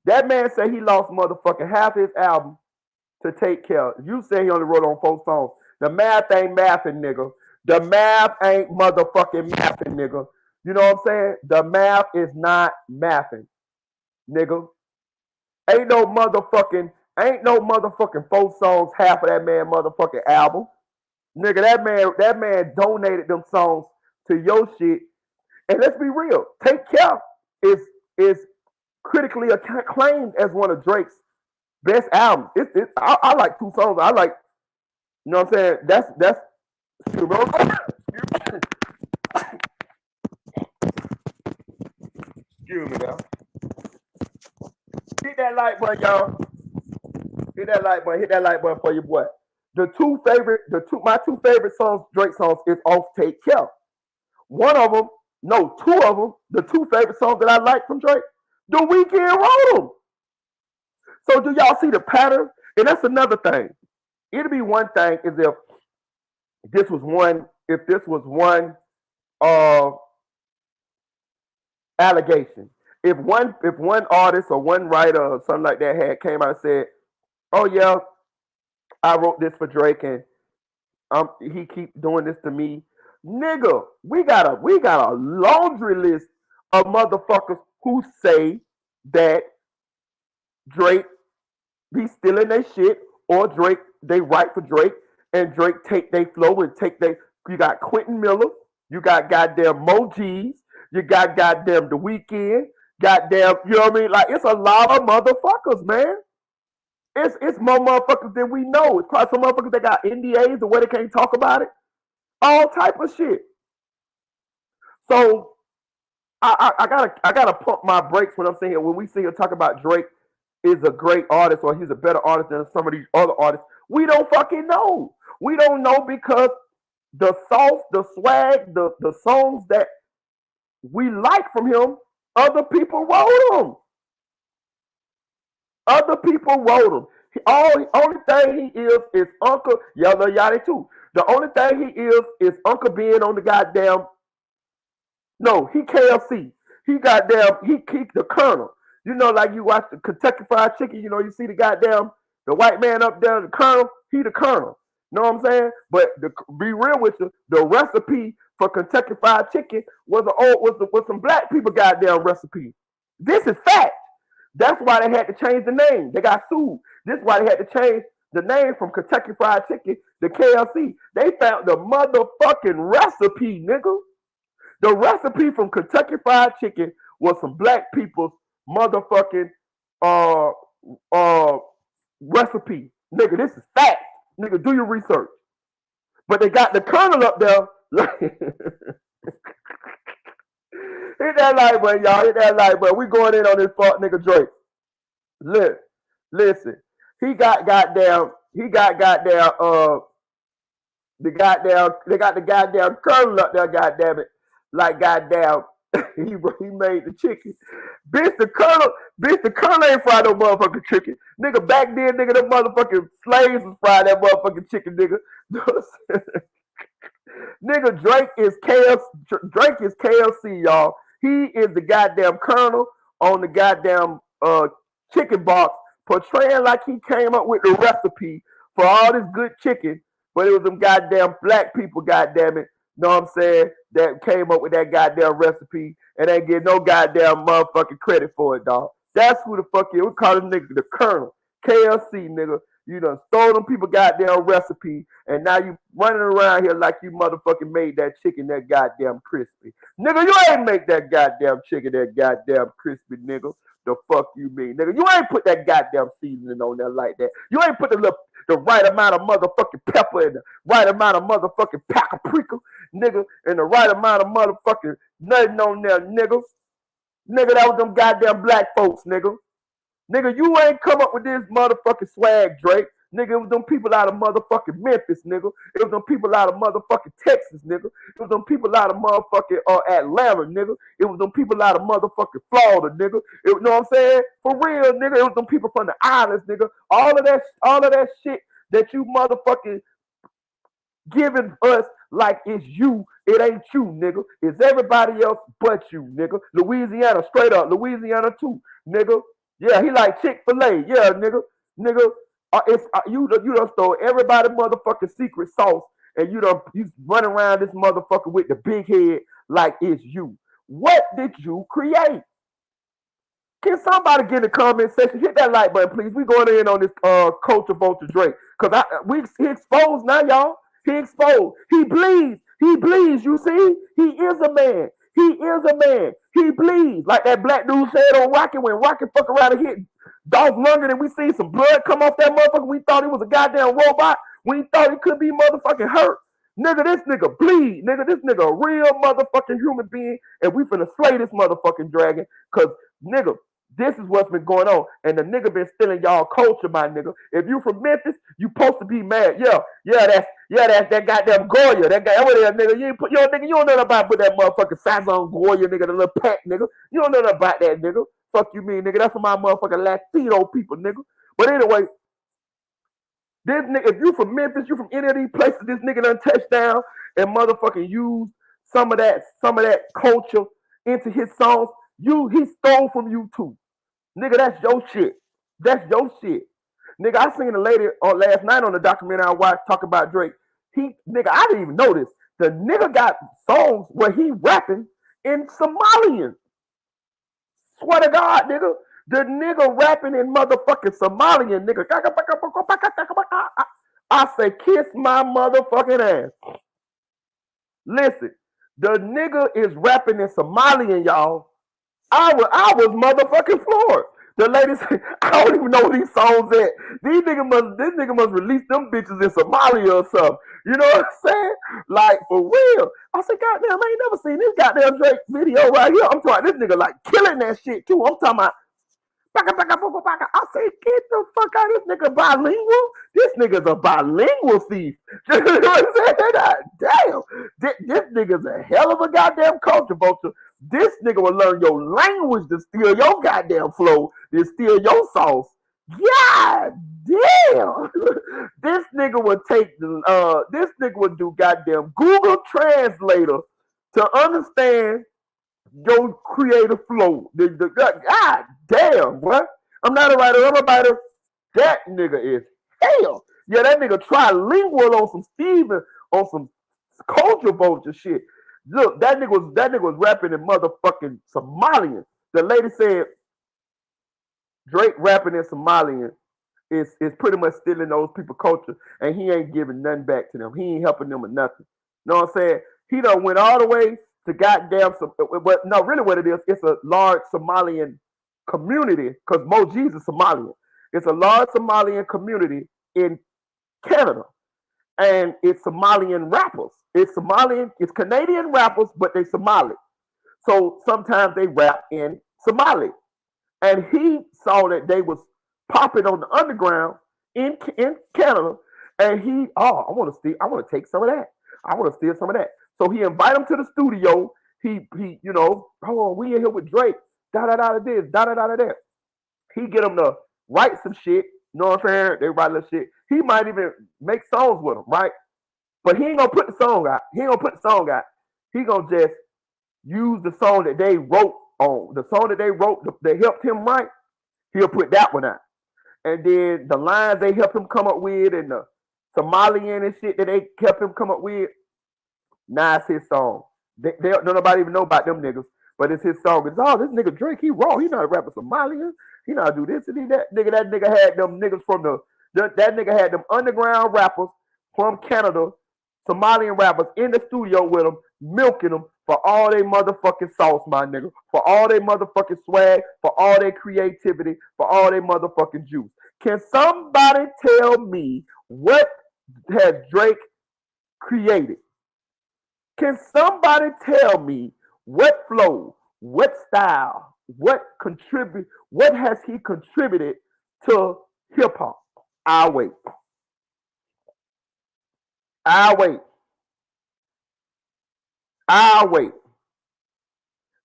S1: That man said he lost motherfucking half his album to Take Care. You say he only wrote on 4 songs. The math ain't mathing, nigga. The math ain't motherfucking mathing, nigga. You know what I'm saying? The math is not mathing, nigga. Ain't no motherfucking 4 songs half of that man motherfucking album. Nigga, that man donated them songs to your shit. And let's be real, Take Care is critically acclaimed as one of Drake's best albums. I like 2 songs. I like, you know what I'm saying? That's excuse me now. Hit that like button, y'all. Hit that like button for your boy. My 2 favorite songs, Drake songs, is off Take Care. 2 of them, the 2 favorite songs that I like from Drake, The Weeknd wrote them. So do y'all see the pattern? And that's another thing. It'd be one thing is if this was one allegation. If one artist or one writer or something like that had came out and said, "Oh yeah, I wrote this for Drake and he keep doing this to me," nigga, we got a laundry list of motherfuckers who say that Drake be stealing their shit or Drake they write for Drake and Drake take their flow and take their. You got Quentin Miller, you got goddamn Mo G's, you got goddamn The Weeknd, goddamn, you know what I mean? Like, it's a lot of motherfuckers, man. It's more motherfuckers than we know. It's probably some motherfuckers that got NDAs or where they can't talk about it. All type of shit. So I gotta pump my brakes when I'm saying here. When we see here talk about Drake is a great artist or he's a better artist than some of these other artists, we don't fucking know. We don't know because the sauce, the swag, the songs that we like from him, other people wrote them. Other people wrote them. Only thing he is Uncle Yellow Yachty too. The only thing he is Uncle being on the goddamn. No, he KFC. He the Colonel. You know, like you watch the Kentucky Fried Chicken. You know, you see the white man up there, the Colonel. He the Colonel. Know what I'm saying? But be real with you, the recipe for Kentucky Fried Chicken was some black people goddamn recipe. This is fact. That's why they had to change the name. They got sued. This is why they had to change the name from Kentucky Fried Chicken to KFC. They found the motherfucking recipe, nigga. The recipe from Kentucky Fried Chicken was some black people's motherfucking recipe. Nigga, this is fact. Nigga, do your research. But they got the Colonel up there. Hit that like button, y'all. Hit that like button. We going in on this fuck nigga Drake. Listen. They got the goddamn Colonel up there, goddamn it. Like goddamn he made the chicken. Bitch, the Colonel ain't fried no motherfucking chicken. Nigga, back then, nigga, them motherfucking slaves was fried that motherfucking chicken, nigga. Nigga, Drake is KFC, y'all. He is the goddamn Colonel on the goddamn chicken box, portraying like he came up with the recipe for all this good chicken, but it was them goddamn black people, goddamn it, know what I'm saying, that came up with that goddamn recipe and ain't get no goddamn motherfucking credit for it, dog. That's who the fuck is. We call this nigga the Colonel. KLC, nigga. You done stole them people goddamn recipe, and now you running around here like you motherfucking made that chicken that goddamn crispy. Nigga, you ain't make that goddamn chicken that goddamn crispy, nigga. The fuck you mean, nigga? You ain't put that goddamn seasoning on there like that. You ain't put the right amount of motherfucking pepper and the right amount of motherfucking paprika, nigga, and the right amount of motherfucking nothing on there, nigga. Nigga, that was them goddamn black folks, nigga. Nigga, you ain't come up with this motherfucking swag, Drake. Nigga, it was them people out of motherfucking Memphis, nigga. It was them people out of motherfucking Texas, nigga. It was them people out of motherfucking Atlanta, nigga. It was them people out of motherfucking Florida, nigga. You know what I'm saying? For real, nigga. It was them people from the islands, nigga. All of that shit that you motherfucking giving us like it's you, it ain't you, nigga. It's everybody else but you, nigga. Louisiana, straight up. Louisiana too, nigga. Yeah, he like Chick-fil-A. Yeah, nigga. Nigga, you done stole everybody motherfucking secret sauce and you run around this motherfucker with the big head like it's you. What did you create? Can somebody get in the comment section? Hit that like button, please. We going in on this culture vulture Drake. Cause he exposed now, y'all. He exposed. He bleeds. He bleeds. You see? He is a man. He is a man. He bleeds. Like that black dude said on Rocket when Rocket fuck around and hit Dolph Lundgren and we see some blood come off that motherfucker. We thought he was a goddamn robot. We thought he could be motherfucking hurt. Nigga, this nigga bleed. Nigga, this nigga a real motherfucking human being. And we finna slay this motherfucking dragon. Cause nigga, this is what's been going on. And the nigga been stealing y'all culture, my nigga. If you from Memphis, you supposed to be mad. That's that goddamn Goya. That guy over there, nigga. You don't know about put that motherfucking Sazon Goya, nigga, the little pack, nigga. You don't know nothing about that, nigga. Fuck you mean, nigga. That's for my motherfucking Latino people, nigga. But anyway, this nigga, if you from Memphis, you from any of these places, this nigga done touched down and motherfucking used some of that culture into his songs. He stole from you too. Nigga, that's your shit. That's your shit. Nigga, I seen a lady last night on the documentary I watched talk about Drake. Nigga, I didn't even notice. The nigga got songs where he rapping in Somalian. Swear to God, nigga. The nigga rapping in motherfucking Somalian, nigga. I say, kiss my motherfucking ass. Listen, the nigga is rapping in Somalian, y'all. I was motherfucking floored. The lady said, I don't even know where these songs at. This nigga must release them bitches in Somalia or something. You know what I'm saying? Like, for real. I said, goddamn, I ain't never seen this goddamn Drake video right here. I'm talking, this nigga like killing that shit too. I'm talking about, I say, get the fuck out of this nigga bilingual. This nigga's a bilingual thief. You know what I'm saying? Damn. This nigga's a hell of a goddamn culture vulture. This nigga will learn your language to steal your goddamn flow, to steal your sauce. God damn. This nigga would this nigga would do goddamn Google Translator to understand your creative flow. God damn, bro. I'm not a writer, I'm a writer. That nigga is hell. Yeah, that nigga trilingual on some Steven, on some culture vulture shit. Look, that nigga was rapping in motherfucking Somalian. The lady said Drake rapping in Somalian is pretty much stealing those people's culture, and he ain't giving nothing back to them. He ain't helping them with nothing. You know what I'm saying? He done went all the way to goddamn, but no, really what it is, it's a large Somalian community, because Mo G's is Somalian. It's a large Somalian community in Canada, and it's Somalian rappers. It's Canadian rappers, but they Somali. So sometimes they rap in Somali. And he saw that they was popping on the underground in Canada, and I want to take some of that. I want to steal some of that. So he invite him to the studio. He we in here with Drake. Da da da this, da da da that. He get him to write some shit. You know what I'm saying? They write little shit. He might even make songs with him, right? But he ain't gonna put the song out. He gonna just use the song that they wrote on. The song that they wrote, that helped him write, he'll put that one out. And then the lines they helped him come up with, and the Somalian and shit that they helped him come up with, Now it's his song. Don't nobody even know about them niggas, but it's his song. It's this nigga Drake, he raw. He know how to rap a Somalian. He know how to do this and that. That nigga had them niggas from that nigga had them underground rappers from Canada, Somalian rappers in the studio with him, milking them for all they motherfucking sauce, my nigga. For all they motherfucking swag, for all their creativity, for all their motherfucking juice. Can somebody tell me what has Drake created? Can somebody tell me what flow, what style, what has he contributed to hip hop? I'll wait.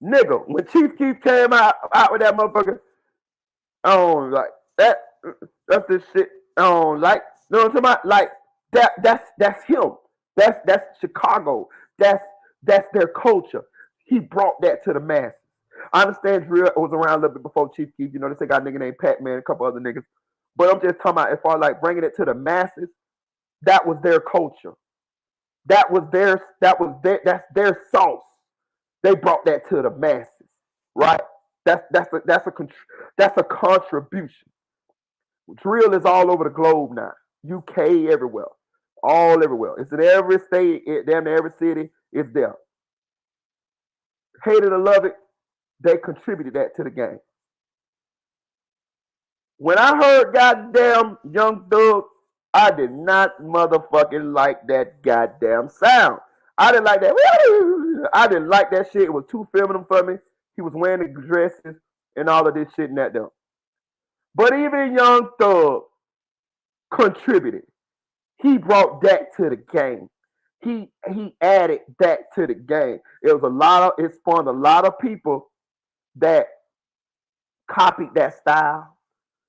S1: Nigga, when Chief Keef came out with that motherfucker, I don't like that. That's the shit I don't like. You know what I'm talking about? Like that's him. That's Chicago. That's their culture. He brought that to the masses. I understand Drill was around a little bit before Chief Keef. You know, they got a nigga named Pac-Man, a couple other niggas. But I'm just talking about as far as like bringing it to the masses, that was their culture. That's their sauce. They brought that to the masses, right? That's a contribution. Drill is all over the globe now. UK everywhere. All everywhere. It's in every state, damn near every city, it's there. Hate it or love it, they contributed that to the game. When I heard goddamn Young Thug, I did not motherfucking like that goddamn sound. I didn't like that. I didn't like that shit. It was too feminine for me. He was wearing the dresses and all of this shit and that though. But even Young Thug contributed. He brought that to the game. He added that to the game. It spawned a lot of people that copied that style.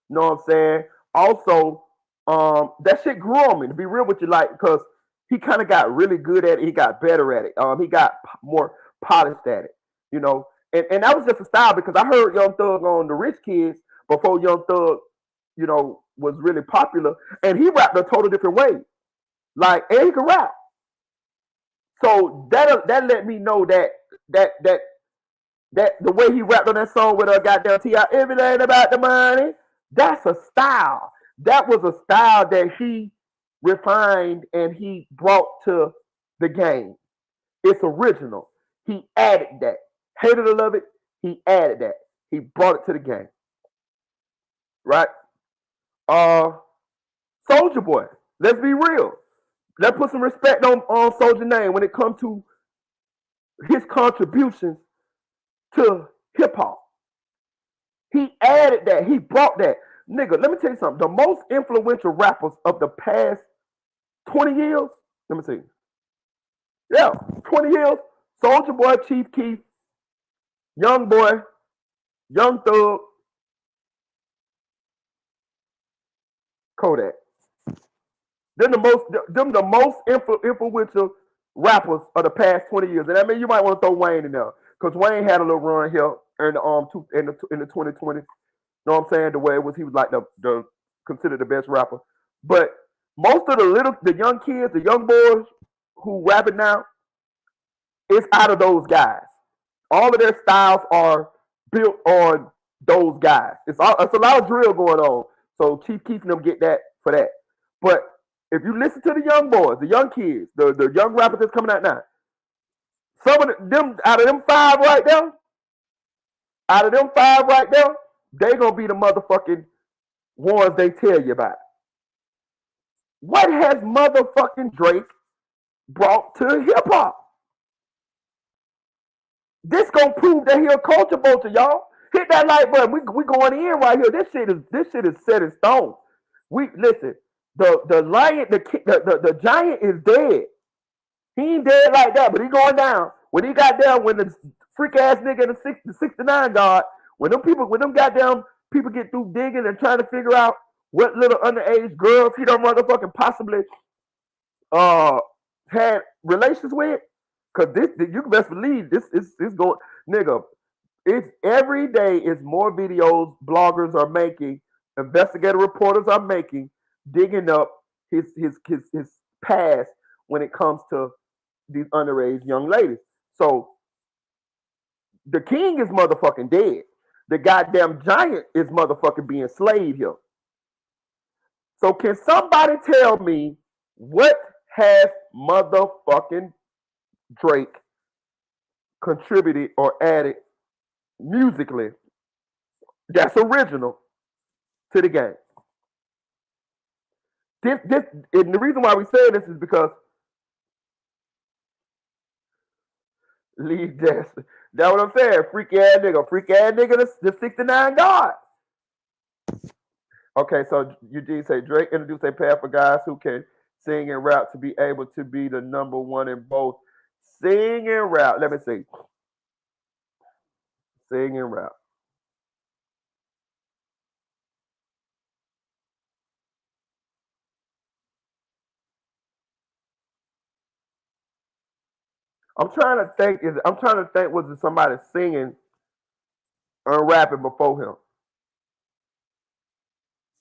S1: You know what I'm saying? Also, that shit grew on me, to be real with you, like, because he kind of got really good at it. He got better at it. He got more polished at it, you know. And that was just a style because I heard Young Thug on The Rich Kids before Young Thug, you know, was really popular. And he rapped a total different way. Like, and he could rap. So that let me know that the way he rapped on that song with a goddamn T.I. Everything about the money, that's a style. That was a style that he refined and he brought to the game. It's original. He added that. Hate it or love it, he added that. He brought it to the game. Right? Soulja Boy. Let's be real. Let's put some respect on Soulja's name when it comes to his contributions to hip hop. He added that. He brought that. Nigga, let me tell you something. The most influential rappers of the past 20 years, let me see. Yeah, 20 years. Soulja Boy, Chief Keef, Young Boy, Young Thug, Kodak. Them the most influential rappers of the past 20 years. And I mean, you might want to throw Wayne in there. Because Wayne had a little run here in the 2020s. You know what I'm saying? The way it was, he was like the considered the best rapper. But most of the young kids, the young boys who rapping now, it's out of those guys. All of their styles are built on those guys. It's a lot of drill going on. So Chief Keef and them get that for that. But if you listen to the young boys, the young kids, the young rappers that's coming out now, some of them out of them five right there, they gonna be the motherfucking ones they tell you about. What has motherfucking Drake brought to hip hop? This gonna prove that he a culture vulture, y'all. Hit that like button. We going in right here. This shit is set in stone. We listen. The lion, the giant is dead. He ain't dead like that, but he going down. When he got down, when the freak ass nigga the 69 guard, when them goddamn people get through digging and trying to figure out what little underage girls he done motherfucking possibly had relations with, cause you can best believe this is going, nigga. It's every day is more videos bloggers are making, investigative reporters are making, digging up his past when it comes to these underage young ladies. So the king is motherfucking dead. The goddamn giant is motherfucking being slayed here. So can somebody tell me what has motherfucking Drake contributed or added musically that's original to the game? This, and the reason why we say this is because leave that's what I'm saying. Freaky ass nigga, the 69 God. Okay, so Eugene say Drake introduced a path for guys who can sing and rap to be able to be the number one in both sing and rap. Let me see. Sing and rap. I'm trying to think. Was it somebody singing and rapping before him?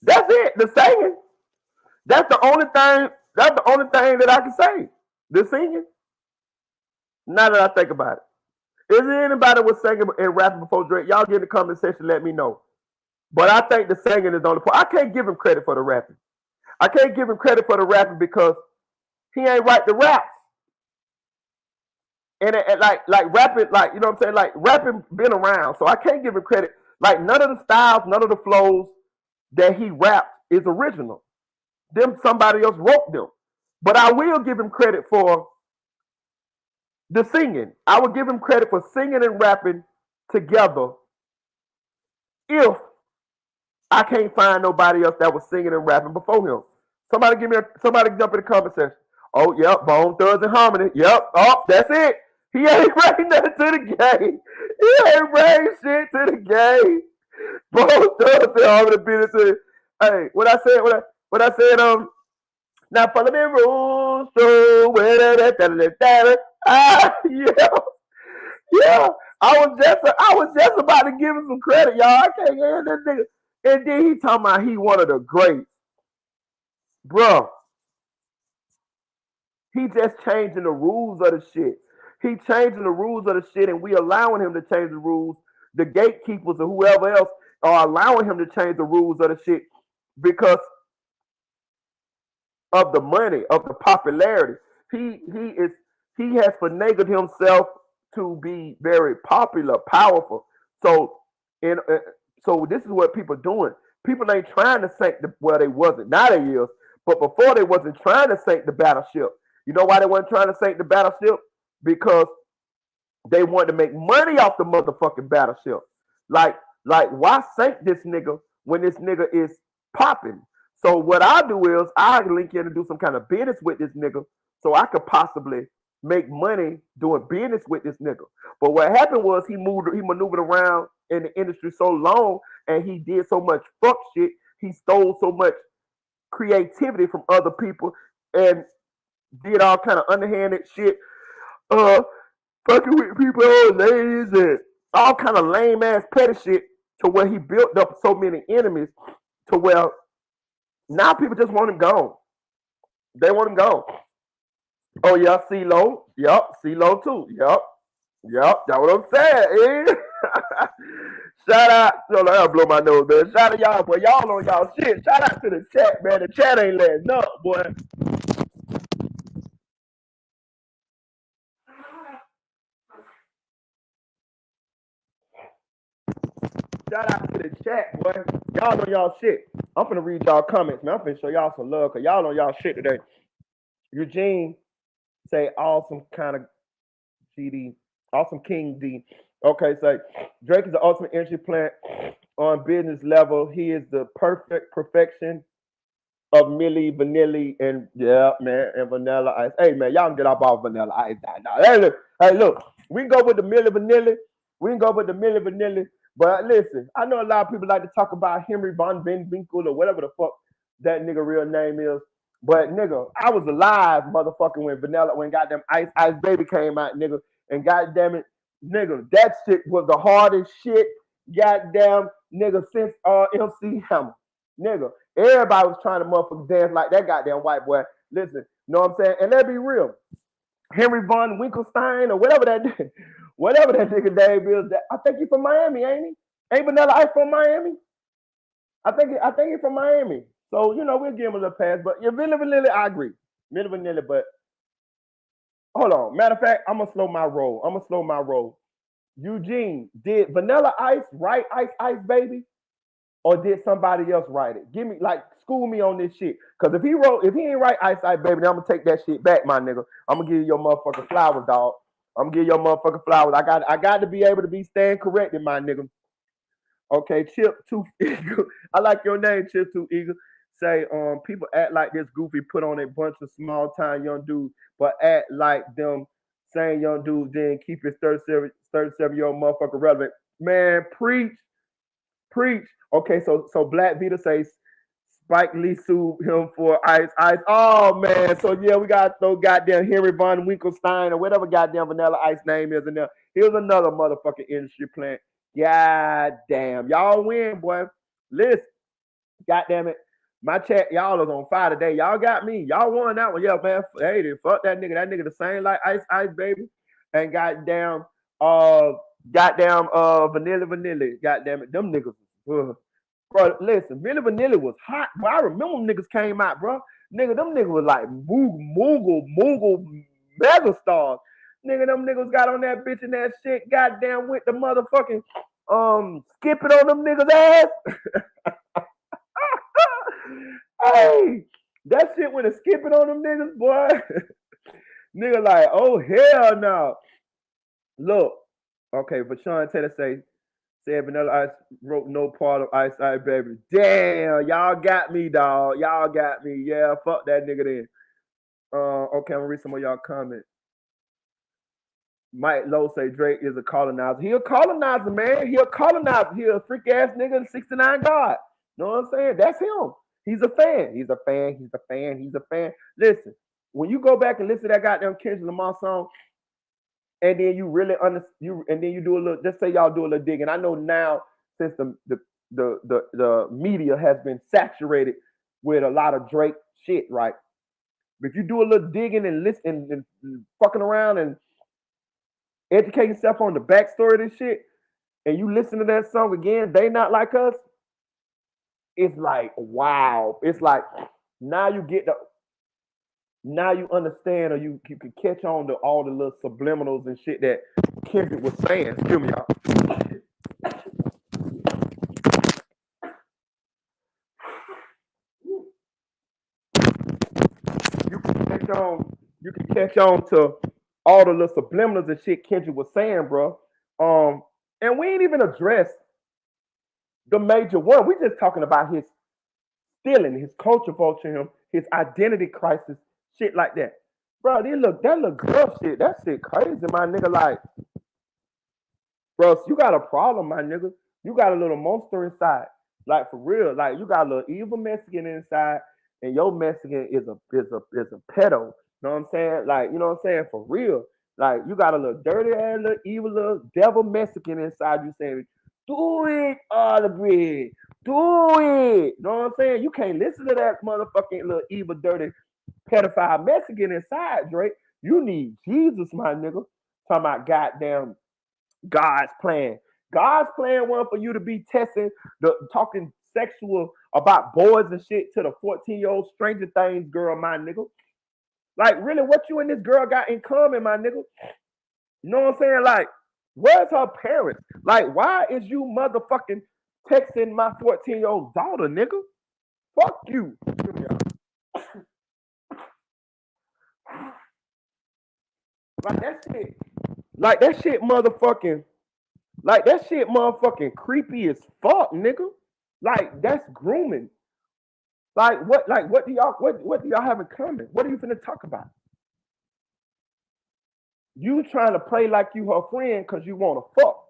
S1: That's it. The singing. That's the only thing. That's the only thing that I can say. The singing. Now that I think about it, is there anybody was singing and rapping before Drake? Y'all get in the comment section. Let me know. But I think the singing is on the point. I can't give him credit for the rapping. I can't give him credit for the rapping because he ain't write the raps. And like rapping, like, you know what I'm saying? Like rapping been around. So I can't give him credit. Like none of the styles, none of the flows that he rapped is original. Them somebody else wrote them. But I will give him credit for the singing. I would give him credit for singing and rapping together if I can't find nobody else that was singing and rapping before him. Somebody jump in the comment section. Oh, yep, Bone Thugs and Harmony. Yep, oh, that's it. He ain't bring nothing to the game. He ain't bring shit to the game. Bone Thugs and Harmony beat it to. Hey, what I said, now follow the rules, so yeah. I was just about to give him some credit, y'all. I can't hear this nigga. And then he talking about he one of the greats. Bro, he just changing the rules of the shit. He changing the rules of the shit, and we allowing him to change the rules. The gatekeepers or whoever else are allowing him to change the rules of the shit because of the money, of the popularity. He has finagled himself to be very popular, powerful. So so this is what people doing. People ain't trying to sink they wasn't. Now they is. But before they wasn't trying to sink the battleship. You know why they wasn't trying to sink the battleship? Because they wanted to make money off the motherfucking battleship. Like why sink this nigga when this nigga is popping? So what I do is I link in and do some kind of business with this nigga so I could possibly make money doing business with this nigga. But what happened was he maneuvered around in the industry so long and he did so much fuck shit. He stole so much creativity from other people and did all kind of underhanded shit. Fucking with people, ladies, and all kind of lame ass petty shit to where he built up so many enemies to where now people just want him gone. They want him gone. Oh yeah, CeeLo. Yup, CeeLo too. Yup. That's what I'm saying. Shout out. No, I blow my nose, man. Shout out y'all, boy. Y'all on y'all shit. Shout out to the chat, man. The chat ain't letting up, boy. Shout out to the chat, boy. Y'all on y'all shit. I'm finna read y'all comments, man. I'm finna show y'all some love, cause y'all on y'all shit today. Eugene say awesome kind of GD. Awesome King D. Okay, so Drake is the ultimate energy plant on business level. He is the perfection of Millie Vanilli and yeah, man, and Vanilla Ice. Hey man, y'all can get off all Vanilla Ice. Hey, look, we can go with the Millie Vanilli. But listen, I know a lot of people like to talk about Henry Von Winkle or whatever the fuck that nigga real name is. But nigga, I was alive, motherfucking when goddamn Ice Baby came out, nigga. And goddamn it, nigga, that shit was the hardest shit, goddamn, nigga, since MC Hammer. Nigga, everybody was trying to motherfucking dance like that goddamn white boy. Listen, know what I'm saying? And let's be real. Henry Von Winkelstein or whatever that nigga name is. I think he's from Miami, ain't he? Ain't Vanilla Ice from Miami? I think he's from Miami. So, we'll give him a little pass. But yeah, Milli Vanilli, I agree. Milli Vanilli, but hold on. Matter of fact, I'm gonna slow my roll. Eugene, did Vanilla Ice write Ice Baby? Or did somebody else write it? Give me, school me on this shit. Cause if he ain't write Ice Baby, then I'm gonna take that shit back, my nigga. I'm gonna give you your motherfucking flowers, dog. I'm gonna give you your motherfucking flowers. I got to be able to be stand corrected, my nigga. Okay, Chip Tooth Eagle. I like your name, Chip Tooth Eagle. Say, people act like this goofy put on a bunch of small time young dudes, but act like them same young dudes then keep his 37-year-old motherfucker relevant. Man, preach. Okay, so Black Vita says Spike Lee sued him for Ice. Oh man, so yeah, we got to throw goddamn Henry Von Winkelstein or whatever goddamn Vanilla Ice name is in there. Here's another motherfucking industry plant. God damn, y'all win, boy. Listen, goddamn it, my chat, y'all is on fire today. Y'all got me. Y'all won that one. Yeah, man. Hey, fuck that nigga. That nigga the same like Ice Baby, and goddamn Vanilla. Goddamn it, them niggas. Bro, listen, Milli Vanilli was hot. Bro, I remember them niggas came out, bro. Nigga, them niggas was like Moogle mega stars. Nigga, them niggas got on that bitch and that shit. Goddamn, went the motherfucking skipping on them niggas' ass. Hey, that shit went a skipping on them niggas, boy. Nigga like, oh hell no. Look, okay, but Sean Taylor said Vanilla Ice wrote no part of Ice Baby. Damn, y'all got me, dog. Y'all got me. Yeah, fuck that nigga then. Okay, I'm gonna read some of y'all comments. Mike Lowe say Drake is a colonizer. He a colonizer, man. He a colonizer. He a freak ass nigga, 69 God. Know what I'm saying? That's him. He's a fan. He's a fan. Listen, when you go back and listen to that goddamn Kendrick Lamar song, and then you really and then you do a little. Just say y'all do a little digging. I know now since the media has been saturated with a lot of Drake shit, right? But if you do a little digging and listen and fucking around and educate yourself on the backstory of this shit, and you listen to that song again, They Not Like Us. It's like wow. It's like now you understand, or you can catch on to all the little subliminals and shit that Kendrick was saying. Excuse me, y'all. You can catch on to all the little subliminals and shit Kendrick was saying, bro. And we ain't even addressed the major one. We just talking about his stealing, his culture vulture, his identity crisis, shit like that. Bro, that look girl shit. That shit crazy, my nigga. Like, bro, you got a problem, my nigga. You got a little monster inside. Like, for real. Like, you got a little evil Mexican inside, and your Mexican is a pedo. You know what I'm saying? Like, you know what I'm saying? For real. Like, you got a little dirty ass, little evil, little devil Mexican inside you saying, do it, Oliver. Do it. You know what I'm saying? You can't listen to that motherfucking little evil, dirty, pedophile Mexican inside, Drake. You need Jesus, my nigga. Talking about goddamn God's plan. God's plan was for you to be talking sexual about boys and shit to the 14-year-old Stranger Things girl, my nigga. Like, really, what you and this girl got in common, my nigga? You know what I'm saying? Like, where's her parents? Like, why is you motherfucking texting my 14-year-old daughter, nigga? Fuck you. Like that shit motherfucking creepy as fuck, nigga. Like, that's grooming. Like, what do y'all have in common? What are you finna talk about? You trying to play like you her friend because you want to fuck.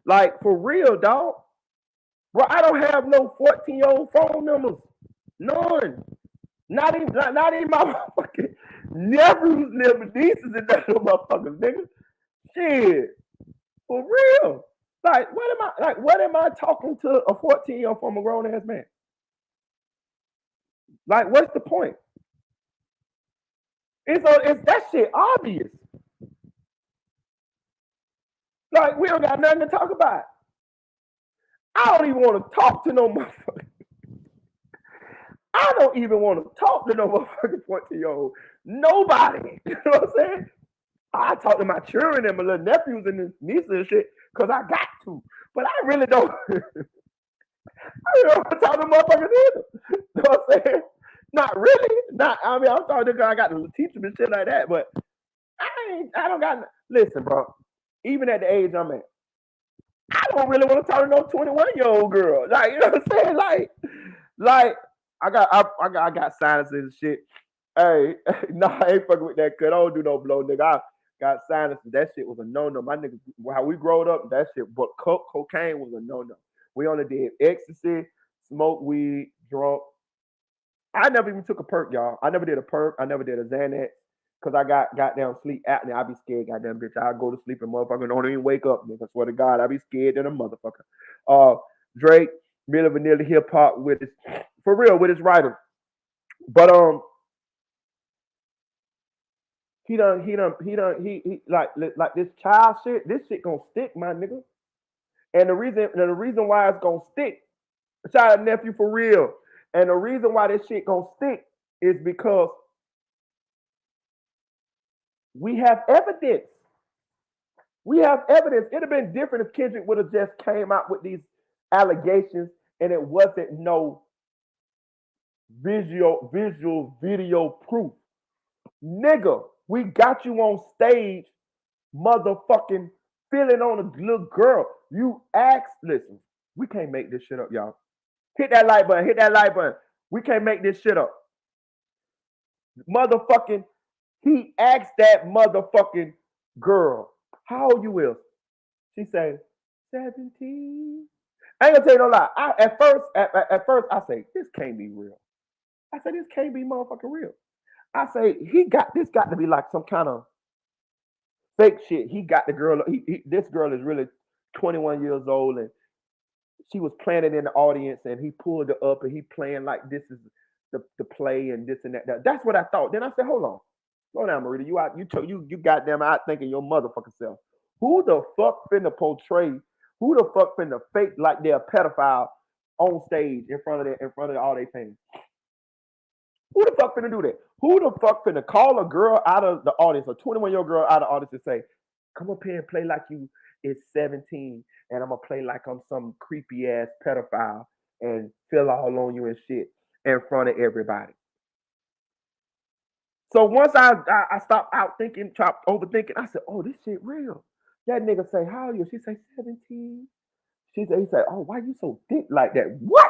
S1: Like, for real, dog. Bro, I don't have no 14-year-old phone numbers. None. Not even my motherfucking nephews, nieces, and that little motherfuckers, nigga. Shit. For real. Like, what am I talking to a 14-year-old from a grown ass man? Like, what's the point? It's that shit obvious. Like we don't got nothing to talk about. I don't even want to talk to no motherfucker. I don't even want to talk to no motherfucking 14-year-old. Nobody. You know what I'm saying? I talk to my children and my little nephews and nieces and shit because I got to. But I really don't. I don't want to talk to motherfuckers either. You know what I'm saying? Not really. I mean, I'm talking to because I got to teach them and shit like that. But I don't got. Listen, bro. Even at the age I'm at, I don't really want to talk to no 21-year-old girl. Like, you know what I'm saying? Like I got sinuses and shit. Hey, nah, I ain't fucking with that cut. I don't do no blow, nigga. I got sinuses. That shit was a no-no. My nigga, how we growed up, that shit, but cocaine was a no-no. We only did ecstasy, smoke weed, drunk. I never even took a perk, y'all. I never did a perk. I never did a Xanax. Cause I got goddamn sleep apnea. I be scared, goddamn bitch. I go to sleep and motherfucker don't even wake up, nigga. Swear to God, I be scared than a motherfucker. Drake, Milli Vanilli hip hop with his, for real, with his writing. But he like this child shit. This shit gonna stick, my nigga. And the reason why it's gonna stick, shout out nephew for real. And the reason why this shit gonna stick is because we have evidence. We have evidence. It'd have been different if Kendrick would have just came out with these allegations and it wasn't no visual video proof. Nigga, we got you on stage, motherfucking feeling on a little girl. You asked, listen, we can't make this shit up, y'all. Hit that like button, hit that like button. We can't make this shit up. Motherfucking, he asked that motherfucking girl, how old you is? She said, 17. I ain't gonna tell you no lie. At first, I say, this can't be real. I said, this can't be motherfucking real. I say, this got to be like some kind of fake shit. He got the girl, this girl is really 21 years old and she was playing it in the audience and he pulled her up and he playing like this is the play and this and that. That's what I thought. Then I said, hold on. Slow down, Marita. You goddamn out thinking your motherfucking self. Who the fuck finna portray? Who the fuck finna fake like they're a pedophile on stage in front of all they fans? Who the fuck finna do that? Who the fuck finna call a girl out of the audience, a 21-year-old girl out of the audience and say, come up here and play like you is 17 and I'm gonna play like I'm some creepy ass pedophile and feel all on you and shit in front of everybody. So once I stopped overthinking, I said, oh, this shit real. That nigga say, how old are you? She say 17. He said, oh, why you so thick like that? What?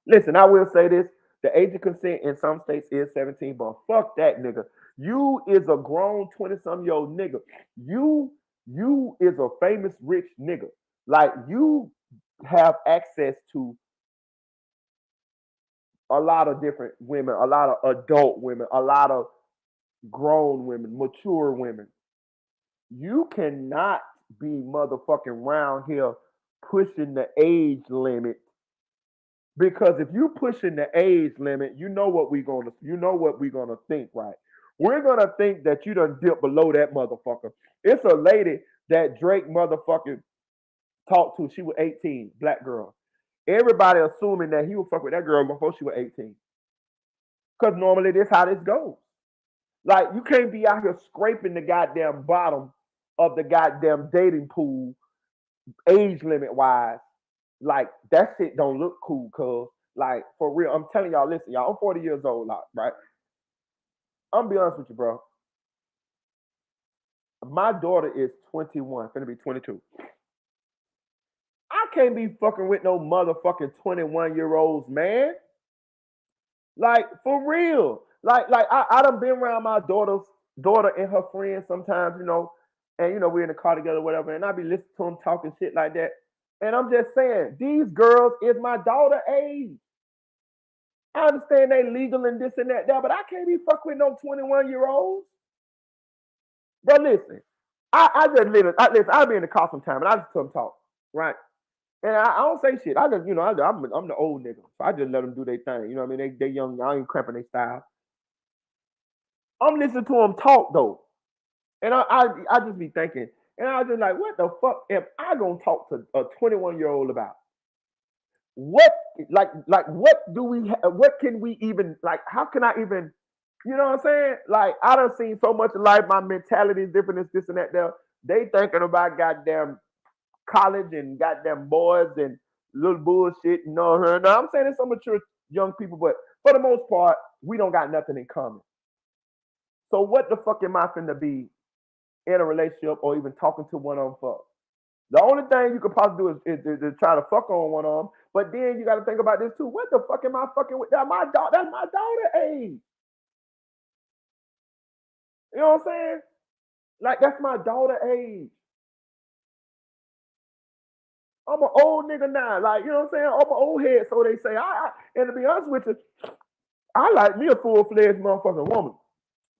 S1: Listen, I will say this. The age of consent in some states is 17, but fuck that nigga. You is a grown 20-some-year-old nigga. You is a famous rich nigga. Like you have access to a lot of different women, a lot of adult women, a lot of grown women, mature women. You cannot be motherfucking around here pushing the age limit. Because if you pushing the age limit, you know what we're gonna think, right? We're gonna think that you done dip below that motherfucker. It's a lady that Drake motherfucking talked to. She was 18, black girl. Everybody assuming that he would fuck with that girl before she was 18. Because normally this how this goes. Like you can't be out here scraping the goddamn bottom of the goddamn dating pool, age limit wise. Like that shit don't look cool, cuz like for real. I'm telling y'all, listen, y'all, I'm 40 years old, right? I'm gonna be honest with you, bro. My daughter is 21, finna be 22. I can't be fucking with no motherfucking 21-year-olds, man. Like for real. Like I done been around my daughter and her friends sometimes, and we're in the car together, whatever, and I be listening to them talking shit like that. And I'm just saying, these girls is my daughter age. I understand they legal and this and that, but I can't be fucking with no 21-year-olds. But listen, I just listen. I'll be in the car sometime and I just tell them talk, right? And I don't say shit. I just, I'm the old nigga, so I just let them do their thing. You know what I mean? They young, I ain't cramping their style. I'm listening to him talk though, and I just be thinking, and I was just like, what the fuck am I gonna talk to a 21-year-old about? What like what do we what can we even like? How can I even? You know what I'm saying? Like I done seen so much of life. My mentality is different. It's this and that. There, they thinking about goddamn college and goddamn boys and little bullshit. You know, no, I'm saying it's some mature young people, but for the most part, we don't got nothing in common. So what the fuck am I finna be in a relationship or even talking to one of them for? The only thing you could possibly do is try to fuck on one of them. But then you got to think about this too. What the fuck am I fucking with? That's my daughter age. You know what I'm saying? Like that's my daughter age. I'm an old nigga now. Like, you know what I'm saying? I'm an old head, so they say. And to be honest with you, I like me a full-fledged motherfucking woman.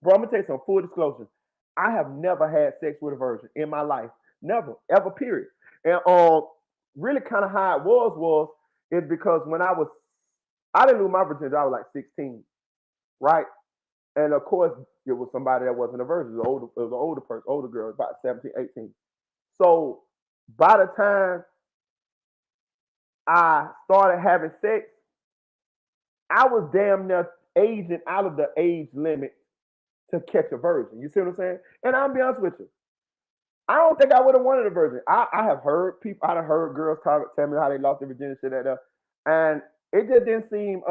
S1: Bro, I'm gonna tell you some full disclosure. I have never had sex with a virgin in my life. Never, ever, period. And really kind of how it was is because when I didn't lose my virginity, I was like 16, right? And of course, it was somebody that wasn't a virgin. It was an older person, older girl, about 17, 18. So by the time I started having sex, I was damn near aging out of the age limit to catch a virgin. You see what I'm saying? And I'll be honest with you. I don't think I would have wanted a virgin. I have heard people, I have heard girls tell me how they lost their virginity, shit like that. And it just didn't seem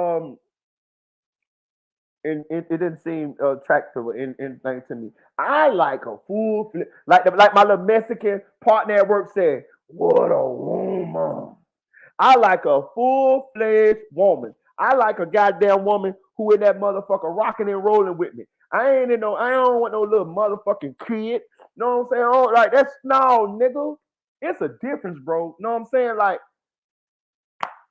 S1: it didn't seem attractive or anything to me. I like a full like my little Mexican partner at work said, what a woman. I like a full-fledged woman. I like a goddamn woman who in that motherfucker rocking and rolling with me. I don't want no little motherfucking kid. Know what I'm saying? Oh, like that's no, nigga. It's a difference, bro. Know what I'm saying? Like,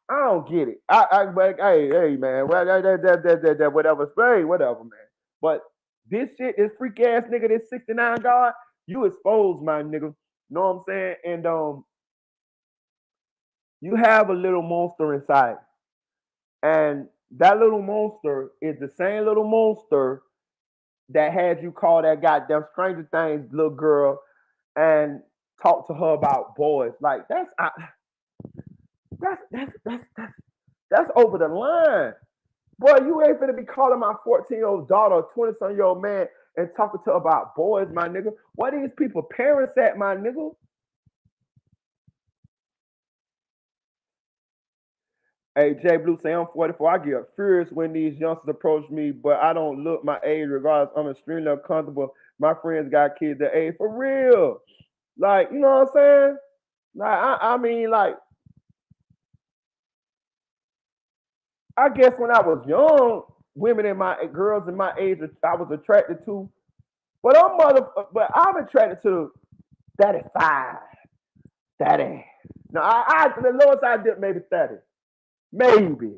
S1: I don't get it. Hey, man. Well, that, whatever. Hey, whatever, man. But this shit, this freak ass nigga, this 69 guard, you exposed, my nigga. Know what I'm saying? And you have a little monster inside. And that little monster is the same little monster that had you call that goddamn Stranger Things little girl and talk to her about boys. Like that's over the line. Boy, you ain't finna be calling my 14-year-old daughter or 20-some-year-old man and talking to her about boys, my nigga. Where these people parents at, my nigga? Hey, Jay Blue say I'm 44. I get furious when these youngsters approach me, but I don't look my age regardless. I'm extremely uncomfortable. My friends got kids that age for real. Like, you know what I'm saying? Like, I mean, like, I guess when I was young, girls in my age, I was attracted to. But I'm attracted to 35, 30. Now, the lowest I did maybe 30. Maybe.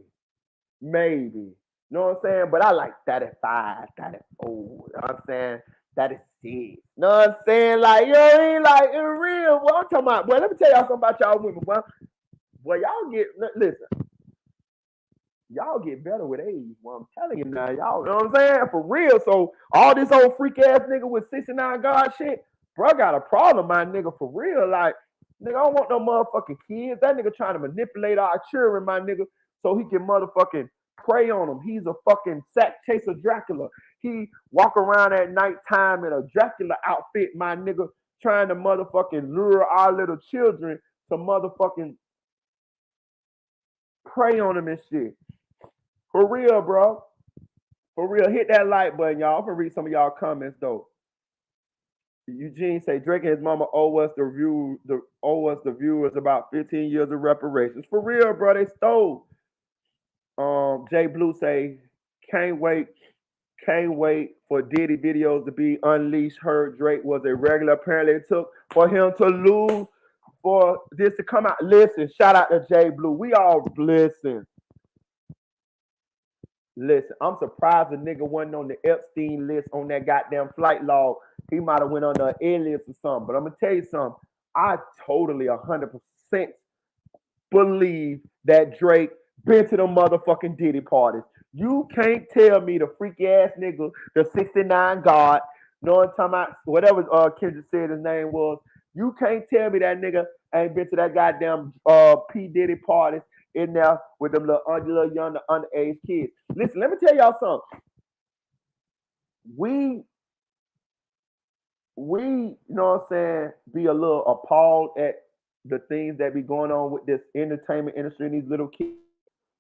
S1: You know what I'm saying? But I like 35, 34. You know what I'm saying? 36. You know what I'm saying? Like, you know what I mean? Like, in real, what I'm talking about. Boy, let me tell y'all something about y'all women. Boy, listen. Y'all get better with age. Well, I'm telling you now, y'all, you know what I'm saying? For real. So, all this old freak ass nigga with 69 God shit, bro, got a problem, my nigga, for real. Like, nigga, I don't want no motherfucking kids. That nigga trying to manipulate our children, my nigga, so he can motherfucking prey on them. He's a fucking sack chaser Dracula. He walk around at nighttime in a Dracula outfit, my nigga, trying to motherfucking lure our little children to motherfucking prey on them and shit. For real, bro. For real. Hit that like button, y'all. I'm gonna read some of y'all comments though. Eugene say Drake and his mama owe us the viewers about 15 years of reparations. For real, bro. They stole. Jay Blue say can't wait for Diddy videos to be unleashed. Heard Drake was a regular. Apparently it took for him to lose for this to come out. Listen, shout out to Jay Blue. We all listen. Listen, I'm surprised the nigga wasn't on the Epstein list on that goddamn flight log. He might have went under an alias or something. But I'm gonna tell you something. I totally 100% believe that Drake been to the motherfucking Diddy parties. You can't tell me the freaky ass nigga, the 69 God, know what I'm talking about? Whatever Kendrick said his name was. You can't tell me that nigga ain't been to that goddamn P. Diddy parties in there with them little young underage kids. Listen, let me tell y'all something. We you know what I'm saying, be a little appalled at the things that be going on with this entertainment industry and these little kids.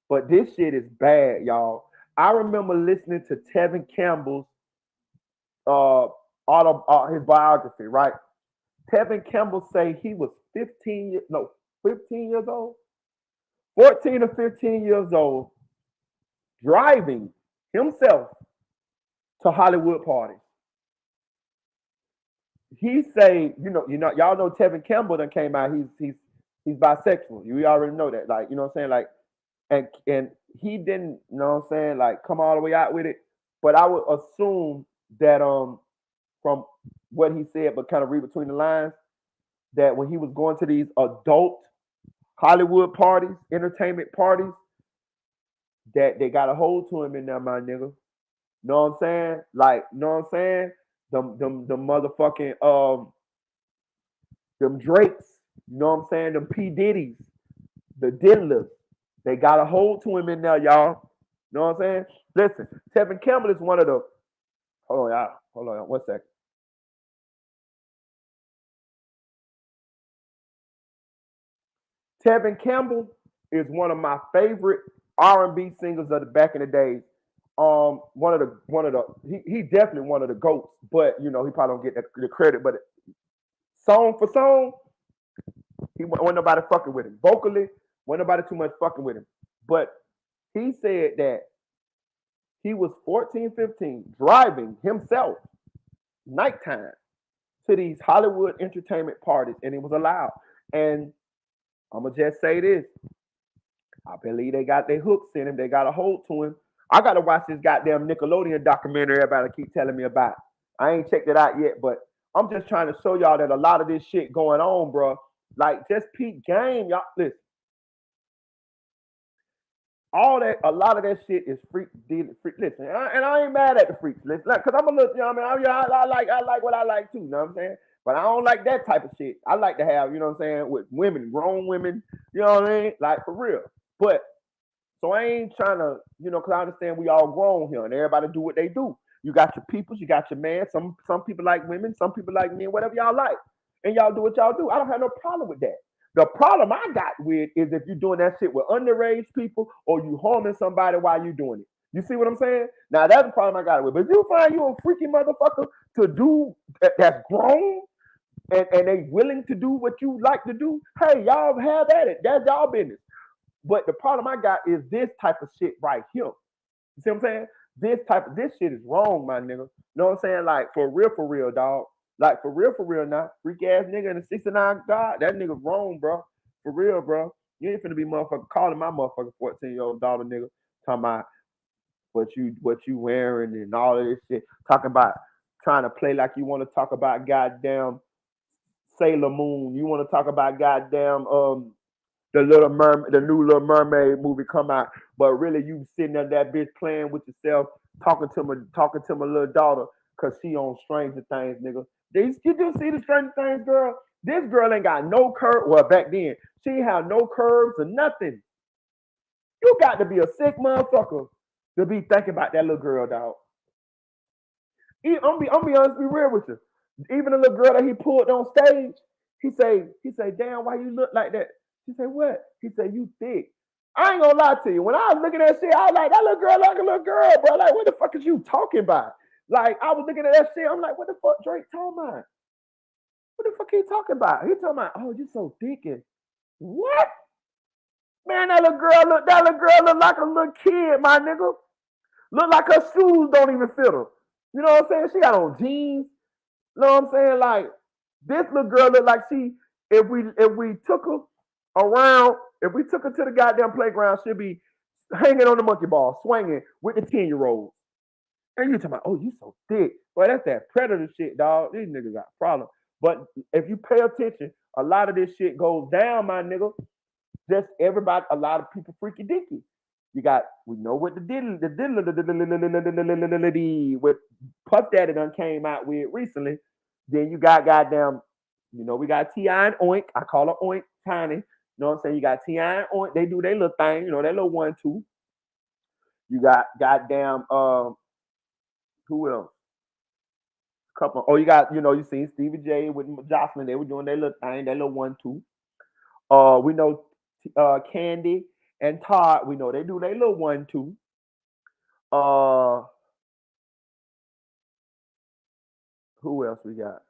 S1: But this shit is bad, y'all. I remember listening to Tevin Campbell's his biography, right? Tevin Campbell say he was 15 years old, 14 or 15 years old, driving himself to Hollywood parties. He say, y'all know Tevin Campbell done came out. He's bisexual. You already know that. Like, you know what I'm saying? Like, and he didn't, you know what I'm saying, like come all the way out with it. But I would assume that from what he said, but kind of read between the lines, that when he was going to these adult Hollywood parties, entertainment parties, that they got a hold to him in there, my nigga. Know what I'm saying? Like, know what I'm saying? Them motherfucking them Drakes, you know what I'm saying? Them P. Diddy's, the Diddlers. They got a hold to him in there, y'all. Know what I'm saying? Listen, Tevin Campbell is one of the. Hold on, y'all. 1 second. Tevin Campbell is one of my favorite R&B singers of the back in the days. He definitely one of the GOATs, but he probably don't get the credit. But song for song, he wasn't nobody fucking with him. Vocally, wasn't nobody too much fucking with him. But he said that he was 14, 15, driving himself nighttime to these Hollywood entertainment parties, and it was allowed. And I'm gonna just say this: I believe they got their hooks in him. They got a hold to him. I gotta watch this goddamn Nickelodeon documentary everybody keep telling me about. I ain't checked it out yet, but I'm just trying to show y'all that a lot of this shit going on, bro. Like, just peak game, y'all. Listen, a lot of that shit is freak. Listen, and I ain't mad at the freaks. Listen, because I'm a little, I like what I like too. You know what I'm saying? But I don't like that type of shit. I like to have, you know what I'm saying, with women, grown women. You know what I mean? Like, for real. But so I ain't trying to, because I understand we all grown here and everybody do what they do. You got your peoples, you got your man. Some people like women, some people like men, whatever y'all like. And y'all do what y'all do. I don't have no problem with that. The problem I got with is if you're doing that shit with underage people or you harming somebody while you doing it. You see what I'm saying? Now that's the problem I got with. But if you find you a freaky motherfucker to do that's grown and they willing to do what you like to do, hey, y'all have at it. That's y'all business. But the problem I got is this type of shit right here. You see what I'm saying? This shit is wrong, my nigga. Know what I'm saying? Like, for real, dog. Like, for real now. Freak ass nigga in the 69 God, that nigga wrong, bro. For real, bro. You ain't finna be motherfucker calling my motherfucking 14-year-old daughter, nigga, talking about what you wearing and all of this shit. Talking about trying to play like you want to talk about goddamn Sailor Moon. You want to talk about goddamn the new Little Mermaid movie come out, but really you sitting there that bitch playing with yourself, talking to my little daughter, cause she on Stranger Things, nigga. You do see the Stranger Things girl? This girl ain't got no curve. Well, back then she ain't have no curves or nothing. You got to be a sick motherfucker to be thinking about that little girl, dog. I'm be honest, be real with you. Even the little girl that he pulled on stage, he say, damn, why you look like that? She said, what? He said, you thick. I ain't gonna lie to you. When I was looking at that shit, I was like, that little girl like a little girl, bro. Like, what the fuck is you talking about? Like, I was looking at that shit. I'm like, what the fuck Drake talking about? What the fuck he talking about? He talking about, oh, you so thick. And what? Man, that little girl look like a little kid, my nigga. Look like her shoes don't even fit her. You know what I'm saying? She got on jeans. You know what I'm saying? Like, this little girl look like if we took her around, if we took her to the goddamn playground, she'll be hanging on the monkey ball, swinging with the 10-year-olds. And you talking about, oh, you so thick. Boy, that's that predator shit, dog. These niggas got problems. But if you pay attention, a lot of this shit goes down, my nigga. Just everybody, a lot of people freaky dicky. we know what the what Puff Daddy done came out with recently. Then you got goddamn, we got T.I. and Oink. I call her Oink Tiny. You know what I'm saying? You got T.I. and Oink. They do their little thing, their little 1-2. You got goddamn who else? Couple. Oh, you got, you seen Stevie J with Jocelyn. They were doing their little thing, their little 1-2. We know Candy and Todd. We know they do their little 1-2. Who else we got?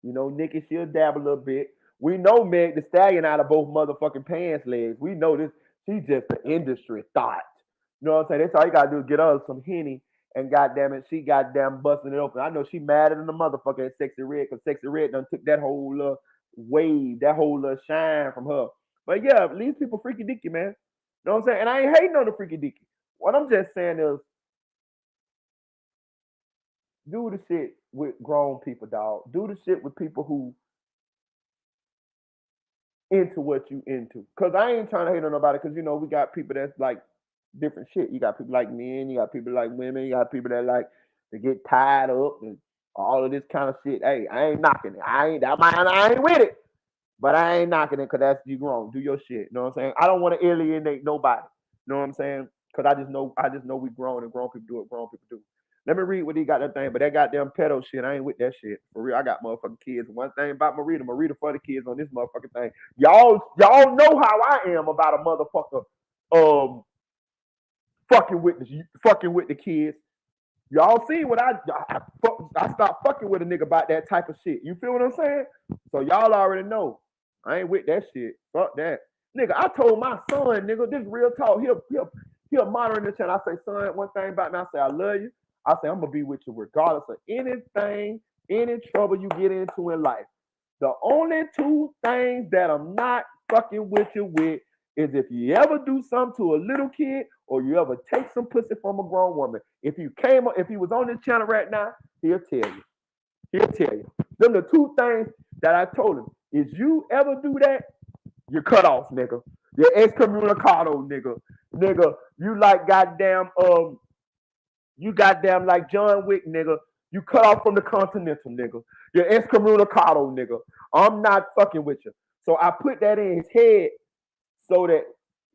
S1: Nikki, she'll dab a little bit. We know Meg the Stallion out of both motherfucking pants legs. We know this. She's just an industry thought. You know what I'm saying? That's all you gotta do is get her some Henny, and goddamn it, she goddamn busting it open. I know she madder than the motherfucker at Sexy Red, because Sexy Red done took that whole wave, that whole shine from her. But yeah, these people freaky dicky, man. You know what I'm saying? And I ain't hating on the freaky dicky. What I'm just saying is, do the shit with grown people, dog. Do the shit with people who into what you into. Cause I ain't trying to hate on nobody, because we got people that's like different shit. You got people like men, you got people like women, you got people that like to get tied up and all of this kind of shit. Hey, I ain't knocking it. I ain't with it. But I ain't knocking it, because that's you grown. Do your shit. You know what I'm saying? I don't want to alienate nobody. You know what I'm saying? Because I just know we grown, and grown people do what grown people do. Let me read what he got that thing, but that goddamn pedo shit, I ain't with that shit. For real, I got motherfucking kids. One thing about Marita for the kids on this motherfucking thing. Y'all know how I am about a motherfucker fucking with the kids. Y'all see what I stopped fucking with a nigga about that type of shit. You feel what I'm saying? So y'all already know. I ain't with that shit. Fuck that. Nigga, I told my son, nigga, this real talk. He'll monitor this channel. I say, son, one thing about me, I say, I love you. I say, I'm gonna be with you regardless of anything, any trouble you get into in life. The only two things that I'm not fucking with you with is if you ever do something to a little kid, or you ever take some pussy from a grown woman. If he was on this channel right now, he'll tell you. He'll tell you. Them the two things that I told him. Is you ever do that, you're cut off, nigga. You're excommunicado, nigga. Nigga, you like goddamn like John Wick, nigga. You cut off from the Continental, nigga. You're excommunicado, nigga. I'm not fucking with you. So I put that in his head so that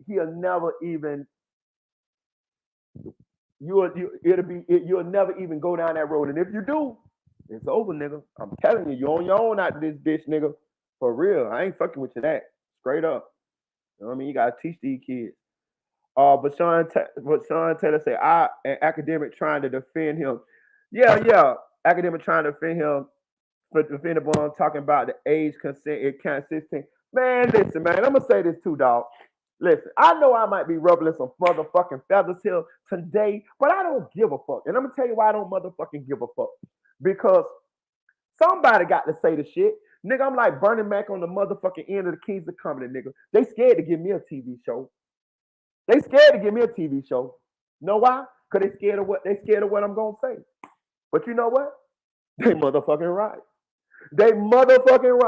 S1: he'll never even you'll never even go down that road. And if you do, it's over, nigga. I'm telling you, you're on your own out this bitch, nigga. For real. I ain't fucking with you that. Straight up. You know what I mean? You gotta teach these kids. But Sean Taylor said, an academic trying to defend him. Yeah. Academic trying to defend him, but defend the ball, talking about the age consent, it can't 16. Man, listen, man, I'm gonna say this too, dog. Listen, I know I might be rubbling some motherfucking feathers here today, but I don't give a fuck. And I'm gonna tell you why I don't motherfucking give a fuck. Because somebody got to say the shit. Nigga, I'm like Bernie Mac on the motherfucking end of the Kings of Comedy, nigga. They scared to give me a TV show. They scared to give me a TV show. Know why? Because they scared of what I'm gonna say. But you know what? They motherfucking right. They motherfucking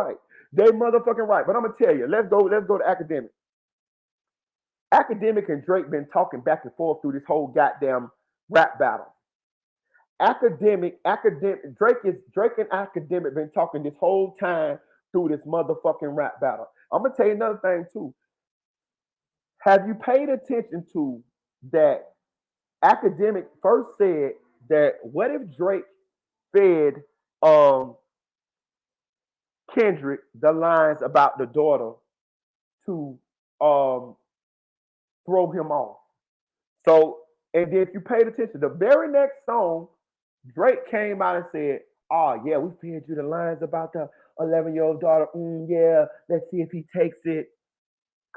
S1: right. But I'm gonna tell you, let's go to Academic. Academic and Drake been talking back and forth through this whole goddamn rap battle. Drake and Academic been talking this whole time through this motherfucking rap battle. I'm gonna tell you another thing too. Have you paid attention to that? Academic first said that what if Drake fed Kendrick the lines about the daughter to throw him off? So, and then if you paid attention, the very next song, Drake came out and said, "Oh yeah, we fed you the lines about the 11-year-old daughter. Yeah, let's see if he takes it."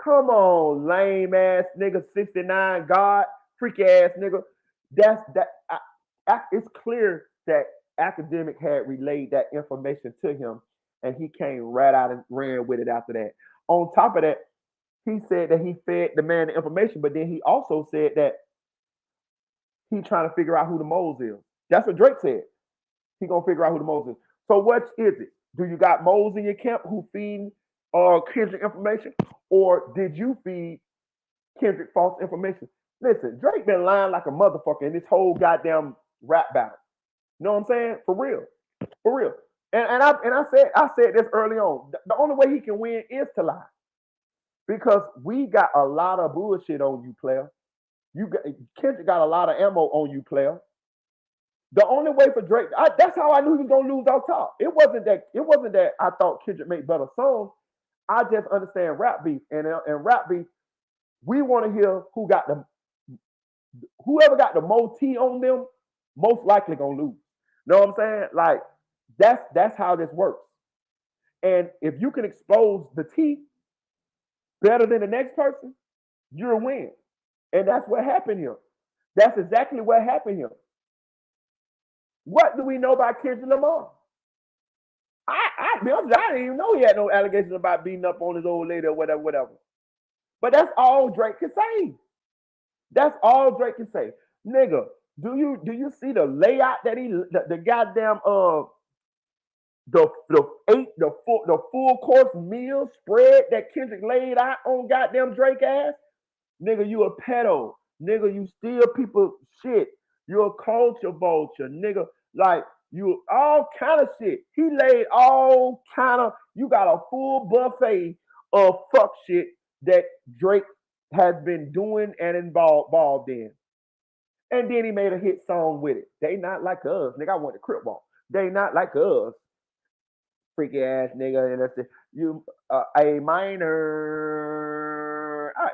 S1: Come on, lame ass nigga, 69 God, freaky ass nigga. It's clear that Academic had relayed that information to him, and he came right out and ran with it after that. On top of that, he said that he fed the man the information, but then he also said that he trying to figure out who the moles is. That's what Drake said. He gonna figure out who the moles is. So what is it? Do you got moles in your camp who feed Kendrick information, or did you feed Kendrick false information? Listen, Drake been lying like a motherfucker in this whole goddamn rap battle. You know what I'm saying? For real. For real. And I said this early on. The only way he can win is to lie. Because we got a lot of bullshit on you, player. Kendrick got a lot of ammo on you, player. The only way for Drake, that's how I knew he was gonna lose out top. It wasn't that I thought Kendrick made better songs. I just understand rap beef. And rap beef, we want to hear whoever got the most T on them, most likely gonna lose. Know what I'm saying? Like that's how this works. And if you can expose the T better than the next person, you're a win. And that's what happened here. That's exactly what happened here. What do we know about Kendrick Lamar? I didn't even know he had no allegations about beating up on his old lady or whatever. But that's all Drake can say. That's all Drake can say. Nigga, do you see the layout that the goddamn the full course meal spread that Kendrick laid out on goddamn Drake ass? Nigga, you a pedo. Nigga, you steal people shit. You're a culture vulture. Nigga, like you all kind of shit. He laid all kind of, you got a full buffet of fuck shit that Drake has been doing and involved in. And then he made a hit song with it. They not like us. Nigga, I want the Crip Walk. They not like us. Freaky ass nigga. And that's you A minor.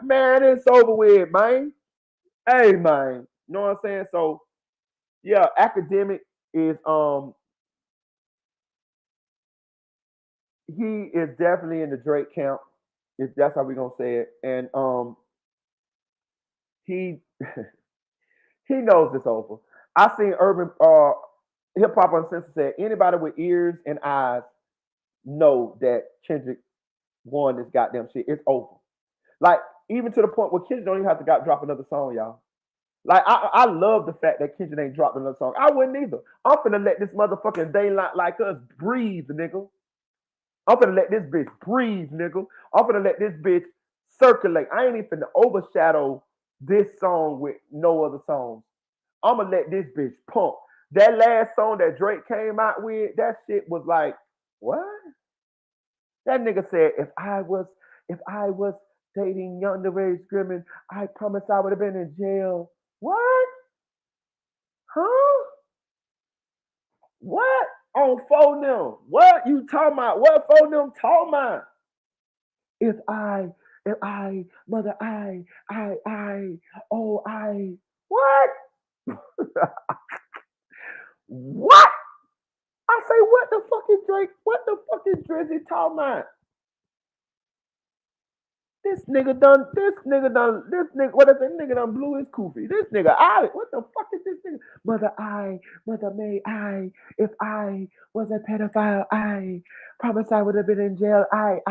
S1: Man, it's over with, man. Hey, man. You know what I'm saying? So, yeah, Academic is he is definitely in the Drake camp. If that's how we're gonna say it. And he he knows it's over. I seen Urban Hip Hop Uncensored said anybody with ears and eyes know that Kendrick won this goddamn shit. It's over. Like, even to the point where Kendrick don't even have to drop another song, y'all. Like, I love the fact that Kendrick ain't dropped another song. I wouldn't either. I'm finna let this motherfucking daylight like us breathe, nigga. I'm finna let this bitch breathe, nigga. I'm finna let this bitch circulate. I ain't even finna overshadow this song with no other songs. I'm gonna let this bitch pump. That last song that Drake came out with, that shit was like, what? That nigga said, if I was dating underage women, I promise I would have been in jail. What? Huh? What? On phone them? What you talking about? What phone them talking about? If I, mother, what? What? I say, what the fucking Drake? What the fucking Drizzy talking about? This nigga, what is this nigga done blew his koofy? This nigga, what the fuck is this nigga? Mother, may if I was a pedophile, I promise I would have been in jail. What?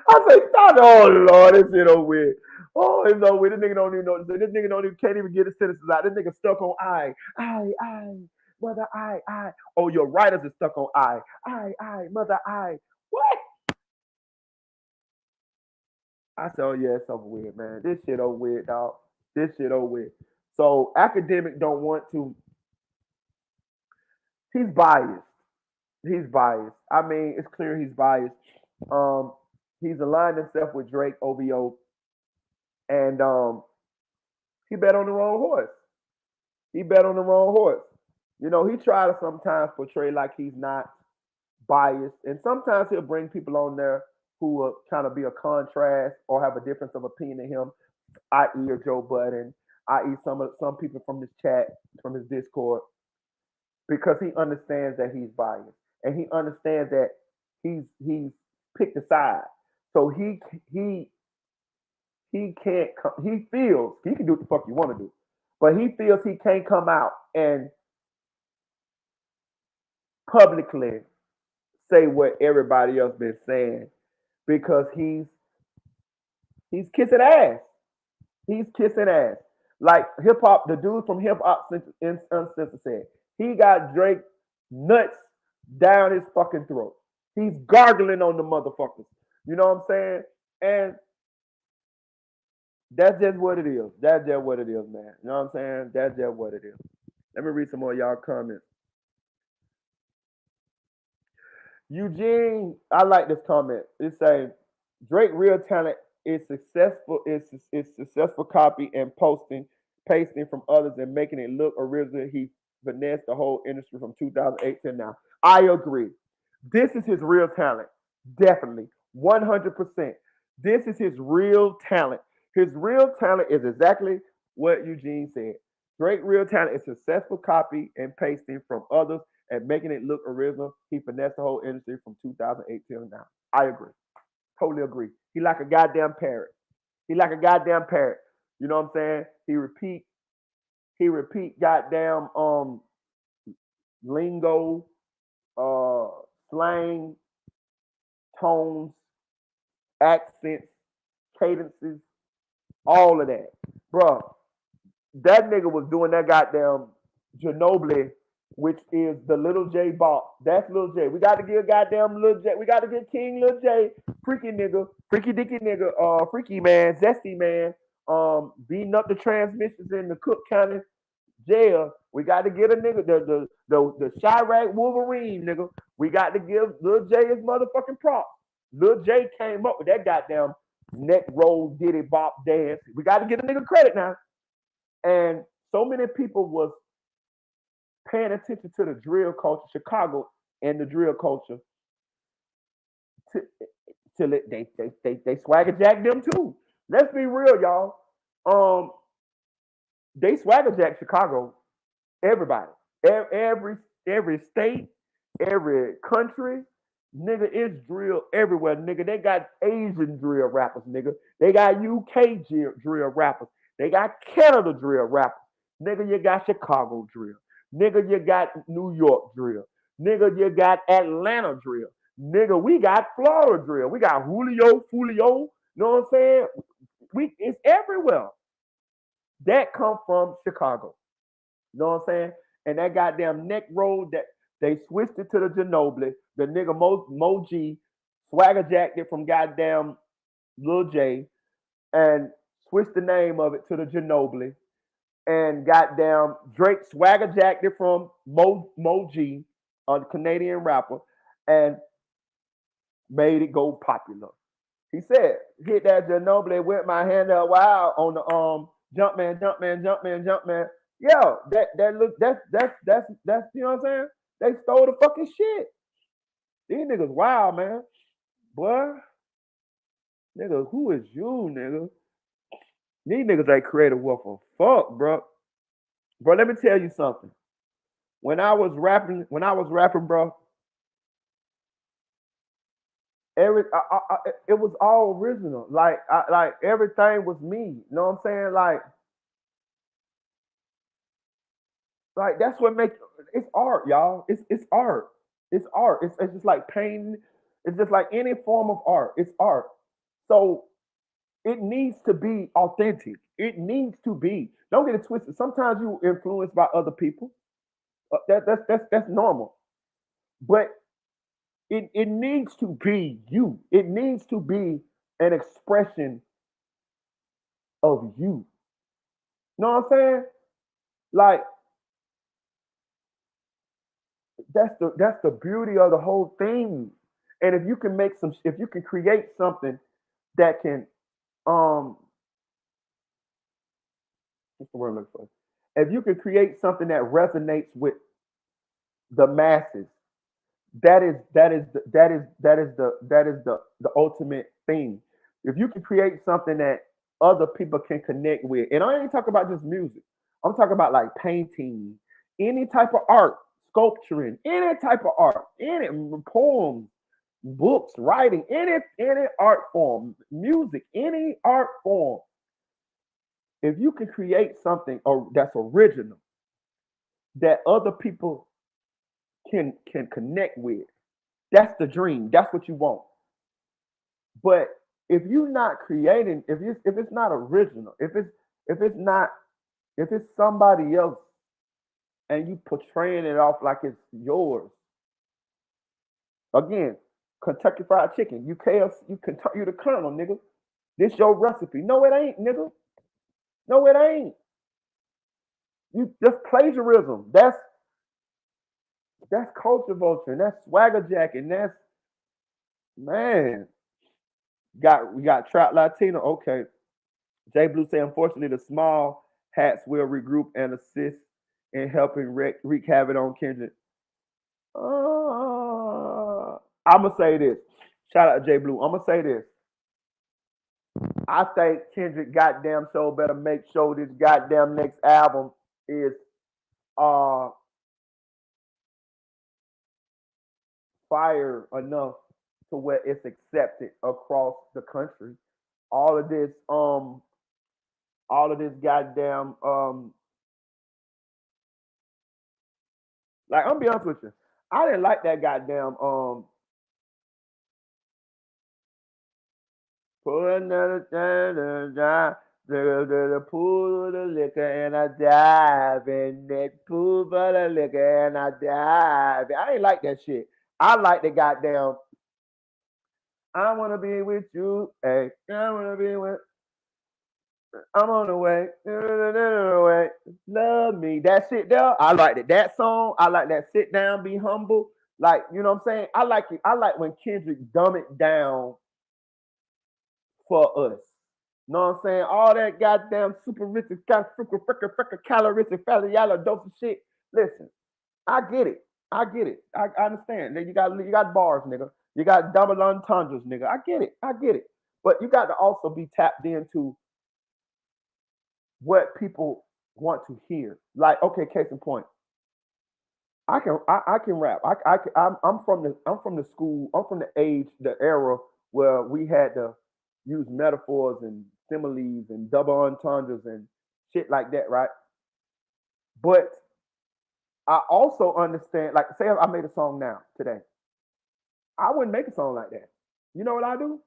S1: I say, oh Lord, this shit over with. Oh, it's over with. This nigga don't even know. This nigga can't even get his sentences out. This nigga stuck on mother, Oh, your writers is stuck on mother, What? I said, oh yeah, it's over with, man. This shit over with, dog. This shit over with. So Academic don't want to. He's biased. I mean, it's clear he's biased. He's aligned himself with Drake, OVO, and he bet on the wrong horse. You know, he try to sometimes portray like he's not biased, and sometimes he'll bring people on there who will kind of be a contrast or have a difference of opinion than him, i.e. Joe Budden, i.e. some people from his chat, from his Discord, because he understands that he's biased and he understands that he's picked a side. So he can't. He feels he can do what the fuck you want to do, but he feels he can't come out and publicly say what everybody else been saying because he's kissing ass. He's kissing ass. Like hip hop, the dude from Hip Hop Uncensored said, he got Drake nuts down his fucking throat. He's gargling on the motherfuckers. You know what I'm saying? And That's just what it is. That's just what it is, man. You know what I'm saying? That's just what it is. Let me read some more of y'all comments. Eugene, I like this comment. It say Drake real talent is successful copy and pasting from others and making it look original. He finessed the whole industry from 2008 to now. I agree. This is his real talent. Definitely. 100%. This is his real talent. His real talent is exactly what Eugene said. Drake real talent is successful copy and pasting from others and making it look original. He finessed the whole industry from 2008 till now. I agree. Totally agree. He like a goddamn parrot. He like a goddamn parrot. You know what I'm saying? He repeat goddamn lingo, uh slang, tones, accents, cadences, all of that. Bruh, that nigga was doing that goddamn Ginobili, which is the Little J bop. That's Little J. We got to give goddamn Little J. We got to give King Little J, freaky nigga, freaky dicky nigga, freaky man, zesty man, beating up the transmissions in the Cook County jail. We got to get a nigga the Chirac Wolverine nigga. We got to give Lil J his motherfucking prop. Lil J came up with that goddamn neck roll diddy bop dance. We got to get a nigga credit now. And so many people was paying attention to the drill culture, Chicago and the drill culture. Till they swagger jack them too. Let's be real, y'all. They swagger jack Chicago. Everybody, every state, every country, nigga, it's drill everywhere, nigga. They got Asian drill rappers, nigga. They got UK drill rappers. They got Canada drill rappers. Nigga, you got Chicago drill. Nigga, you got New York drill. Nigga, you got Atlanta drill. Nigga, we got Florida drill. We got Julio, Fulio. You know what I'm saying? It's everywhere. That come from Chicago. You know what I'm saying? And that goddamn neck roll that they switched it to the Ginobili. The nigga Mo G swagger jacked it from goddamn Lil J and switched the name of it to the Ginobili. And goddamn Drake swagger jacked it from Mo G, a Canadian rapper, and made it go popular. He said, hit that Ginobili with my hand up wild on the Jumpman. Yeah, that look that's you know what I'm saying? They stole the fucking shit. These niggas wild, man. Boy, nigga, who is you, nigga? These niggas ain't creative worth a fuck, bro. Bro, let me tell you something. When I was rapping, bro, it was all original. Like everything was me. You know what I'm saying? Like that's what makes it's art, y'all. It's art. It's art. It's just like painting. It's just like any form of art. It's art. So it needs to be authentic. It needs to be. Don't get it twisted. Sometimes you influenced by other people. That's normal. But it needs to be you. It needs to be an expression of you. You know what I'm saying? Like that's the beauty of the whole thing. And if you can create something that can what's the word I'm looking for? If you can create something that resonates with the masses, that is the ultimate thing. If you can create something that other people can connect with, and I ain't talking about just music. I'm talking about like painting, any type of art, sculpturing, any type of art, any poems, books, writing, any art form, music, any art form. If you can create something that's original that other people can connect with, that's the dream. That's what you want. But if you're not creating, if it's not original, if it's somebody else and you portraying it off like it's yours, again, Kentucky Fried Chicken, you KFC, you the Colonel, nigga. This your recipe. No, it ain't, nigga. No, it ain't. You just plagiarism. That's culture vulture. And that's swagger jacket. And that's man. We got Trap Latino. Okay. J Blue say, unfortunately, the small hats will regroup and assist in helping wreak havoc on Kendrick. I'm gonna say this. Shout out to J Blue. I'm gonna say this. I think Kendrick goddamn show better make sure this goddamn next album is fire enough to where it's accepted across the country. All of this goddamn like I'm gonna be honest with you. I didn't like that goddamn pour another the pool of the liquor and I dive in that pool of the liquor and I dive. I ain't like that shit. I like the goddamn I wanna be with you. Hey, I wanna be with I'm on the way. Love me. That shit there. I like it. That song. I like that sit down, be humble. Like, you know what I'm saying? I like it. I like when Kendrick dumb it down for us. You know what I'm saying? All that goddamn super rich, freaking calories and yellow dose of shit. Listen, I get it. I understand. Then you got bars, nigga. You got double entendres, nigga. I get it. But you got to also be tapped into what people want to hear. Like, okay, case in point. I can rap. I'm from the school. I'm from the era where we had to use metaphors and similes and double entendres and shit like that, right? But I also understand, like, say I made a song now today. I wouldn't make a song like that. You know what I do?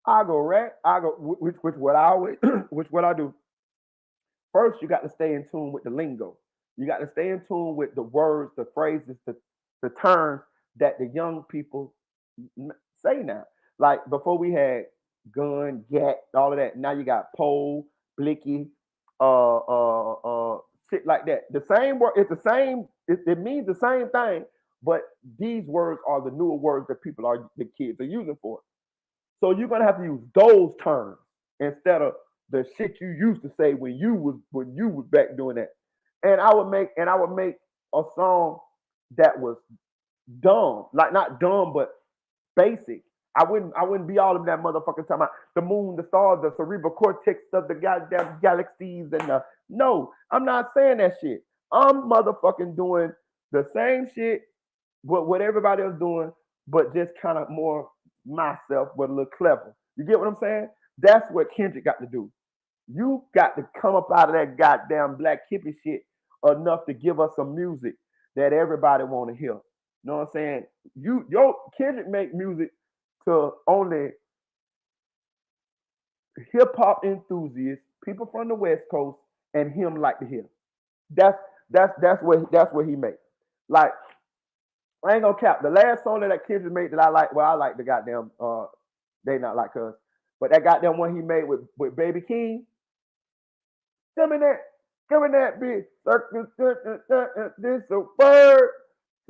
S1: I go rap. Which what I always which what I do. First, you got to stay in tune with the lingo. You got to stay in tune with the words, the phrases, the terms that the young people say now. Like before we had gun, gat, all of that. Now you got pole, blicky, shit like that. The same word, it's the same, it means the same thing, but these words are the newer words that the kids are using for it. So you're gonna have to use those terms instead of the shit you used to say when you was back doing that. And I would make a song that was dumb, like not dumb, but basic. I wouldn't be all of that motherfucking talking about the moon, the stars, the cerebral cortex of the goddamn galaxies and the no, I'm not saying that shit. I'm motherfucking doing the same shit what everybody else doing, but just kind of more myself, but a little clever. You get what I'm saying? That's what Kendrick got to do. You got to come up out of that goddamn black hippie shit enough to give us some music that everybody want to hear. You know what I'm saying? Kendrick make music to only hip hop enthusiasts, people from the West Coast, and him like to hear. That's what he made. Like, I ain't gonna cap. The last song that Kendrick made that I like, well, I like the goddamn They Not Like Us. But that goddamn one he made with Baby King. Give me that bitch. This a word.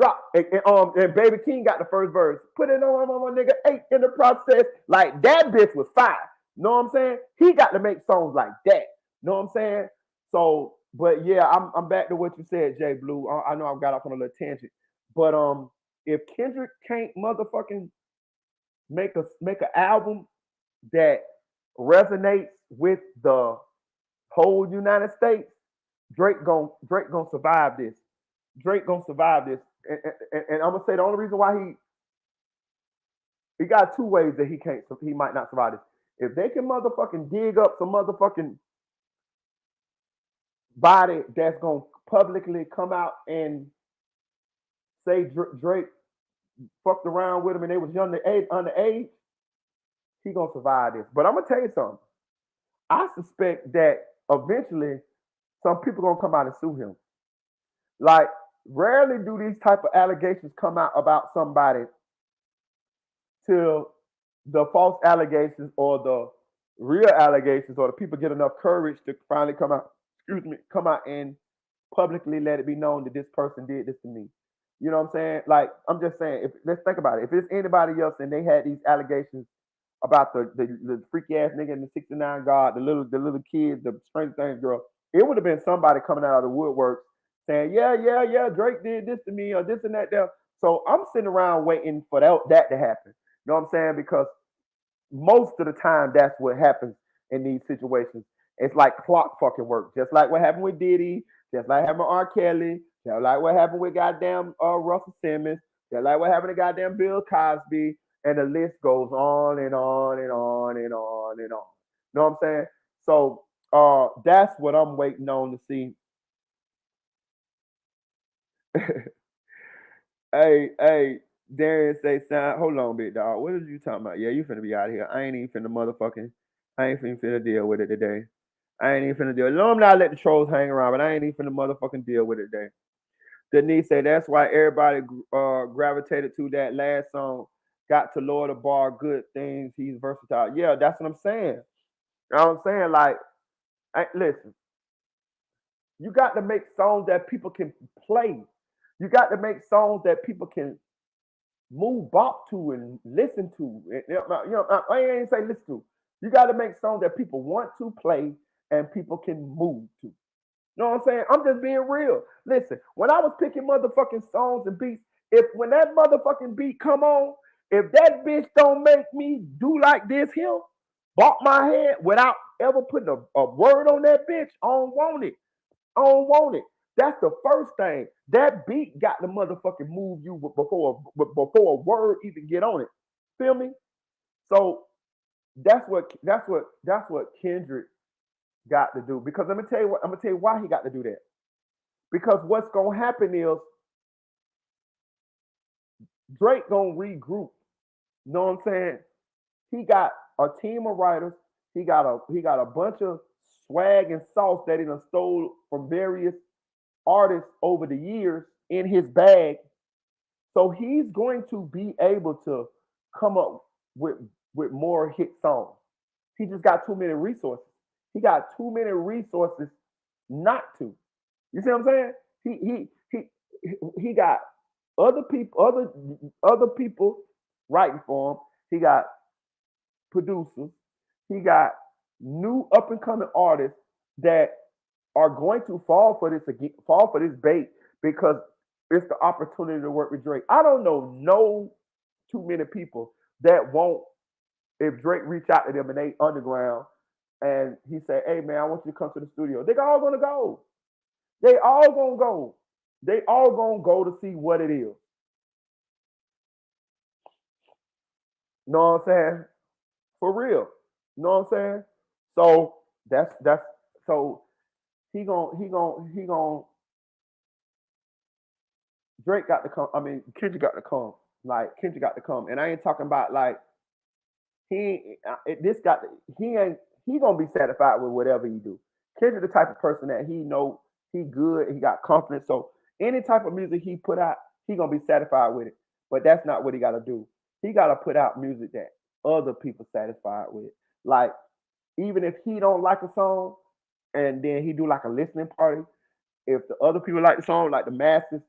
S1: Drop. And Baby King got the first verse. Put it on my nigga 8 in the process. Like that bitch was fire. Know what I'm saying? He got to make songs like that. Know what I'm saying? So, but yeah, I'm back to what you said, Jay Blue. I know I got off on a little tangent. But if Kendrick can't motherfucking make an album that resonates with the whole United States, Drake gonna survive this. Drake gonna survive this. And I'm gonna say the only reason why he got two ways that he might not survive this. If they can motherfucking dig up some motherfucking body that's gonna publicly come out and say Drake fucked around with him and they was underage, he gonna survive this. But I'm gonna tell you something. I suspect that eventually some people gonna come out and sue him. Like, rarely do these type of allegations come out about somebody till the false allegations or real allegations, or the people get enough courage to finally come out, come out and publicly let it be known that this person did this to me. You know what I'm saying? Like, I'm just saying, if let's think about it. If it's anybody else and they had these allegations about the freaky ass nigga in the 69 guard, the little kids, the Stranger Things girl, it would have been somebody coming out of the woodwork saying, yeah, Drake did this to me or this and that there. So I'm sitting around waiting for that to happen. You know what I'm saying? Because most of the time that's what happens in these situations. It's like clock fucking work. Just like what happened with Diddy, just like happened with R. Kelly, just like what happened with goddamn Russell Simmons, just like what happened to goddamn Bill Cosby, and the list goes on and on and on and on and on. You know what I'm saying? So that's what I'm waiting on to see. Hey, Darius say, "Sign. Hold on, big dog. What are you talking about? Yeah, you finna be out of here. I ain't even I ain't finna deal with it today. I ain't even finna deal. No, I'm not let the trolls hang around, but I ain't even finna motherfucking deal with it today." Denise said, "That's why everybody gravitated to that last song. Got to lower the bar. Good things. He's versatile. Yeah, that's what I'm saying. You know what I'm saying? Like, listen, you got to make songs that people can play. You got to make songs that people can move bop to and listen to. I ain't say listen to. You got to make songs that people want to play and people can move to. You know what I'm saying? I'm just being real. Listen, when I was picking motherfucking songs and beats, when that motherfucking beat come on, if that bitch don't make me do like this here, bop my head without ever putting a word on that bitch, I don't want it. I don't want it. That's the first thing. That beat got to motherfucking move you before a word even get on it. Feel me? So that's what Kendrick got to do. Because I'm gonna tell you why he got to do that. Because what's gonna happen is Drake gonna regroup. You know what I'm saying? He got a team of writers. He got a bunch of swag and sauce that he done stole from various artists over the years in his bag. So he's going to be able to come up with more hit songs. He just got too many resources. He got too many resources not to. You see what I'm saying? He got other people writing for him. He got producers. He got new up and coming artists that are going to fall for this bait because it's the opportunity to work with Drake. I don't know no too many people that won't, if Drake reach out to them and they underground and he say, "Hey man, I want you to come to the studio." They all gonna go. They all gonna go. They all gonna go to see what it is. Know what I'm saying? For real. Know what I'm saying? So that's so he gon' Drake got to come. I mean, Kendrick got to come. Like Kendrick got to come, and I ain't talking about like he gonna be satisfied with whatever he do. Kendrick the type of person that he know he good, he got confidence. So any type of music he put out, he gonna be satisfied with it. But that's not what he gotta do. He gotta put out music that other people satisfied with. Like even if he don't like a song, and then he do like a listening party, if the other people like the song, like the masses,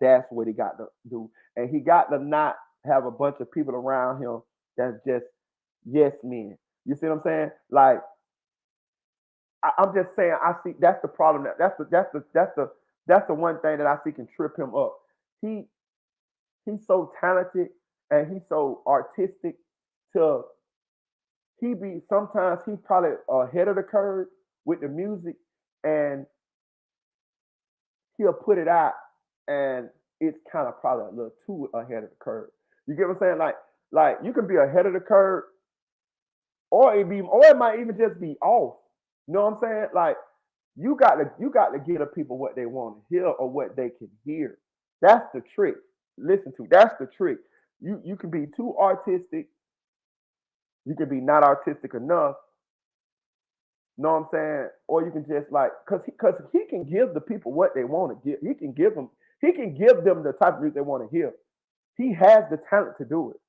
S1: that's what he got to do. And he got to not have a bunch of people around him that's just yes men. You see what I'm saying? Like I'm just saying, I see that's the problem. That's the one thing that I see can trip him up. He's so talented and he's so artistic. Sometimes he's probably ahead of the curve with the music, and he'll put it out, and it's kind of probably a little too ahead of the curve. You get what I'm saying? Like you can be ahead of the curve, or it might even just be off. You know what I'm saying? Like you got to give the people what they want to hear or what they can hear. That's the trick. Listen to that's the trick. You can be too artistic. You can be not artistic enough. You know what I'm saying? Or you can just like because he can give the people what they want to give. He can give them the type of music they want to hear. He has the talent to do it.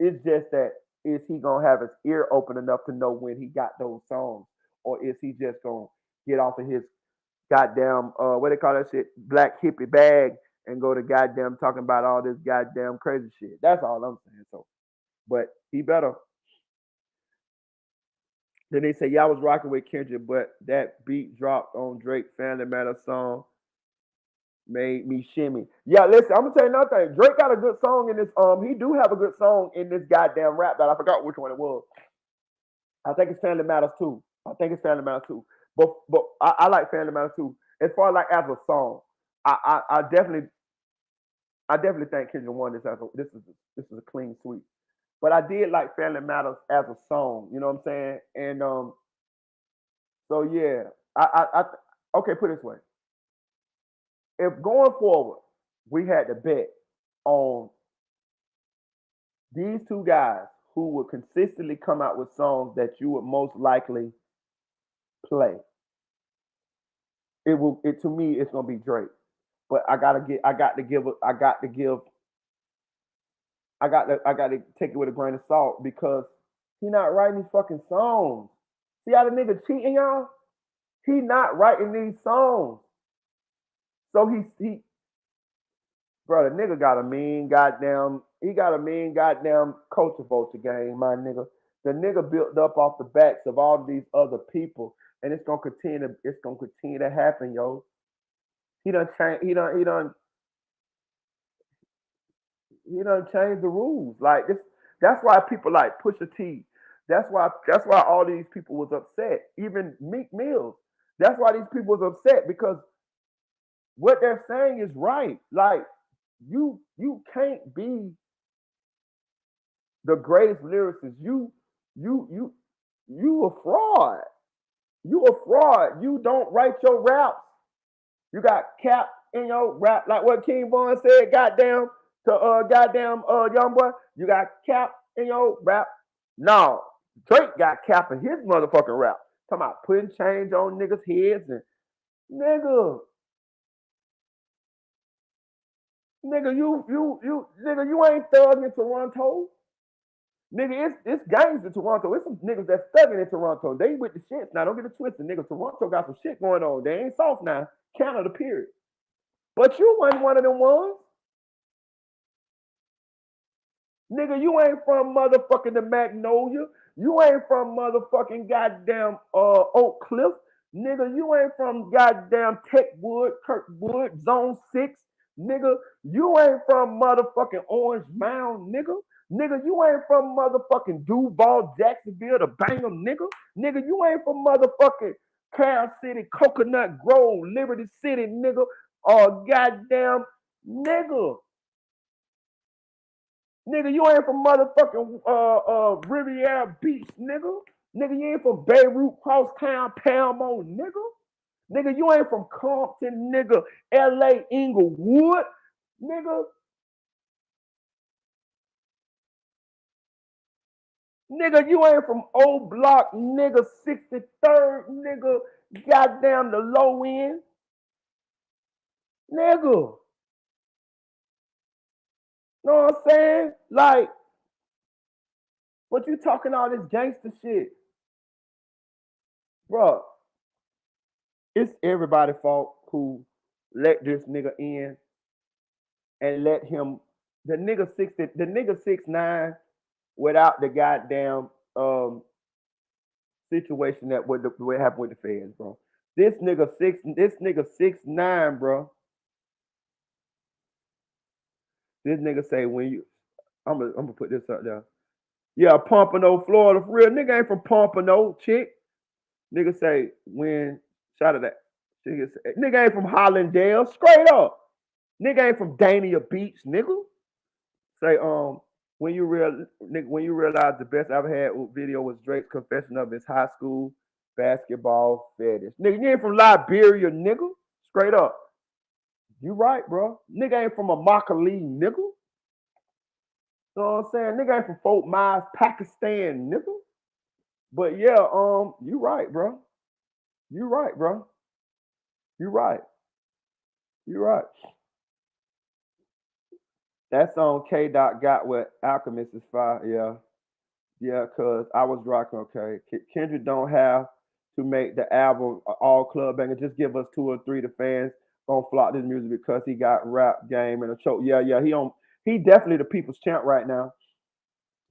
S1: It's just that is he gonna have his ear open enough to know when he got those songs, or is he just gonna get off of his goddamn what they call that shit, black hippie bag, and go to goddamn talking about all this goddamn crazy shit? That's all I'm saying. So, but he better. Then they say, yeah, I was rocking with Kendrick, but that beat dropped on Drake Family Matter song made me shimmy. Yeah, listen, I'm gonna tell you another thing. Drake got a good song in this. He do have a good song in this goddamn rap battle. I forgot which one it was. I think it's Family Matters too. But I like Family Matters too. As far as like as a song, I definitely think Kendrick won this. This is a clean sweep. But I did like Family Matters as a song. You know what I'm saying? And so yeah, okay. Put it this way: if going forward we had to bet on these two guys who would consistently come out with songs that you would most likely play, it to me it's gonna be Drake. But I got to take it with a grain of salt because he not writing these fucking songs. See how the nigga cheating, y'all? He not writing these songs. So bro, the nigga got a mean goddamn culture vulture game, my nigga. The nigga built up off the backs of all these other people, and it's gonna continue to happen, yo. He done changed the rules. Like this, that's why people like Pusha T. That's why all these people was upset. Even Meek Mills. That's why these people was upset because what they're saying is right. Like you can't be the greatest lyricist. You a fraud. You a fraud. You don't write your raps. You got cap in your rap, like what King Von said, goddamn, to young boy. You got cap in your rap. No, Drake got cap in his motherfucking rap. Talking about putting change on niggas' heads and nigga, you ain't thugging in Toronto. Nigga, it's gangs in Toronto. It's some niggas that's thugging in Toronto. They with the shit. Now, don't get it twisted. Nigga, Toronto got some shit going on. They ain't soft now. Canada, period. But you wasn't one of them ones. Nigga, you ain't from motherfucking the Magnolia. You ain't from motherfucking goddamn Oak Cliff. Nigga, you ain't from goddamn Techwood, Kirkwood, Zone 6. Nigga, you ain't from motherfucking Orange Mound, nigga. Nigga, you ain't from motherfucking Duval, Jacksonville, the Bangham, nigga. Nigga, you ain't from motherfucking Carol City, Coconut Grove, Liberty City, nigga. Or goddamn nigga. Nigga, you ain't from motherfucking Riviera Beach, nigga. Nigga, you ain't from Beirut, Crosstown, Paramount, nigga. Nigga, you ain't from Compton, nigga. LA, Inglewood, nigga. Nigga, you ain't from Old Block, nigga, 63rd, nigga. Goddamn the low end. Nigga. Know what I'm saying? Like, what you talking all this gangster shit? Bro, it's everybody's fault who let this nigga in and let him the nigga 6'9" without the goddamn situation that what happened with the feds, bro. This nigga 6'9", bro. This nigga say when you I'm gonna put this up there. Yeah, Pompano, Florida, for real. Nigga ain't from Pompano, chick. Nigga say when shout out that. Nigga ain't from Hollandale, straight up. Nigga ain't from Dania Beach, nigga. Say when you realize the best I ever had video was Drake's confession of his high school basketball fetish. Nigga, you ain't from Liberia, nigga. Straight up. You right, bro. Nigga ain't from a Immokalee, nigga. You know what I'm saying? Nigga ain't from Fort Myers, Pakistan, nigga. But yeah, you right, bro. You right, bro. You right. You right. That song K. Dot got with Alchemist is fire. Yeah. Yeah, cause I was rocking. Okay, Kendrick don't have to make the album all club banger. Just give us two or three. The fans gonna flock this music because he got rap game and a choke. Yeah, yeah. He definitely the people's champ right now.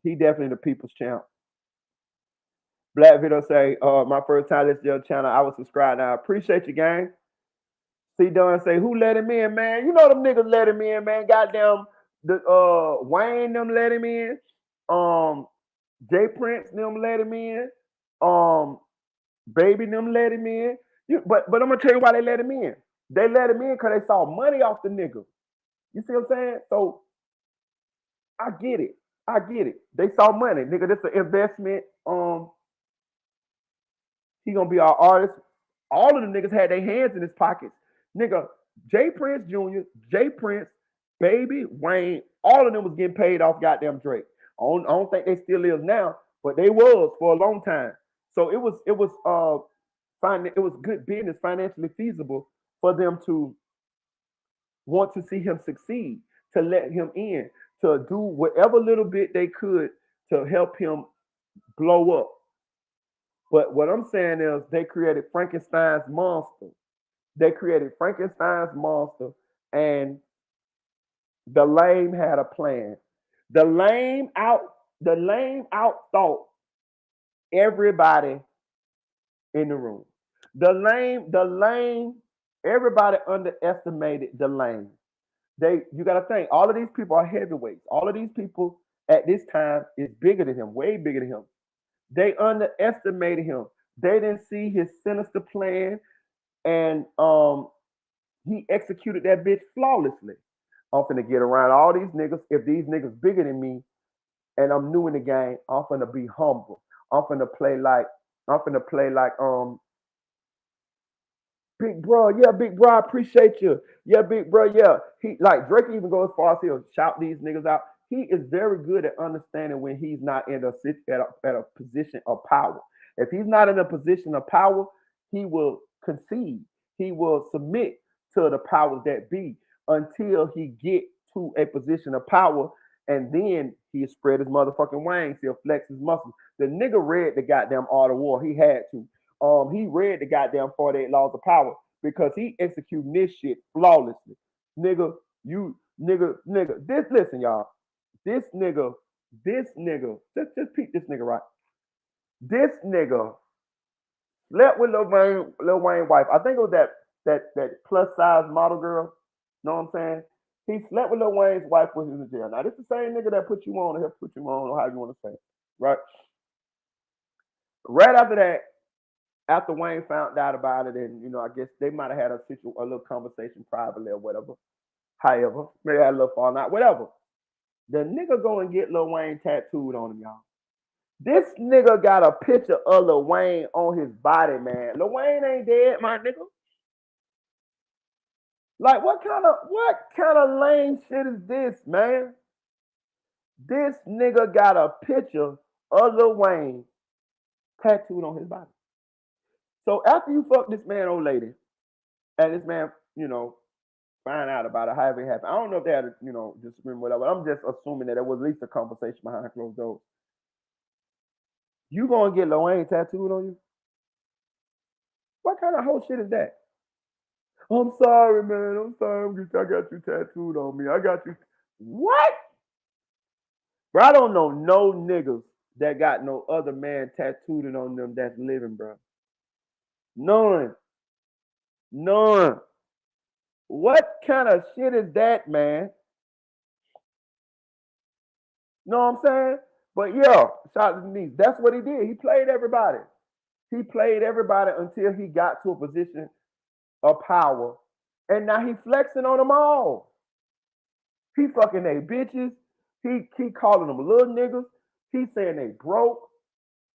S1: He definitely the people's champ. Black Video say, my first time listening to your channel, I was subscribed. Now I appreciate you, gang. C Dunn say, who let him in, man? You know them niggas let him in, man. Goddamn the Wayne them let him in. Jay Prince them let him in. Um Baby them let him in. But I'm gonna tell you why they let him in. They let him in because they saw money off the nigga. You see what I'm saying? So I get it. I get it. They saw money, nigga. This is an investment. He gonna be our artist. All of the niggas had their hands in his pockets. Nigga, Jay Prince Jr., Jay Prince, Baby, Wayne, all of them was getting paid off goddamn Drake. I don't think they still is now, but they was for a long time. So it was good business, financially feasible for them to want to see him succeed, to let him in, to do whatever little bit they could to help him blow up. But what I'm saying is they created Frankenstein's monster. They created Frankenstein's monster, and the lame had a plan. The lame outthought everybody in the room. The lame, everybody underestimated the lame. You gotta think, all of these people are heavyweights. All of these people at this time is bigger than him, way bigger than him. They underestimated him. They didn't see his sinister plan, and he executed that bitch flawlessly. I'm finna get around all these niggas. If these niggas bigger than me and I'm new in the game, I'm finna be humble. I'm finna play like big bro. Yeah, big bro, I appreciate you. Yeah, big bro, yeah. He like Drake even goes as far as he'll shout these niggas out. He is very good at understanding when he's not in at a position of power. If he's not in a position of power, he will concede. He will submit to the powers that be until he get to a position of power, and then he spread his motherfucking wings. He'll flex his muscles. The nigga read the goddamn Art of War. He had to. He read the goddamn 48 Laws of Power because he executing this shit flawlessly. Nigga, This listen, y'all. This nigga, just peep this nigga right. This nigga slept with Lil Wayne's wife. I think it was that plus size model girl. Know what I'm saying? He slept with Lil Wayne's wife when he was in jail. Now, this is the same nigga that put you on or helped put you on, or however you want to say it. Right? Right after that, after Wayne found out about it, and I guess they might have had a little conversation privately or whatever. However, maybe had a little falling out, whatever. The nigga go and get Lil Wayne tattooed on him, y'all. This nigga got a picture of Lil Wayne on his body, man. Lil Wayne ain't dead, my nigga. Like, what kind of lame shit is this, man? This nigga got a picture of Lil Wayne tattooed on his body. So after you fuck this man, old lady, and this man, find out about it, however it happened. I don't know if they had a, disagreement, whatever. I'm just assuming that there was at least a conversation behind closed doors. You gonna get Lil Wayne tattooed on you? What kind of whole shit is that? I'm sorry, man. I'm sorry. I got you tattooed on me. I got you. What? Bro, I don't know no niggas that got no other man tattooed on them that's living, bro. None. What kind of shit is that, man? Know what I'm saying? But yeah, shout out to Denise. That's what he did. He played everybody. He played everybody until he got to a position of power. And now he flexing on them all. He fucking they bitches. He calling them little niggas. He saying they broke.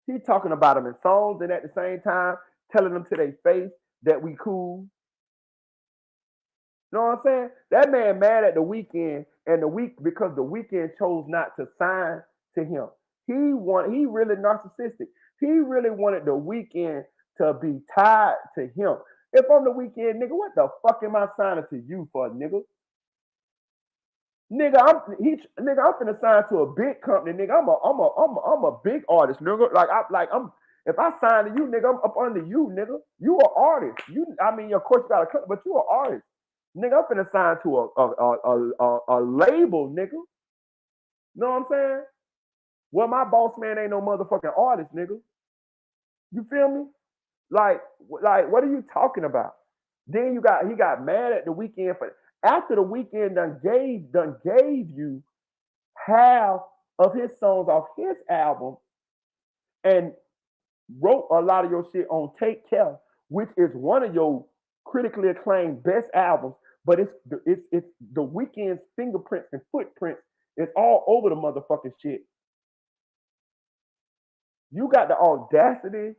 S1: He talking about them in songs, and at the same time telling them to their face that we cool. You know what I'm saying? That man mad at the Weeknd, and because the Weeknd chose not to sign to him. He really narcissistic. He really wanted the Weeknd to be tied to him. If I'm the Weeknd, nigga, what the fuck am I signing to you for, nigga? Nigga, I'm finna sign to a big company, nigga. I'm a big artist, nigga. If I sign to you, nigga, I'm up under you, nigga. You an artist. Of course you got a company, but you an artist. Nigga, I'm finna sign to a label, nigga. Know what I'm saying? Well, my boss man ain't no motherfucking artist, nigga. You feel me? Like, what are you talking about? Then he got mad at the Weeknd for after the Weeknd done gave you half of his songs off his album and wrote a lot of your shit on Take Care, which is one of your critically acclaimed best albums. But it's the Weeknd's fingerprints and footprints is all over the motherfucking shit. You got the audacity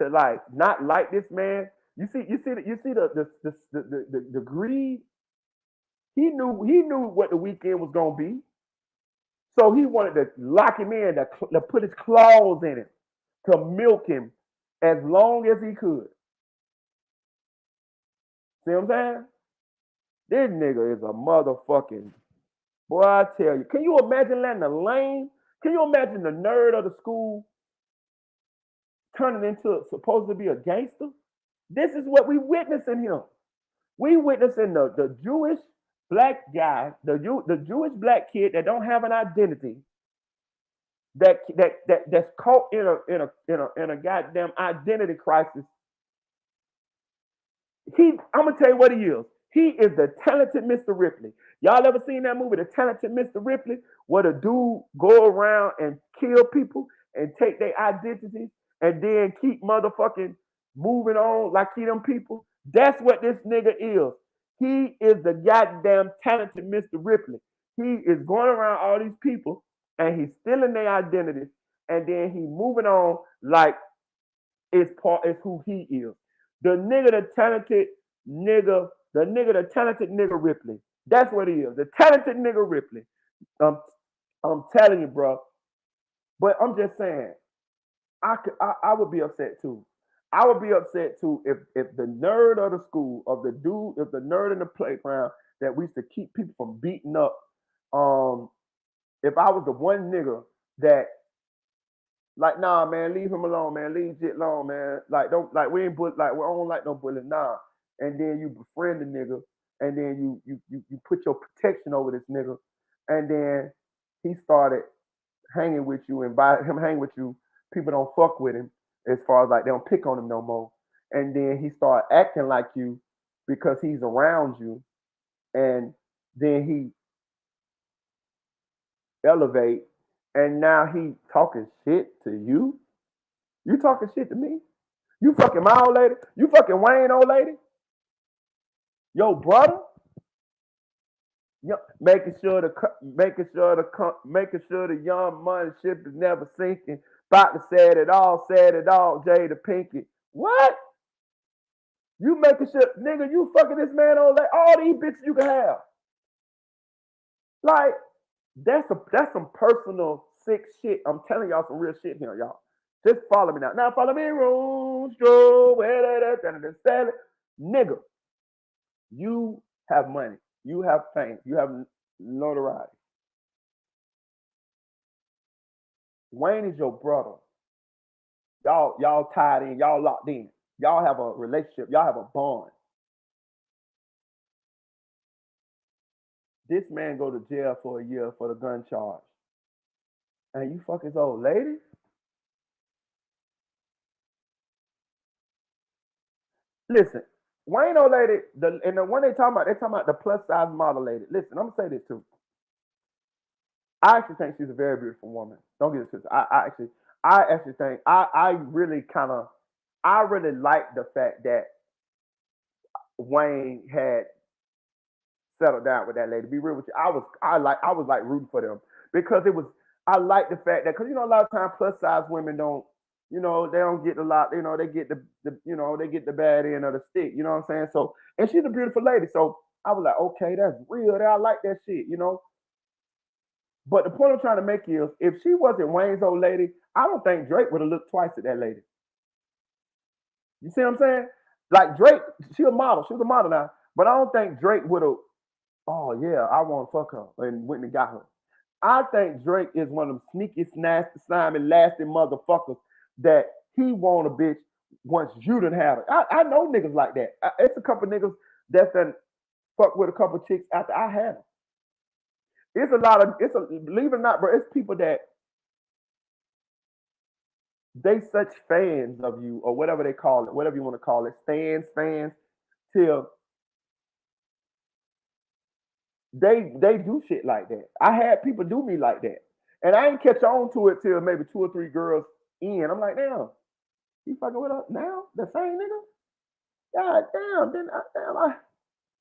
S1: to not like this man. You see the greed. He knew what the Weeknd was gonna be, so he wanted to lock him in, to put his claws in him, to milk him as long as he could. See what I'm saying? This nigga is a motherfucking boy. I tell you, can you imagine letting the lame? Can you imagine the nerd of the school turning into supposed to be a gangster? This is what we witnessing him. We witnessing the Jewish black guy, the Jewish black kid that don't have an identity, that's caught in a goddamn identity crisis. I'm gonna tell you what he is. He is the talented Mr. Ripley. Y'all ever seen that movie, The Talented Mr. Ripley, where the dude go around and kill people and take their identities and then keep motherfucking moving on like he them people? That's what this nigga is. He is the goddamn talented Mr. Ripley. He is going around all these people and he's stealing their identities and then he moving on like it's who he is. The talented nigga Ripley. That's what he is. The talented nigga Ripley. I'm telling you, bro. But I'm just saying, I would be upset too. I would be upset too if the nerd of the school, if the nerd in the playground that we used to keep people from beating up, if I was the one nigga that nah, man, leave him alone, man, leave Jit alone, man. We ain't we don't like no bully, nah. And then you befriend the nigga, and then you put your protection over this nigga, and then he started hanging with you, and by him hanging with you, people don't fuck with him as far as they don't pick on him no more. And then he started acting like you because he's around you, and then he elevate, and now he talking shit to you. You talking shit to me? You fucking my old lady? You fucking Wayne old lady? Yo, brother? Making sure the young money ship is never sinking. About to said it all, Jay the Pinky. What? You making sure, nigga, you fucking this man old lady? All these bitches you can have. That's some personal sick shit. I'm telling y'all some real shit here, y'all. Just follow me now. Now follow me, Rose, Joe, nigga. You have money. You have fame. You have notoriety. Wayne is your brother. Y'all tied in. Y'all locked in. Y'all have a relationship. Y'all have a bond. This man go to jail for a year for the gun charge. And you fuck his old lady? Listen, Wayne old lady, and the one they talking about the plus size model lady. Listen, I'm gonna say this too. I actually think she's a very beautiful woman. Don't get it twisted. I actually think I really like the fact that Wayne had settled down with that lady. Be real with you, I was rooting for them because I like the fact that because a lot of times plus size women don't. They don't get a lot. They get they get the bad end of the stick. You know what I'm saying? So, and she's a beautiful lady. So I was like, okay, that's real. I like that shit. But the point I'm trying to make is, if she wasn't Wayne's old lady, I don't think Drake would have looked twice at that lady. You see what I'm saying? Like Drake, she's a model. She's a model now. But I don't think Drake would have oh yeah, I want to fuck her, and went and got her. I think Drake is one of them sneaky, nasty, slimy, lasting motherfuckers that he want a bitch once you done have it. I know niggas like that. It's a couple niggas that done fuck with a couple chicks after I had them. It's a lot of, believe it or not, bro, it's people that they such fans of you or whatever they call it, whatever you want to call it, fans, till they do shit like that. I had people do me like that. And I ain't catch on to it till maybe 2 or 3 girls in. I'm like, damn, you fucking with us now? The same nigga? God damn,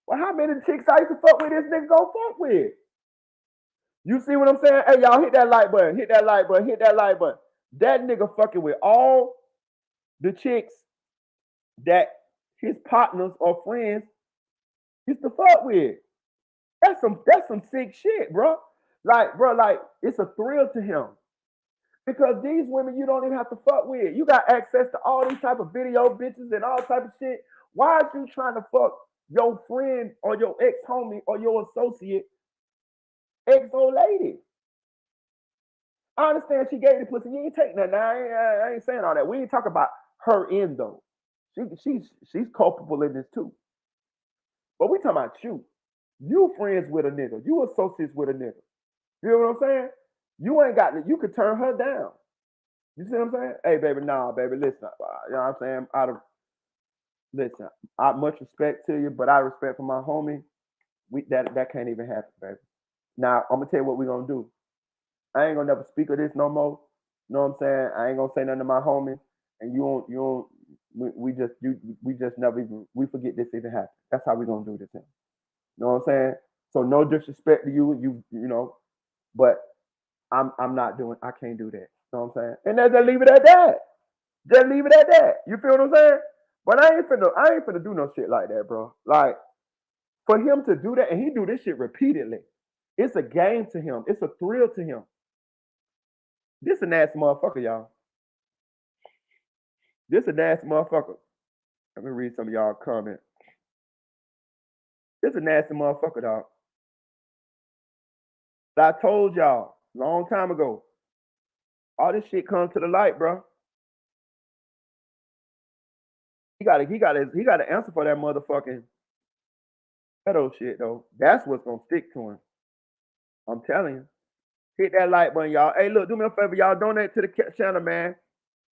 S1: well, how many chicks I used to fuck with this nigga gonna fuck with? You see what I'm saying? Hey, y'all, hit that like button, hit that like button, hit that like button. That nigga fucking with all the chicks that his partners or friends used to fuck with. That's some sick shit, bro. Like it's a thrill to him. Because these women you don't even have to fuck with. You got access to all these type of video bitches and all type of shit. Why are you trying to fuck your friend or your ex-homie or your associate ex-old lady? I understand she gave the pussy. You ain't taking that. Now, I ain't saying all that. We ain't talking about her end though. She's culpable in this too. But we talking about you. You friends with a nigga. You associates with a nigga. You know what I'm saying? You ain't got it. You could turn her down. You see what I'm saying? Hey, baby, nah, baby, listen. You know what I'm saying? Listen, I much respect to you, but I respect for my homie. That can't even happen, baby. Now, I'm gonna tell you what we're gonna do. I ain't gonna never speak of this no more. You know what I'm saying? I ain't gonna say nothing to my homie, and we just never even, we forget this even happened. That's how we gonna do this thing. You know what I'm saying? So no disrespect to you, you know, but I'm not doing, I can't do that. You know what I'm saying? And then just leave it at that. Just leave it at that. You feel what I'm saying? But I ain't finna do no shit like that, bro. Like, for him to do that, and he do this shit repeatedly, it's a game to him. It's a thrill to him. This a nasty motherfucker, y'all. This a nasty motherfucker. Let me read some of y'all comments. This a nasty motherfucker, dog. But I told y'all long time ago, all this shit comes to the light, bro. He got to answer for that motherfucking pedo shit though. That's what's gonna stick to him. I'm telling you. Hit that like button, y'all. Hey, look, do me a favor, y'all. Donate to the channel, man.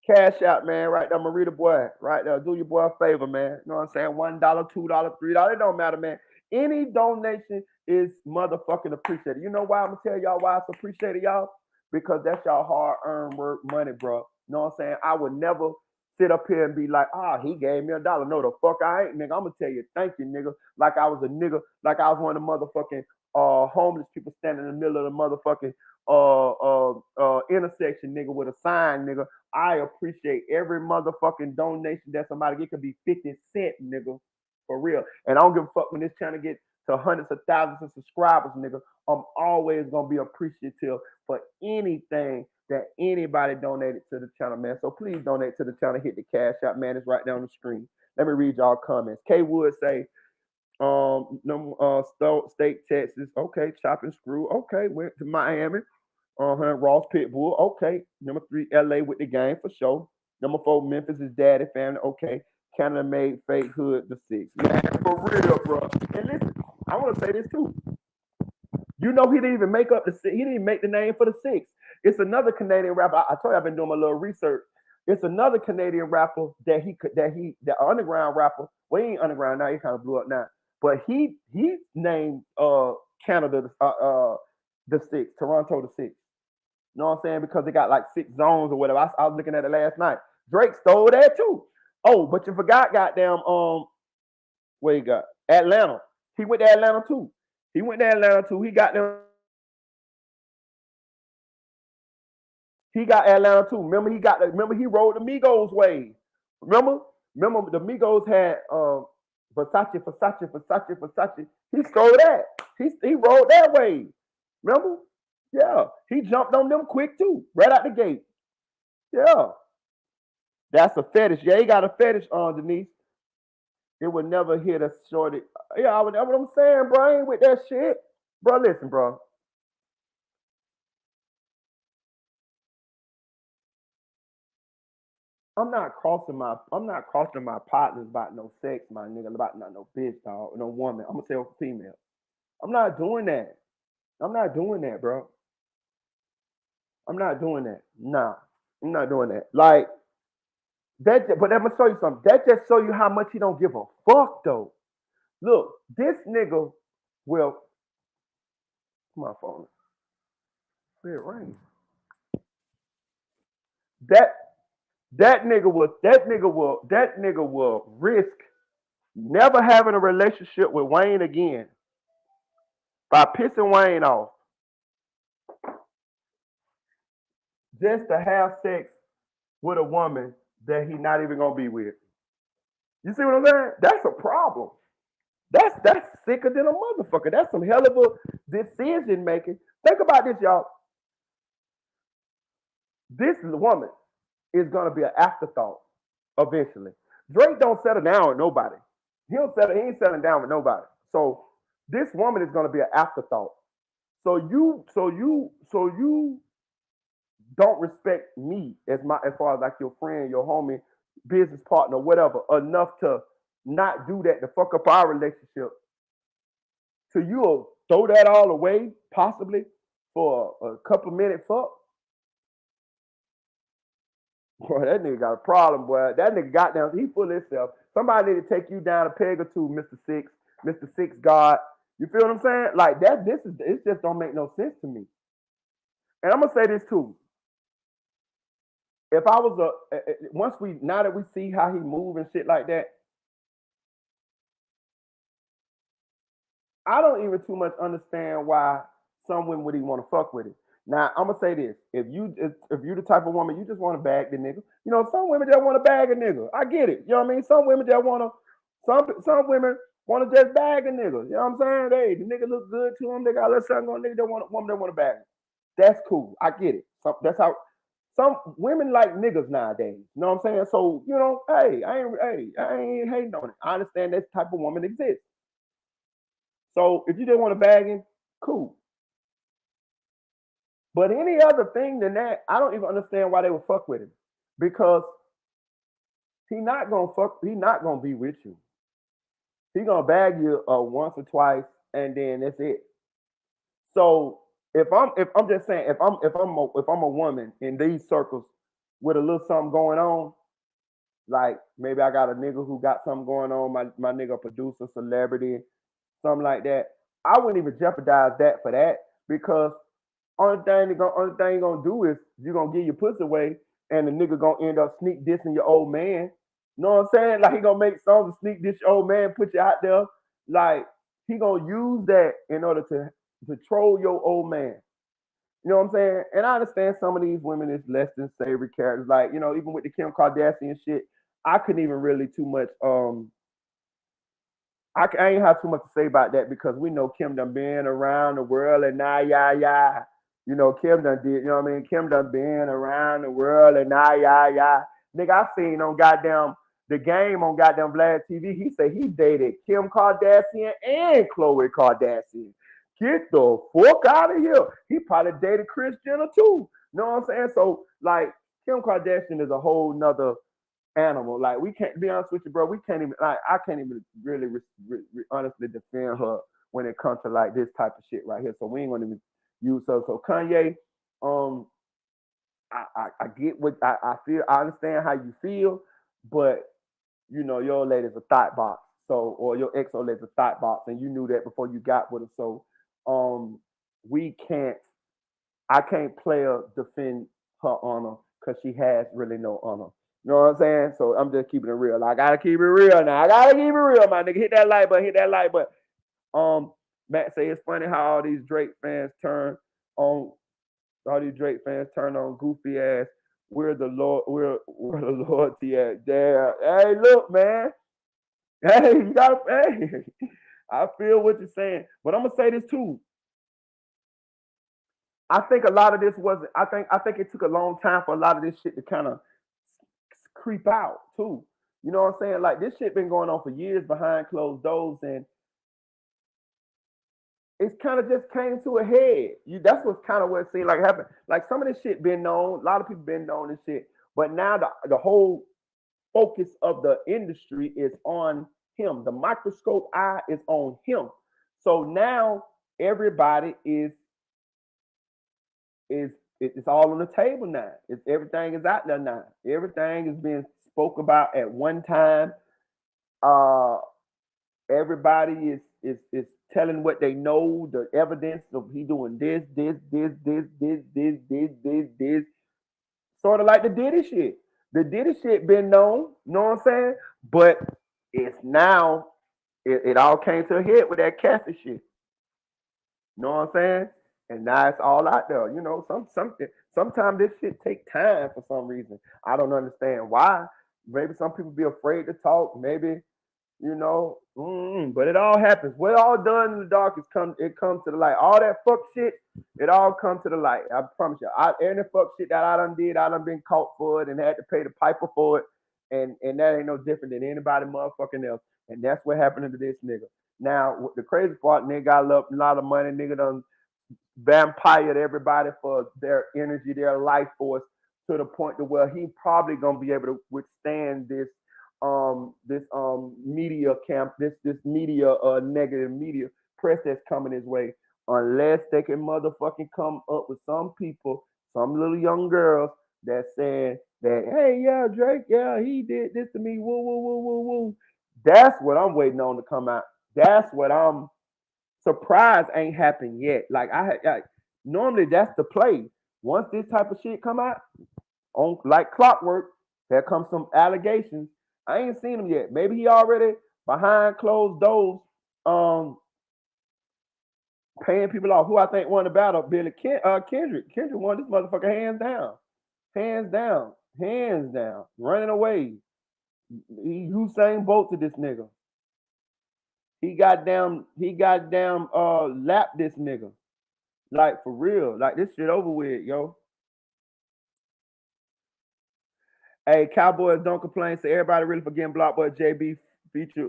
S1: Cash out, man. Right there, Meritaboy. Right there. Do your boy a favor, man. You know what I'm saying? $1, $2, $3. It don't matter, man. Any donation is motherfucking appreciated. You know why? I'm gonna tell y'all why it's appreciated, y'all? Because that's y'all hard-earned work money, bro. You know what I'm saying? I would never sit up here and be like, he gave me $1. No, the fuck I ain't, nigga. I'm gonna tell you, thank you, nigga. Like I was a nigga, like I was one of the motherfucking homeless people standing in the middle of the motherfucking intersection, nigga, with a sign, nigga. I appreciate every motherfucking donation that somebody get. Could be 50 cents, nigga, for real. And I don't give a fuck when this channel gets to hundreds of thousands of subscribers, nigga. I'm always gonna be appreciative for anything that anybody donated to the channel, man. So please donate to the channel. Hit the cash out, man. It's right down the screen. Let me read y'all comments. K Wood say, State, Texas. Okay, chop and screw. Okay, went to Miami. Ross Pitbull. Okay. Number 3, LA with the game for sure. Number 4, Memphis is daddy family. Okay. Canada made fake hood the 6. Man, for real, bro. And listen, I want to say this too. You know, he didn't even make up the 6. He didn't even make the name for the 6. It's another Canadian rapper. I told you I've been doing my little research. It's another Canadian rapper the underground rapper. Well, he ain't underground now. He kind of blew up now. But he named Canada the 6, Toronto the 6. You know what I'm saying? Because they got like 6 zones or whatever. I was looking at it last night. Drake stole that too. Oh, but you forgot, goddamn, where he got? Atlanta. He went to Atlanta too. He got them. He got Atlanta too. Remember he rode the Migos wave. Remember the Migos had Versace. He stole that. He rode that wave. Remember? Yeah. He jumped on them quick too. Right out the gate. Yeah. That's a fetish. Yeah, he got a fetish on Denise. it would never hit a shorty. Yeah, that's what I'm saying, bro. I ain't with that shit. Bro, listen, bro. I'm not crossing my partners about no sex, my nigga, about not no bitch, dog, no woman. I'm gonna say female. I'm not doing that. I'm not doing that, bro. I'm not doing that. Nah, I'm not doing that. Like that, but I'm gonna show you something. That just show you how much he don't give a fuck, though. Look, this nigga will. My phone. It rains. That nigga will risk never having a relationship with Wayne again by pissing Wayne off just to have sex with a woman that he not even gonna be with. You see what I'm saying? That's a problem. That's sicker than a motherfucker. That's some hell of a decision making. Think about this, y'all. This woman is gonna be an afterthought eventually. Drake don't settle down with nobody. He ain't settling down with nobody. So this woman is gonna be an afterthought. So you don't respect me as far as like your friend, your homie, business partner, whatever, enough to not do that to fuck up our relationship. So you'll throw that all away, possibly for a couple minute fuck. Boy, that nigga got a problem, boy. That nigga got down. He full of himself. Somebody need to take you down a peg or two, Mr. Six God. You feel what I'm saying? Like that. It just don't make no sense to me. And I'm gonna say this too. If I was now that we see how he move and shit like that, I don't even too much understand why some women would even want to fuck with it. Now I'm gonna say this: if you the type of woman you just want to bag the nigga, you know some women just want to bag a nigga. I get it. You know what I mean? Some women just want to. Some women want to just bag a nigga. You know what I'm saying? Hey, the nigga look good to them. They got a little something on. Nigga don't want a woman that want to bag him. That's cool. I get it. That's how some women like niggas nowadays. You know what I'm saying? So you know, hey, I ain't hating on it. I understand that type of woman exists. So if you didn't want to bag him, cool. But any other thing than that, I don't even understand why they would fuck with him. Because he not gonna be with you. He gonna bag you once or twice, and then that's it. So if I'm just saying, if I'm a woman in these circles with a little something going on, like maybe I got a nigga who got something going on, my nigga producer, celebrity, something like that, I wouldn't even jeopardize that for that because only thing you're gonna do is you're gonna give your pussy away and the nigga gonna end up sneak dissing your old man. You know what I'm saying? Like he gonna make songs to sneak diss your old man, put you out there. Like he gonna use that in order to troll your old man. You know what I'm saying? And I understand some of these women is less than savory characters. Like, you know, even with the Kim Kardashian shit, I couldn't even really too much I ain't have too much to say about that because we know Kim done been around the world and now you know, Kim done did, you know what I mean? Kim done been around the world and now Nigga, I seen on goddamn the game on goddamn Vlad TV. He said he dated Kim Kardashian and Khloe Kardashian. Get the fuck out of here. He probably dated Kris Jenner too. You know what I'm saying? So like Kim Kardashian is a whole nother animal. Like we can't be honest with you, bro. We can't even like I can't even really honestly defend her when it comes to like this type of shit right here. So we ain't gonna even use her. So Kanye, I get what I feel. I understand how you feel, but you know your old lady's a thought box. So or your ex old lady's a thought box, and you knew that before you got with her. So we can't. I can't play her defend her honor because she has really no honor. You know what I'm saying? So I'm just keeping it real. I gotta keep it real now. I gotta keep it real, my nigga. Hit that like button. Hit that like button. Matt say it's funny how all these Drake fans turn on. All these Drake fans turn on goofy ass. We're the the loyalty at. Yeah. Hey, look, man. Hey, you gotta. Hey, I feel what you're saying, but I'm gonna say this too. I think a lot of this wasn't. I think it took a long time for a lot of this shit to kind of creep out too. You know what I'm saying? Like this shit been going on for years behind closed doors, and it's kind of just came to a head. That's what's kind of what it seemed like happened. Like some of this shit been known, a lot of people been known and shit, but now the whole focus of the industry is on him. The microscope eye is on him. So now everybody it's all on the table now. Everything is out there now. Everything is being spoke about at one time. Uh, everybody is telling what they know, the evidence of he doing this. Sort of like the Diddy shit. The Diddy shit been known, you know what I'm saying? But it's now it all came to a head with that Cassie shit. You know what I'm saying? And now it's all out there. You know, sometimes this shit take time for some reason. I don't understand why. Maybe some people be afraid to talk. Maybe but it all happens. What all done in the dark it comes to the light. All that fuck shit, it all comes to the light. I promise you. Any fuck shit that I done did, I done been caught for it and had to pay the piper for it. And that ain't no different than anybody motherfucking else. And that's what happened to this nigga. Now, the crazy part, nigga got a lot of money. Nigga done vampired everybody for their energy, their life force, to the point to where he probably gonna be able to withstand this media camp, this media negative media press that's coming his way, unless they can motherfucking come up with some people, some little young girls that saying that, hey, yeah, Drake, yeah, he did this to me, woo, woo, woo, woo, woo. That's what I'm waiting on to come out. That's what I'm surprised ain't happened yet. Like normally that's the play. Once this type of shit come out on like clockwork, there comes some allegations. I ain't seen him yet. Maybe he already behind closed doors, paying people off. Who I think won the battle? Kendrick. Kendrick won this motherfucker hands down, hands down, hands down, running away. Usain Bolt to this nigga. He got down lapped this nigga. Like for real. Like this shit over with, yo. Hey, Cowboys don't complain. So everybody really forgetting Block Boy JB feature.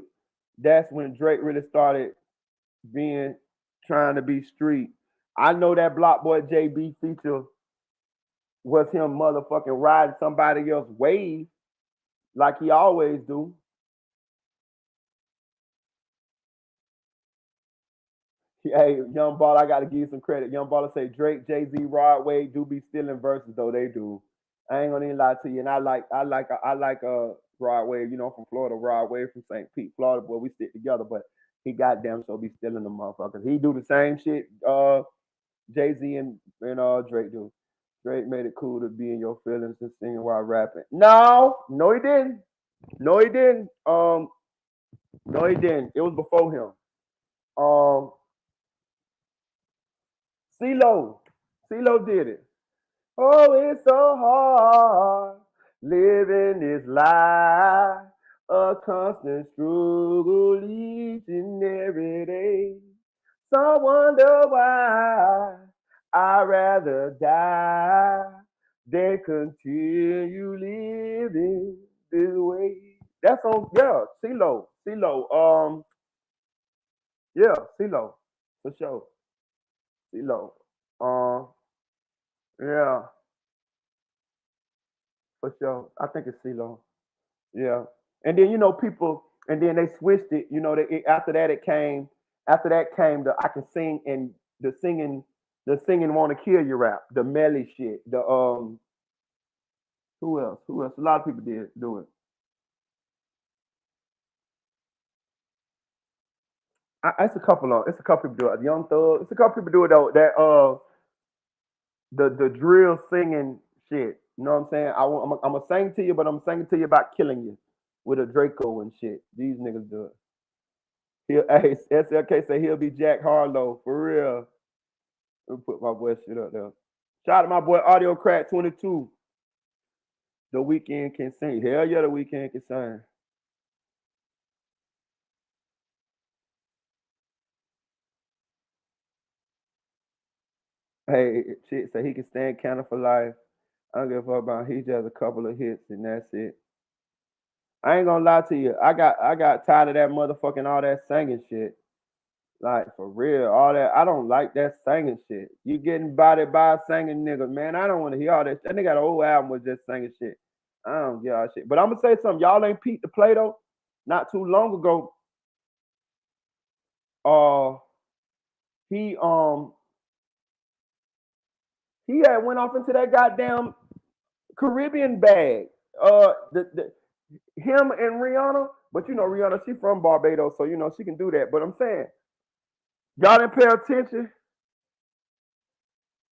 S1: That's when Drake really started trying to be street. I know that Block Boy JB feature was him motherfucking riding somebody else's wave like he always do. Hey, Young Ball, I gotta give you some credit. Young Baller say Drake, Jay-Z, Rod Wave do be stealing verses though. They do. I ain't gonna even lie to you. And I like Rod Wave, from Florida, Rod Wave from St. Pete, Florida, boy, we stick together, but he goddamn so be stealing them motherfuckers. He do the same shit Jay-Z and Drake do. Drake made it cool to be in your feelings and singing while rapping. No, he didn't. No, he didn't. No, he didn't. It was before him. CeeLo did it. Oh, it's so hard living this life, a constant struggle each and every day. Some wonder why I'd rather die than continue living this way. That's on, CeeLo. CeeLo, for sure. CeeLo. Yeah, for sure. I think it's CeeLo. Yeah. And then people, and then they switched it. After that came the I can sing and the singing wanna kill you rap, the Melly shit. The who else? A lot of people did do it. It's a couple people do it. Young Thug. It's a couple people do it though. That the drill singing shit. You know what I'm saying? I'm gonna sing to you, but I'm singing to you about killing you with a Draco and shit. These niggas do it. Hey, SLK say he'll be Jack Harlow for real. Let me put my boy shit up there. Shout out to my boy Audio Crack 22. The Weeknd can sing. Hell yeah, the Weeknd can sing. Hey, shit say he can stand counter for life. I don't give a fuck about. He just has a couple of hits and that's it. I ain't gonna lie to you. I got tired of that motherfucking all that singing shit. Like for real, all that. I don't like that singing shit. You getting bodied by a singing nigga, man. I don't want to hear all that. That nigga got an old album with just singing shit. I don't get all that shit. But I'm gonna say something. Y'all ain't peeped the play though. Not too long ago. He had went off into that goddamn Caribbean bag. Him and Rihanna, but you know Rihanna, she from Barbados, so you know she can do that. But I'm saying, y'all didn't pay attention.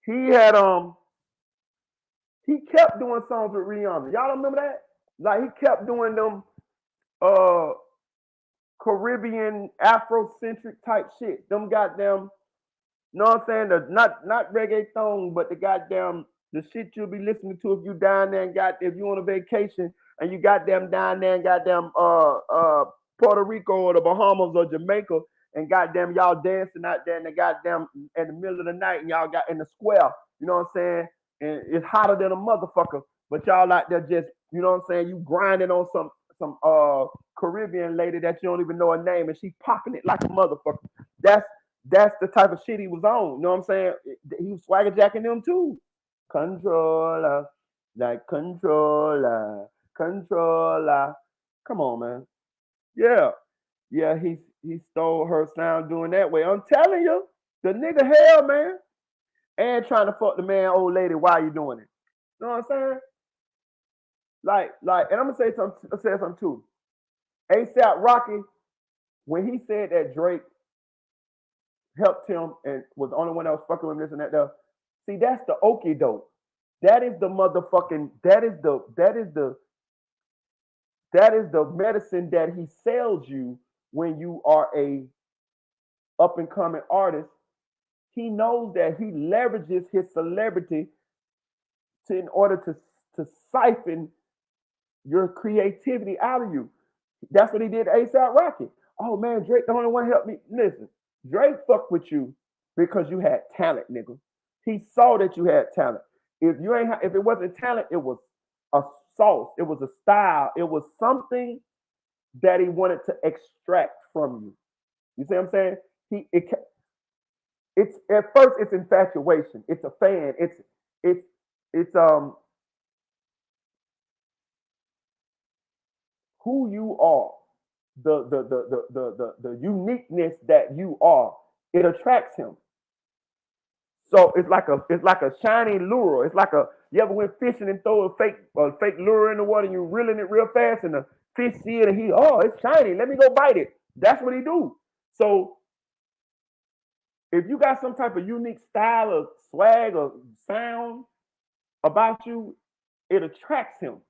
S1: He had he kept doing songs with Rihanna. Y'all don't remember that? Like he kept doing them Caribbean Afrocentric type shit. Them goddamn, you know what I'm saying? The not reggaeton, but the goddamn the shit you'll be listening to if you down there and if you on a vacation and you goddamn down there and goddamn Puerto Rico or the Bahamas or Jamaica and goddamn y'all dancing out there in the goddamn in the middle of the night and y'all got in the square, you know what I'm saying? And it's hotter than a motherfucker, but y'all out there just, you know what I'm saying, you grinding on some Caribbean lady that you don't even know her name and she popping it like a motherfucker. That's the type of shit he was on. You know what I'm saying? He was swagger jacking them too. Controller, like controller. Come on, man. Yeah. He stole her sound doing that way. I'm telling you, the nigga hell, man. And trying to fuck the man, old lady, why you doing it? You know what I'm saying? Like, and I'm gonna say something too. ASAP Rocky, when he said that Drake helped him and was the only one that was fucking with him, this and that. See, that's the okie doke. That is the motherfucking. That is the medicine that he sells you when you are a up and coming artist. He knows that he leverages his celebrity in order to siphon your creativity out of you. That's what he did to ASAP Rocky. Oh man, Drake the only one helped me. Listen, Drake fucked with you because you had talent, nigga. He saw that you had talent. If it wasn't talent, it was a sauce. It was a style. It was something that he wanted to extract from you. You see what I'm saying? It's at first it's infatuation. It's a fan. It's who you are, the uniqueness that you are. It attracts him. So it's like a shiny lure. It's like you ever went fishing and throw a fake lure in the water and you're reeling it real fast and the fish see it and it's shiny. Let me go bite it. That's what he do. So if you got some type of unique style or swag or sound about you, it attracts him.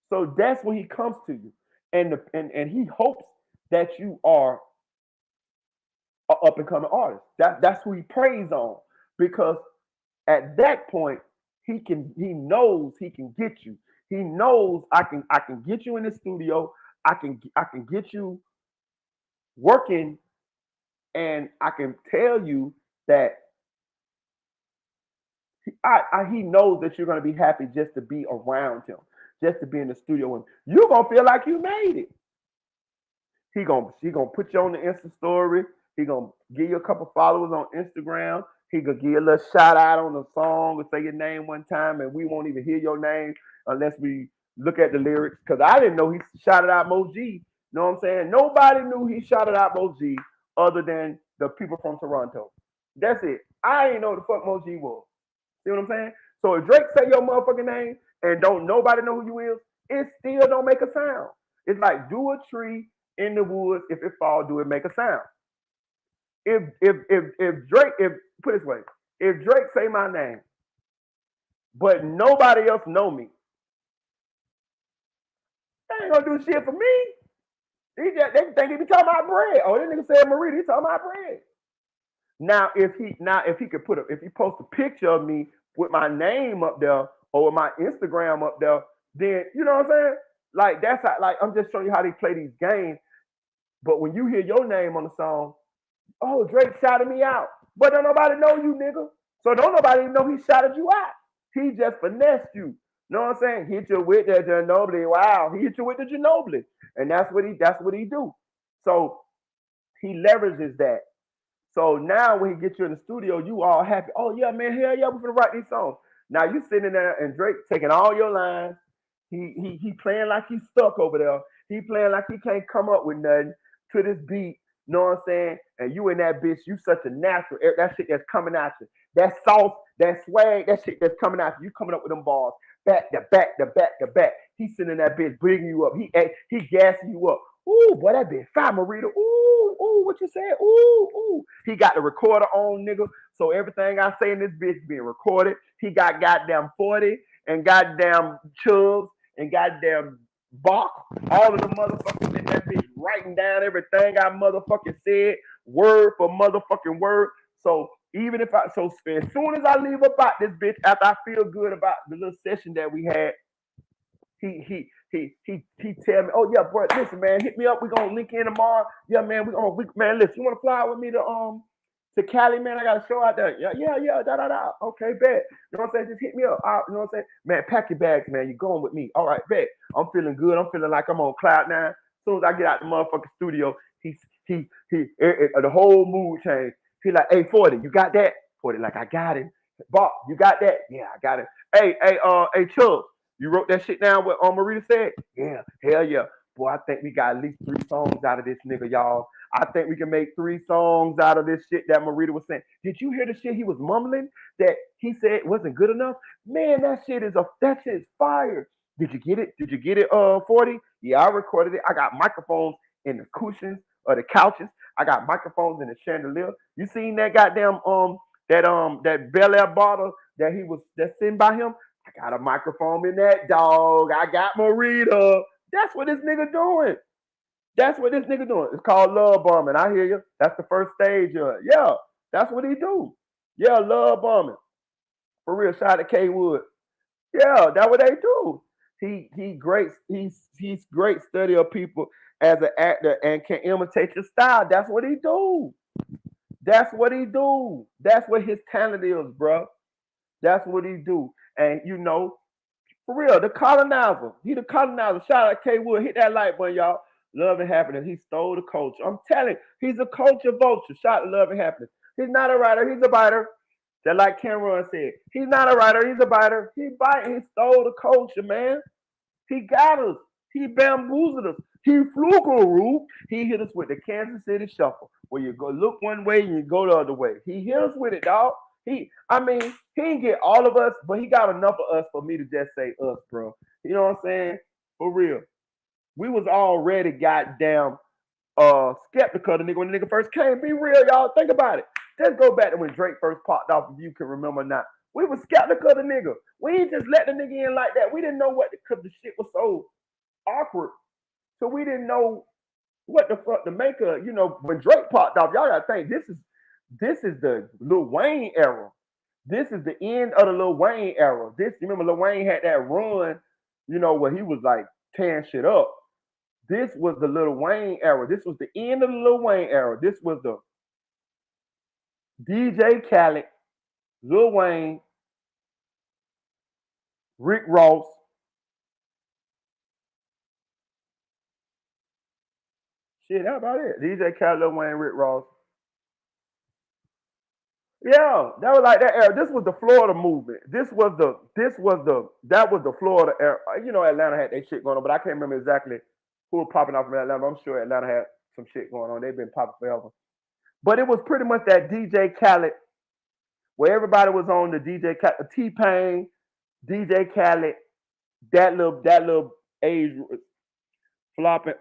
S1: So that's when he comes to you, and he hopes that you are an up and coming artist. That's who he preys on, because at that point he knows he can get you. He knows I can get you in the studio. I can get you working, and I can tell you that he knows that you're gonna be happy just to be around him. Just to be in the studio, and you're gonna feel like you made it. He gonna put you on the Insta story. He gonna give you a couple followers on Instagram. He gonna give you a little shout out on the song or say your name one time, and we won't even hear your name unless we look at the lyrics. Cause I didn't know he shouted out Mo G. You know what I'm saying? Nobody knew he shouted out Mo G other than the people from Toronto. That's it. I didn't know the fuck Mo G was. See what I'm saying? So if Drake say your motherfucking name and don't nobody know who you is, it still don't make a sound. It's like do a tree in the woods. If it fall, do it make a sound? If Drake, put it this way, if Drake say my name, but nobody else know me, they ain't gonna do shit for me. They think he be talking about bread. Oh, this nigga said Marita, he talking about bread. Now if he post a picture of me with my name up there or with my Instagram up there, then you know what I'm saying? Like that's how, like I'm just showing you how they play these games. But when you hear your name on the song, oh, Drake shouted me out. But don't nobody know you, nigga. So don't nobody know he shouted you out. He just finessed you. know what I'm saying? Hit you with the Ginobili. Wow, he hit you with the Ginobili, and that's what he do. So he leverages that. So now when he gets you in the studio, you all happy. Oh yeah, man, hell yeah, we're gonna write these songs. Now you sitting there and Drake taking all your lines. He playing like he's stuck over there. He playing like he can't come up with nothing to this beat. Know what I'm saying? And you and that bitch, you such a natural. That shit that's coming at you. That sauce, that swag, that shit that's coming at you. You coming up with them balls. Back to back to back to back. He sending that bitch, bringing you up. He gassing you up. Ooh, boy, that bitch fine, Marita. Ooh, what you said? Ooh. He got the recorder on, nigga. So everything I say in this bitch being recorded. He got goddamn 40 and goddamn Chubbs and goddamn Bach. All of the motherfuckers in that bitch writing down everything I motherfucking said, word for motherfucking word. So even if as soon as I leave about this bitch, after I feel good about the little session that we had, he tell me, oh yeah, bro, listen, man, hit me up. We gonna link in tomorrow. Yeah, man, man, listen, you wanna fly with me to Cali, man? I got a show out there. Yeah, da. Okay, bet. You know what I'm saying? Just hit me up. You know what I'm saying? Man, pack your bags, man. You going with me? All right, bet. I'm feeling good. I'm feeling like I'm on cloud nine. As soon as I get out the motherfucking studio, the whole mood changed. He like, hey, 40, you got that? 40, like, I got it. Bob, you got that? Yeah, I got it. Hey, Chubb. You wrote that shit down what Marita said? Yeah, hell yeah. Boy, I think we got at least 3 songs out of this nigga, y'all. I think we can make 3 songs out of this shit that Marita was saying. Did you hear the shit he was mumbling that he said wasn't good enough? Man, that shit is fire. Did you get it? 40? Yeah, I recorded it. I got microphones in the cushions or the couches. I got microphones in the chandelier. You seen that goddamn that Bel Air bottle that's sitting by him? I got a microphone in that dog. I got Marita. That's what this nigga doing. It's called love bombing. I hear you. That's the first stage of it. Yeah, that's what he do. Yeah, love bombing. For real, shout out to K Wood. Yeah, that's what they do. He's great study of people as an actor and can imitate your style. That's what he do. That's what he do. That's what his talent is, bro. That's what he do. And you know, for real, the colonizer. He the colonizer. Shout out K Wood. Hit that like button, y'all. Love and happiness. He stole the culture. I'm telling you, he's a culture vulture. Shout out to love and happiness. He's not a writer, he's a biter. Just like Cameron said. He's not a writer, he's a biter. He biting. He stole the culture, man. He got us. He bamboozled us. He fluke. He hit us with the Kansas City Shuffle, where you go look one way and you go the other way. He hit us with it, dog. He didn't get all of us, but he got enough of us for me to just say us, bro. You know what I'm saying? For real. We was already goddamn skeptical of the nigga when the nigga first came. Be real, y'all. Think about it. Just go back to when Drake first popped off, if you can remember or not. We was skeptical of the nigga. We ain't just let the nigga in like that. We didn't know what because the shit was so awkward. So we didn't know what the fuck to make of. You know, when Drake popped off, y'all gotta think this is the Lil Wayne era. This is the end of the Lil Wayne era. You remember Lil Wayne had that run, you know, where he was like tearing shit up. This was the Lil Wayne era. This was the end of the Lil Wayne era. This was the DJ Khaled, Lil Wayne, Rick Ross. Shit, how about it? DJ Khaled, Lil Wayne, Rick Ross. Yeah, that was like that era. This was the Florida movement. That was the Florida era. You know, Atlanta had that shit going on, but I can't remember exactly who was popping off from Atlanta. I'm sure Atlanta had some shit going on. They've been popping forever. But it was pretty much that DJ Khaled, where everybody was on the DJ Khaled, T-Pain, DJ Khaled, that little age flopping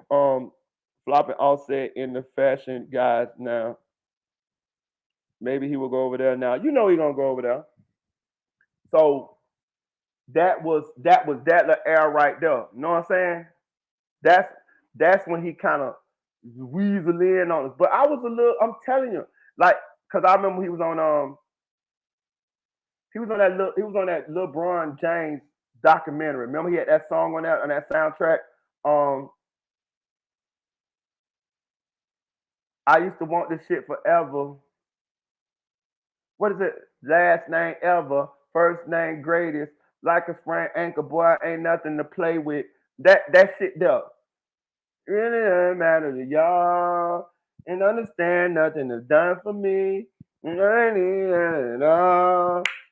S1: Offset in the fashion guys now. Maybe he will go over there now. You know he gonna go over there. So that was that little era right there. You know what I'm saying? That's when he kind of weasel in on us. But I was a little, I'm telling you, like, cause I remember he was on that LeBron James documentary. Remember he had that song on that soundtrack. I used to want this shit forever. What is it? Last name ever, first name greatest. like a sprained ankle, boy, ain't nothing to play with. That shit there. Really doesn't matter to y'all. And understand nothing is done for me. I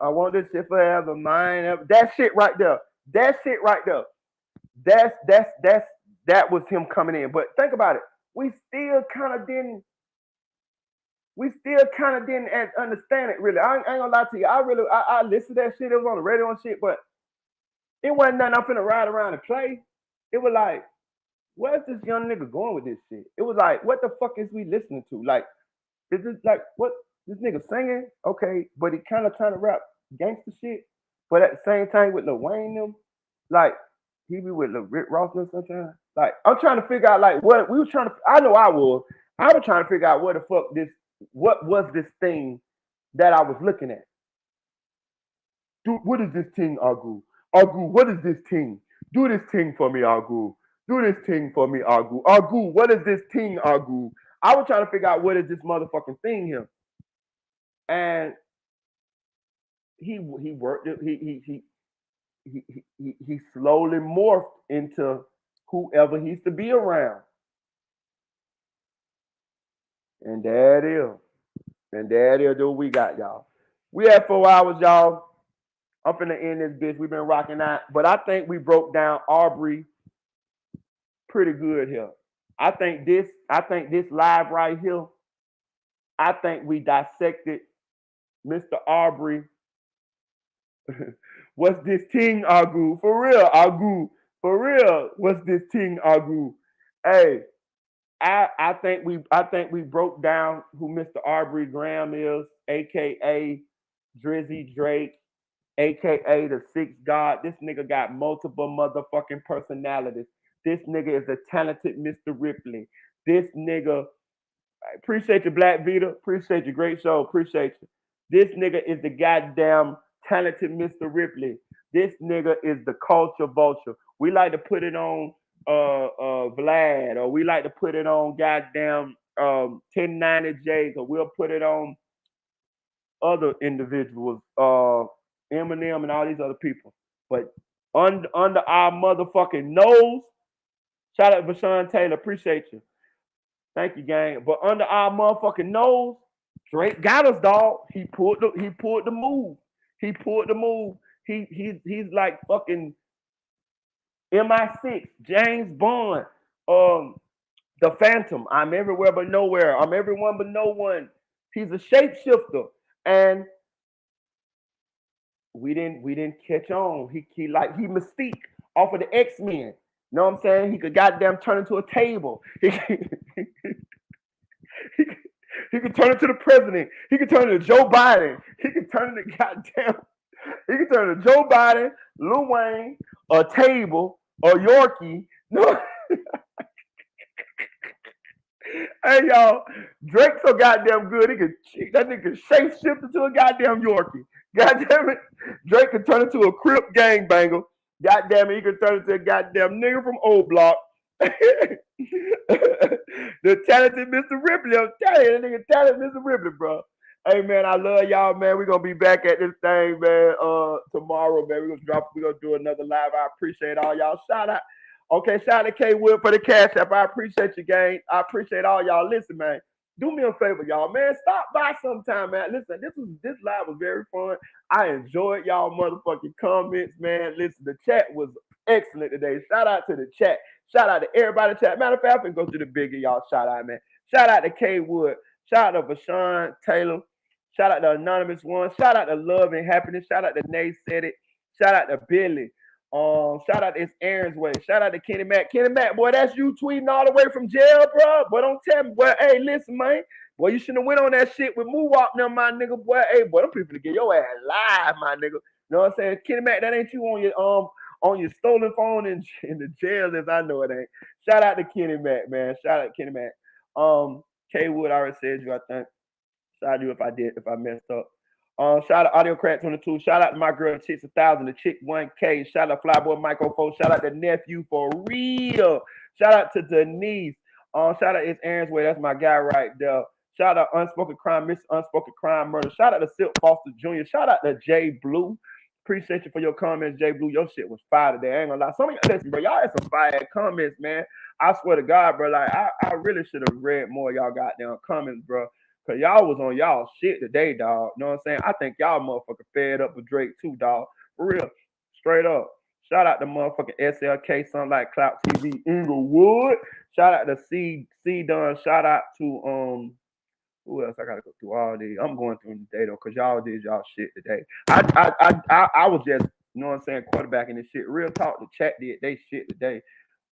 S1: want this shit forever, mine. That shit right there. That shit right there. That was him coming in. But think about it. We still kind of didn't understand it really. I ain't gonna lie to you. I listened to that shit. It was on the radio and shit, but it wasn't nothing I'm finna ride around and play. It was like, where's this young nigga going with this shit? It was like, what the fuck is we listening to? Like, is this like what this nigga singing? Okay, but he kind of trying to rap gangster shit, but at the same time with Lil Wayne them, like he be with Lil Rick Ross them sometimes. Like I'm trying to figure out like what we was trying to. I know I was trying to figure out what the fuck what was this thing that I was looking at. Dude, what is this thing, Agu? Agu, what is this thing? Do this thing for me, Agu. Do this thing for me, Agu. Agu, what is this thing, Agu? I was trying to figure out what is this motherfucking thing here. And he worked it, he slowly morphed into whoever he used to be around. And there it is. And there it is, dude. We got y'all. We had 4 hours, y'all. I'm finna end this bitch. We've been rocking out. But I think we broke down Aubrey pretty good here. I think this live right here, I think we dissected Mr. Aubrey. What's this ting, Agu? For real, Agu. For real, what's this ting, Agu? Hey, I think we broke down who Mr. Aubrey Graham is, aka Drizzy Drake, aka the Sixth God. This nigga got multiple motherfucking personalities. This nigga is the talented Mr. Ripley. This nigga, appreciate you, Black Vita. Appreciate you, great show. Appreciate you. This nigga is the goddamn talented Mr. Ripley. This nigga is the culture vulture. We like to put it on Vlad, or we like to put it on goddamn 1090Js, or we'll put it on other individuals, Eminem and all these other people. But under our motherfucking nose, shout out to Vashawn Taylor, appreciate you. Thank you, gang. But under our motherfucking nose, Drake got us, dog. He pulled the move. He pulled the move. He's like fucking MI6, James Bond, the Phantom. I'm everywhere but nowhere. I'm everyone but no one. He's a shapeshifter, and we didn't catch on. He Mystique off of the X-Men. Know what I'm saying? He could goddamn turn into a table. He could turn into the president. He could turn into Joe Biden. He could turn into He could turn into Joe Biden, Lil Wayne, a table, a Yorkie. No. Hey y'all, Drake's so goddamn good. That nigga shape shift into a goddamn Yorkie. Goddamn it, Drake could turn into a Crip gangbanger. Goddamn it, he could turn into a goddamn nigga from Old Block. The talented Mr. Ripley. I'm telling you, that nigga talented Mr. Ripley, bro. Hey man, I love y'all, man. We're gonna be back at this thing, man. Tomorrow, man. We're gonna do another live. I appreciate all y'all. Shout out. Okay, shout out to K Wood for the cash app. I appreciate you, gang. I appreciate all y'all. Listen, man. Do me a favor, y'all, man. Stop by sometime, man. Listen, this live was very fun. I enjoyed y'all motherfucking comments, man. Listen, the chat was excellent today. Shout out to the chat. Shout out to everybody in the chat. Matter of fact, I can go to the bigger y'all. Shout out, man. Shout out to K Wood. Shout out to Vashawn Taylor. Shout out to Anonymous One. Shout out to Love and Happiness. Shout out to Nay Said It. Shout out to Billy. Shout out to It's Aaron's Way. Shout out to Kenny Mac. Kenny Mac, boy, that's you tweeting all the way from jail, bro. Boy, don't tell me, boy. Hey, listen, man. Boy, you shouldn't have went on that shit with Moowop now, my nigga. Boy, hey, boy, them people to get your ass live, my nigga. You know what I'm saying? Kenny Mac, that ain't you on your stolen phone in the jail, as I know it ain't. Shout out to Kenny Mac, man. Shout out to Kenny Mac. K Wood, I already said you, I think. Shout out to you if I messed up. Shout out Audio Crack 22. Shout out to my girl Chicks 1000, the Chick 1K. Shout out Flyboy Michael 4. Shout out to Nephew for real. Shout out to Denise. Shout out It's Aaron's Way. That's my guy right there. Shout out Unspoken Crime, Mr. Unspoken Crime Murder. Shout out to Silk Foster Jr. Shout out to Jay Blue. Appreciate you for your comments, Jay Blue. Your shit was fire today. I ain't gonna lie. Some of y'all, listen, bro, y'all had some fire comments, man. I swear to God, bro. Like, I really should have read more of y'all goddamn comments, bro. Cause y'all was on y'all shit today, dog. You know what I'm saying? I think y'all motherfucker fed up with Drake too, dog. For real. Straight up. Shout out to motherfucking SLK, Sunlight Clout TV, Inglewood. Shout out to C Dunn. Shout out to who else? I gotta go through all these. I'm going through them today though, cause y'all did y'all shit today. I was just, you know what I'm saying, quarterbacking this shit. Real talk, the chat did they shit today.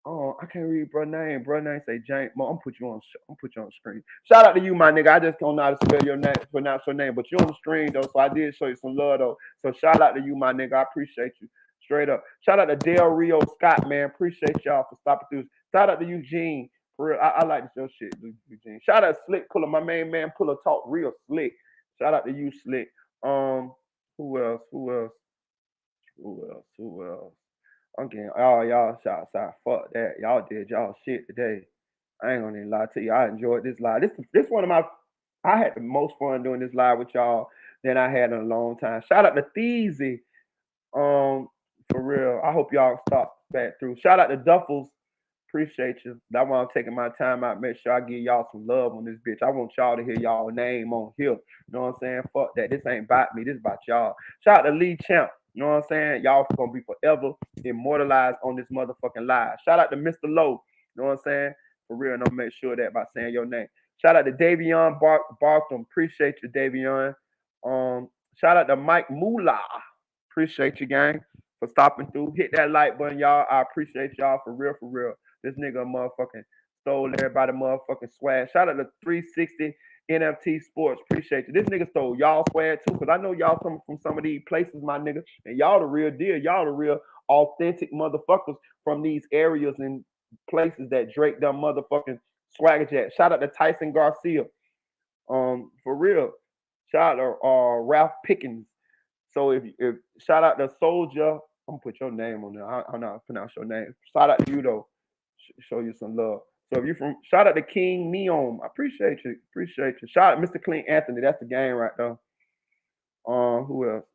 S1: Oh, I can't read bro name. Bro name say James. I'm put you on the screen. Shout out to you, my nigga. I just don't know how to spell your name, pronounce your name, but you're on the screen though, so I did show you some love though. So shout out to you, my nigga. I appreciate you. Straight up. Shout out to Del Rio Scott, man. Appreciate y'all for stopping through. Shout out to Eugene. For real, I like your shit, Eugene. Shout out to Slick Puller, my main man. Puller talk real slick. Shout out to you, Slick. Who else? I'm getting all y'all shots out. Fuck that. Y'all did y'all shit today. I ain't gonna even lie to you. I enjoyed this live. This one of my. I had the most fun doing this live with y'all than I had in a long time. Shout out to Theezy. For real. I hope y'all stop back through. Shout out to Duffels. Appreciate you. That's why I'm taking my time out. Make sure I give y'all some love on this bitch. I want y'all to hear y'all name on here. You know what I'm saying? Fuck that. This ain't about me. This about y'all. Shout out to Lee Champ. You know what I'm saying? Y'all gonna be forever immortalized on this motherfucking live. Shout out to Mr. Lowe. You know what I'm saying? For real, and I'll make sure that by saying your name. Shout out to Davion Bartham. Appreciate you, Davion. Shout out to Mike Moolah. Appreciate you, gang, for stopping through. Hit that like button, y'all. I appreciate y'all for real, for real. This nigga motherfucking stole everybody motherfucking swag. Shout out to 360 NFT Sports. Appreciate you. This nigga stole y'all swag too, because I know y'all coming from some of these places, my nigga. And y'all the real deal. Y'all the real authentic motherfuckers from these areas and places that Drake done motherfucking swagger jack. Shout out to Tyson Garcia. For real. Shout out to Ralph Pickens. So if shout out to Soldier, I'm gonna put your name on there. I don't know how to pronounce your name. Shout out to you though. Show you some love. So if you from shout out to King Neon, I appreciate you. Shout out Mr. Clean Anthony. That's the game right there. Who else?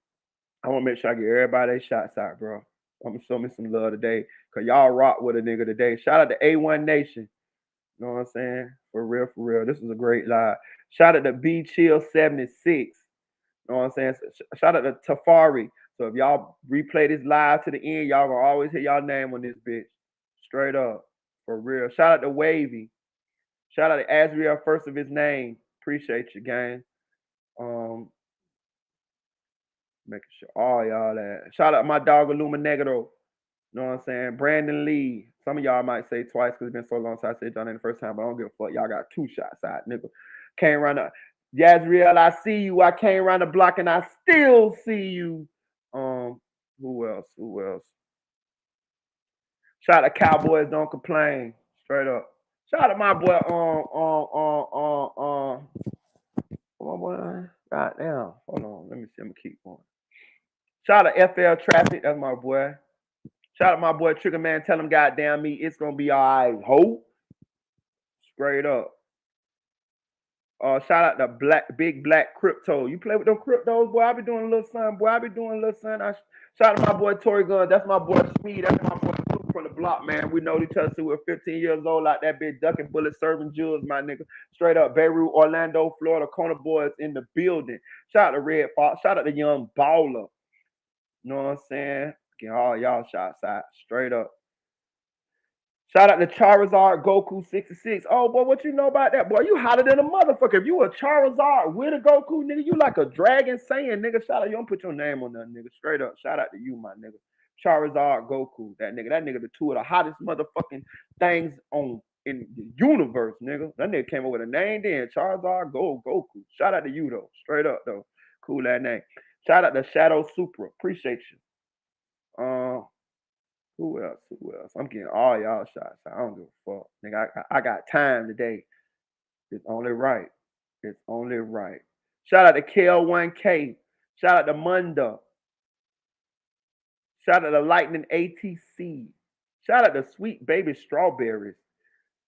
S1: I want to make sure I get everybody their shots out, bro. I'm gonna show me some love today, cause y'all rock with a nigga today. Shout out to A1 Nation. You know what I'm saying? For real, for real. This was a great live. Shout out to B Chill 76. You know what I'm saying? Shout out to Tafari. So if y'all replay this live to the end, y'all gonna always hear y'all name on this bitch. Straight up. For real. Shout out to Wavy. Shout out to Azriel, first of his name. Appreciate you, gang. Making sure all y'all that. Shout out my dog Illuminegro. You know what I'm saying? Brandon Lee. Some of y'all might say twice because it's been so long since I said y'all name the first time, but I don't give a fuck. Y'all got 2 shots out, nigga. Came around the Yazriel, I see you. I came around the block and I still see you. Who else? Shout out to Cowboys Don't Complain. Straight up. Shout out to my boy, my boy. God damn. Hold on. Let me see. I'm gonna keep going. Shout out to FL Traffic. That's my boy. Shout out to my boy Trigger Man. Tell him, goddamn me, it's gonna be all right. Ho. Straight up. Shout out to Big Black Crypto. You play with them cryptos, boy? I be doing a little something, boy. Shout out to my boy Tory Gunn. That's my boy Speed. That's my boy Luke from the block, man. We know each other since we were 15 years old, like that bitch ducking bullets, serving jewels, my nigga. Straight up, Beirut, Orlando, Florida, Corner Boys in the building. Shout out to Red Fox. Shout out to Young Baller. You know what I'm saying? Getting all y'all shots out. Straight up. Shout out to Charizard Goku 66. Oh, boy, what you know about that? Boy, you hotter than a motherfucker. If you a Charizard with a Goku, nigga, you like a dragon saying, nigga. Shout out, you don't put your name on that, nigga. Straight up. Shout out to you, my nigga. Charizard Goku. That nigga, the 2 of the hottest motherfucking things in the universe, nigga. That nigga came up with a name then. Charizard Goku. Shout out to you, though. Straight up, though. Cool that name. Shout out to Shadow Supra. Appreciate you. Who else? I'm getting all y'all shots. I don't give a fuck. Nigga, I got time today. It's only right. Shout out to KL1K. Shout out to Munda. Shout out to Lightning ATC. Shout out to Sweet Baby Strawberries.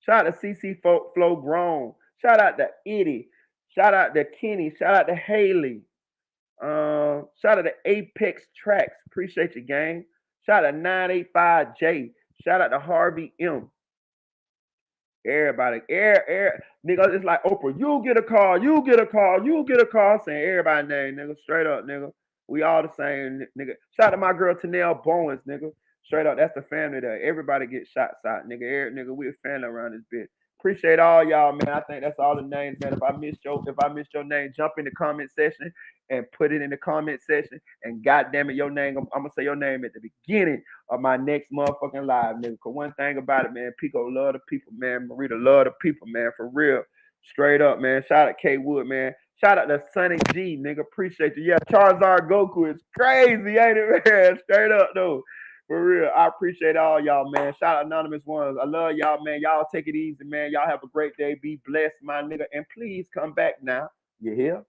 S1: Shout out to CC Flow Grown. Shout out to Eddie. Shout out to Kenny. Shout out to Haley. Shout out to Apex Tracks. Appreciate your gang. Shout out to 985J. Shout out to Harvey M. Everybody, nigga, it's like Oprah. You get a call, you get a call, you get a call, saying everybody name, nigga. Straight up, nigga. We all the same, nigga. Shout out to my girl Tanel Bowens, nigga. Straight up, that's the family there. Everybody get shots out, nigga. Nigga, we a family around this bitch. Appreciate all y'all, man. I think that's all the names, man. If I missed your name, jump in the comment section and put it in the comment section. And goddamn it, your name, I'm gonna say your name at the beginning of my next motherfucking live, nigga. Cause one thing about it, man, Pico love the people, man. Marita love the people, man, for real. Straight up, man. Shout out K Wood, man. Shout out to Sonny G, nigga. Appreciate you. Yeah, Charizard Goku is crazy, ain't it, man? Straight up, though. For real. I appreciate all y'all, man. Shout out Anonymous Ones. I love y'all, man. Y'all take it easy, man. Y'all have a great day. Be blessed, my nigga. And please come back now. You hear?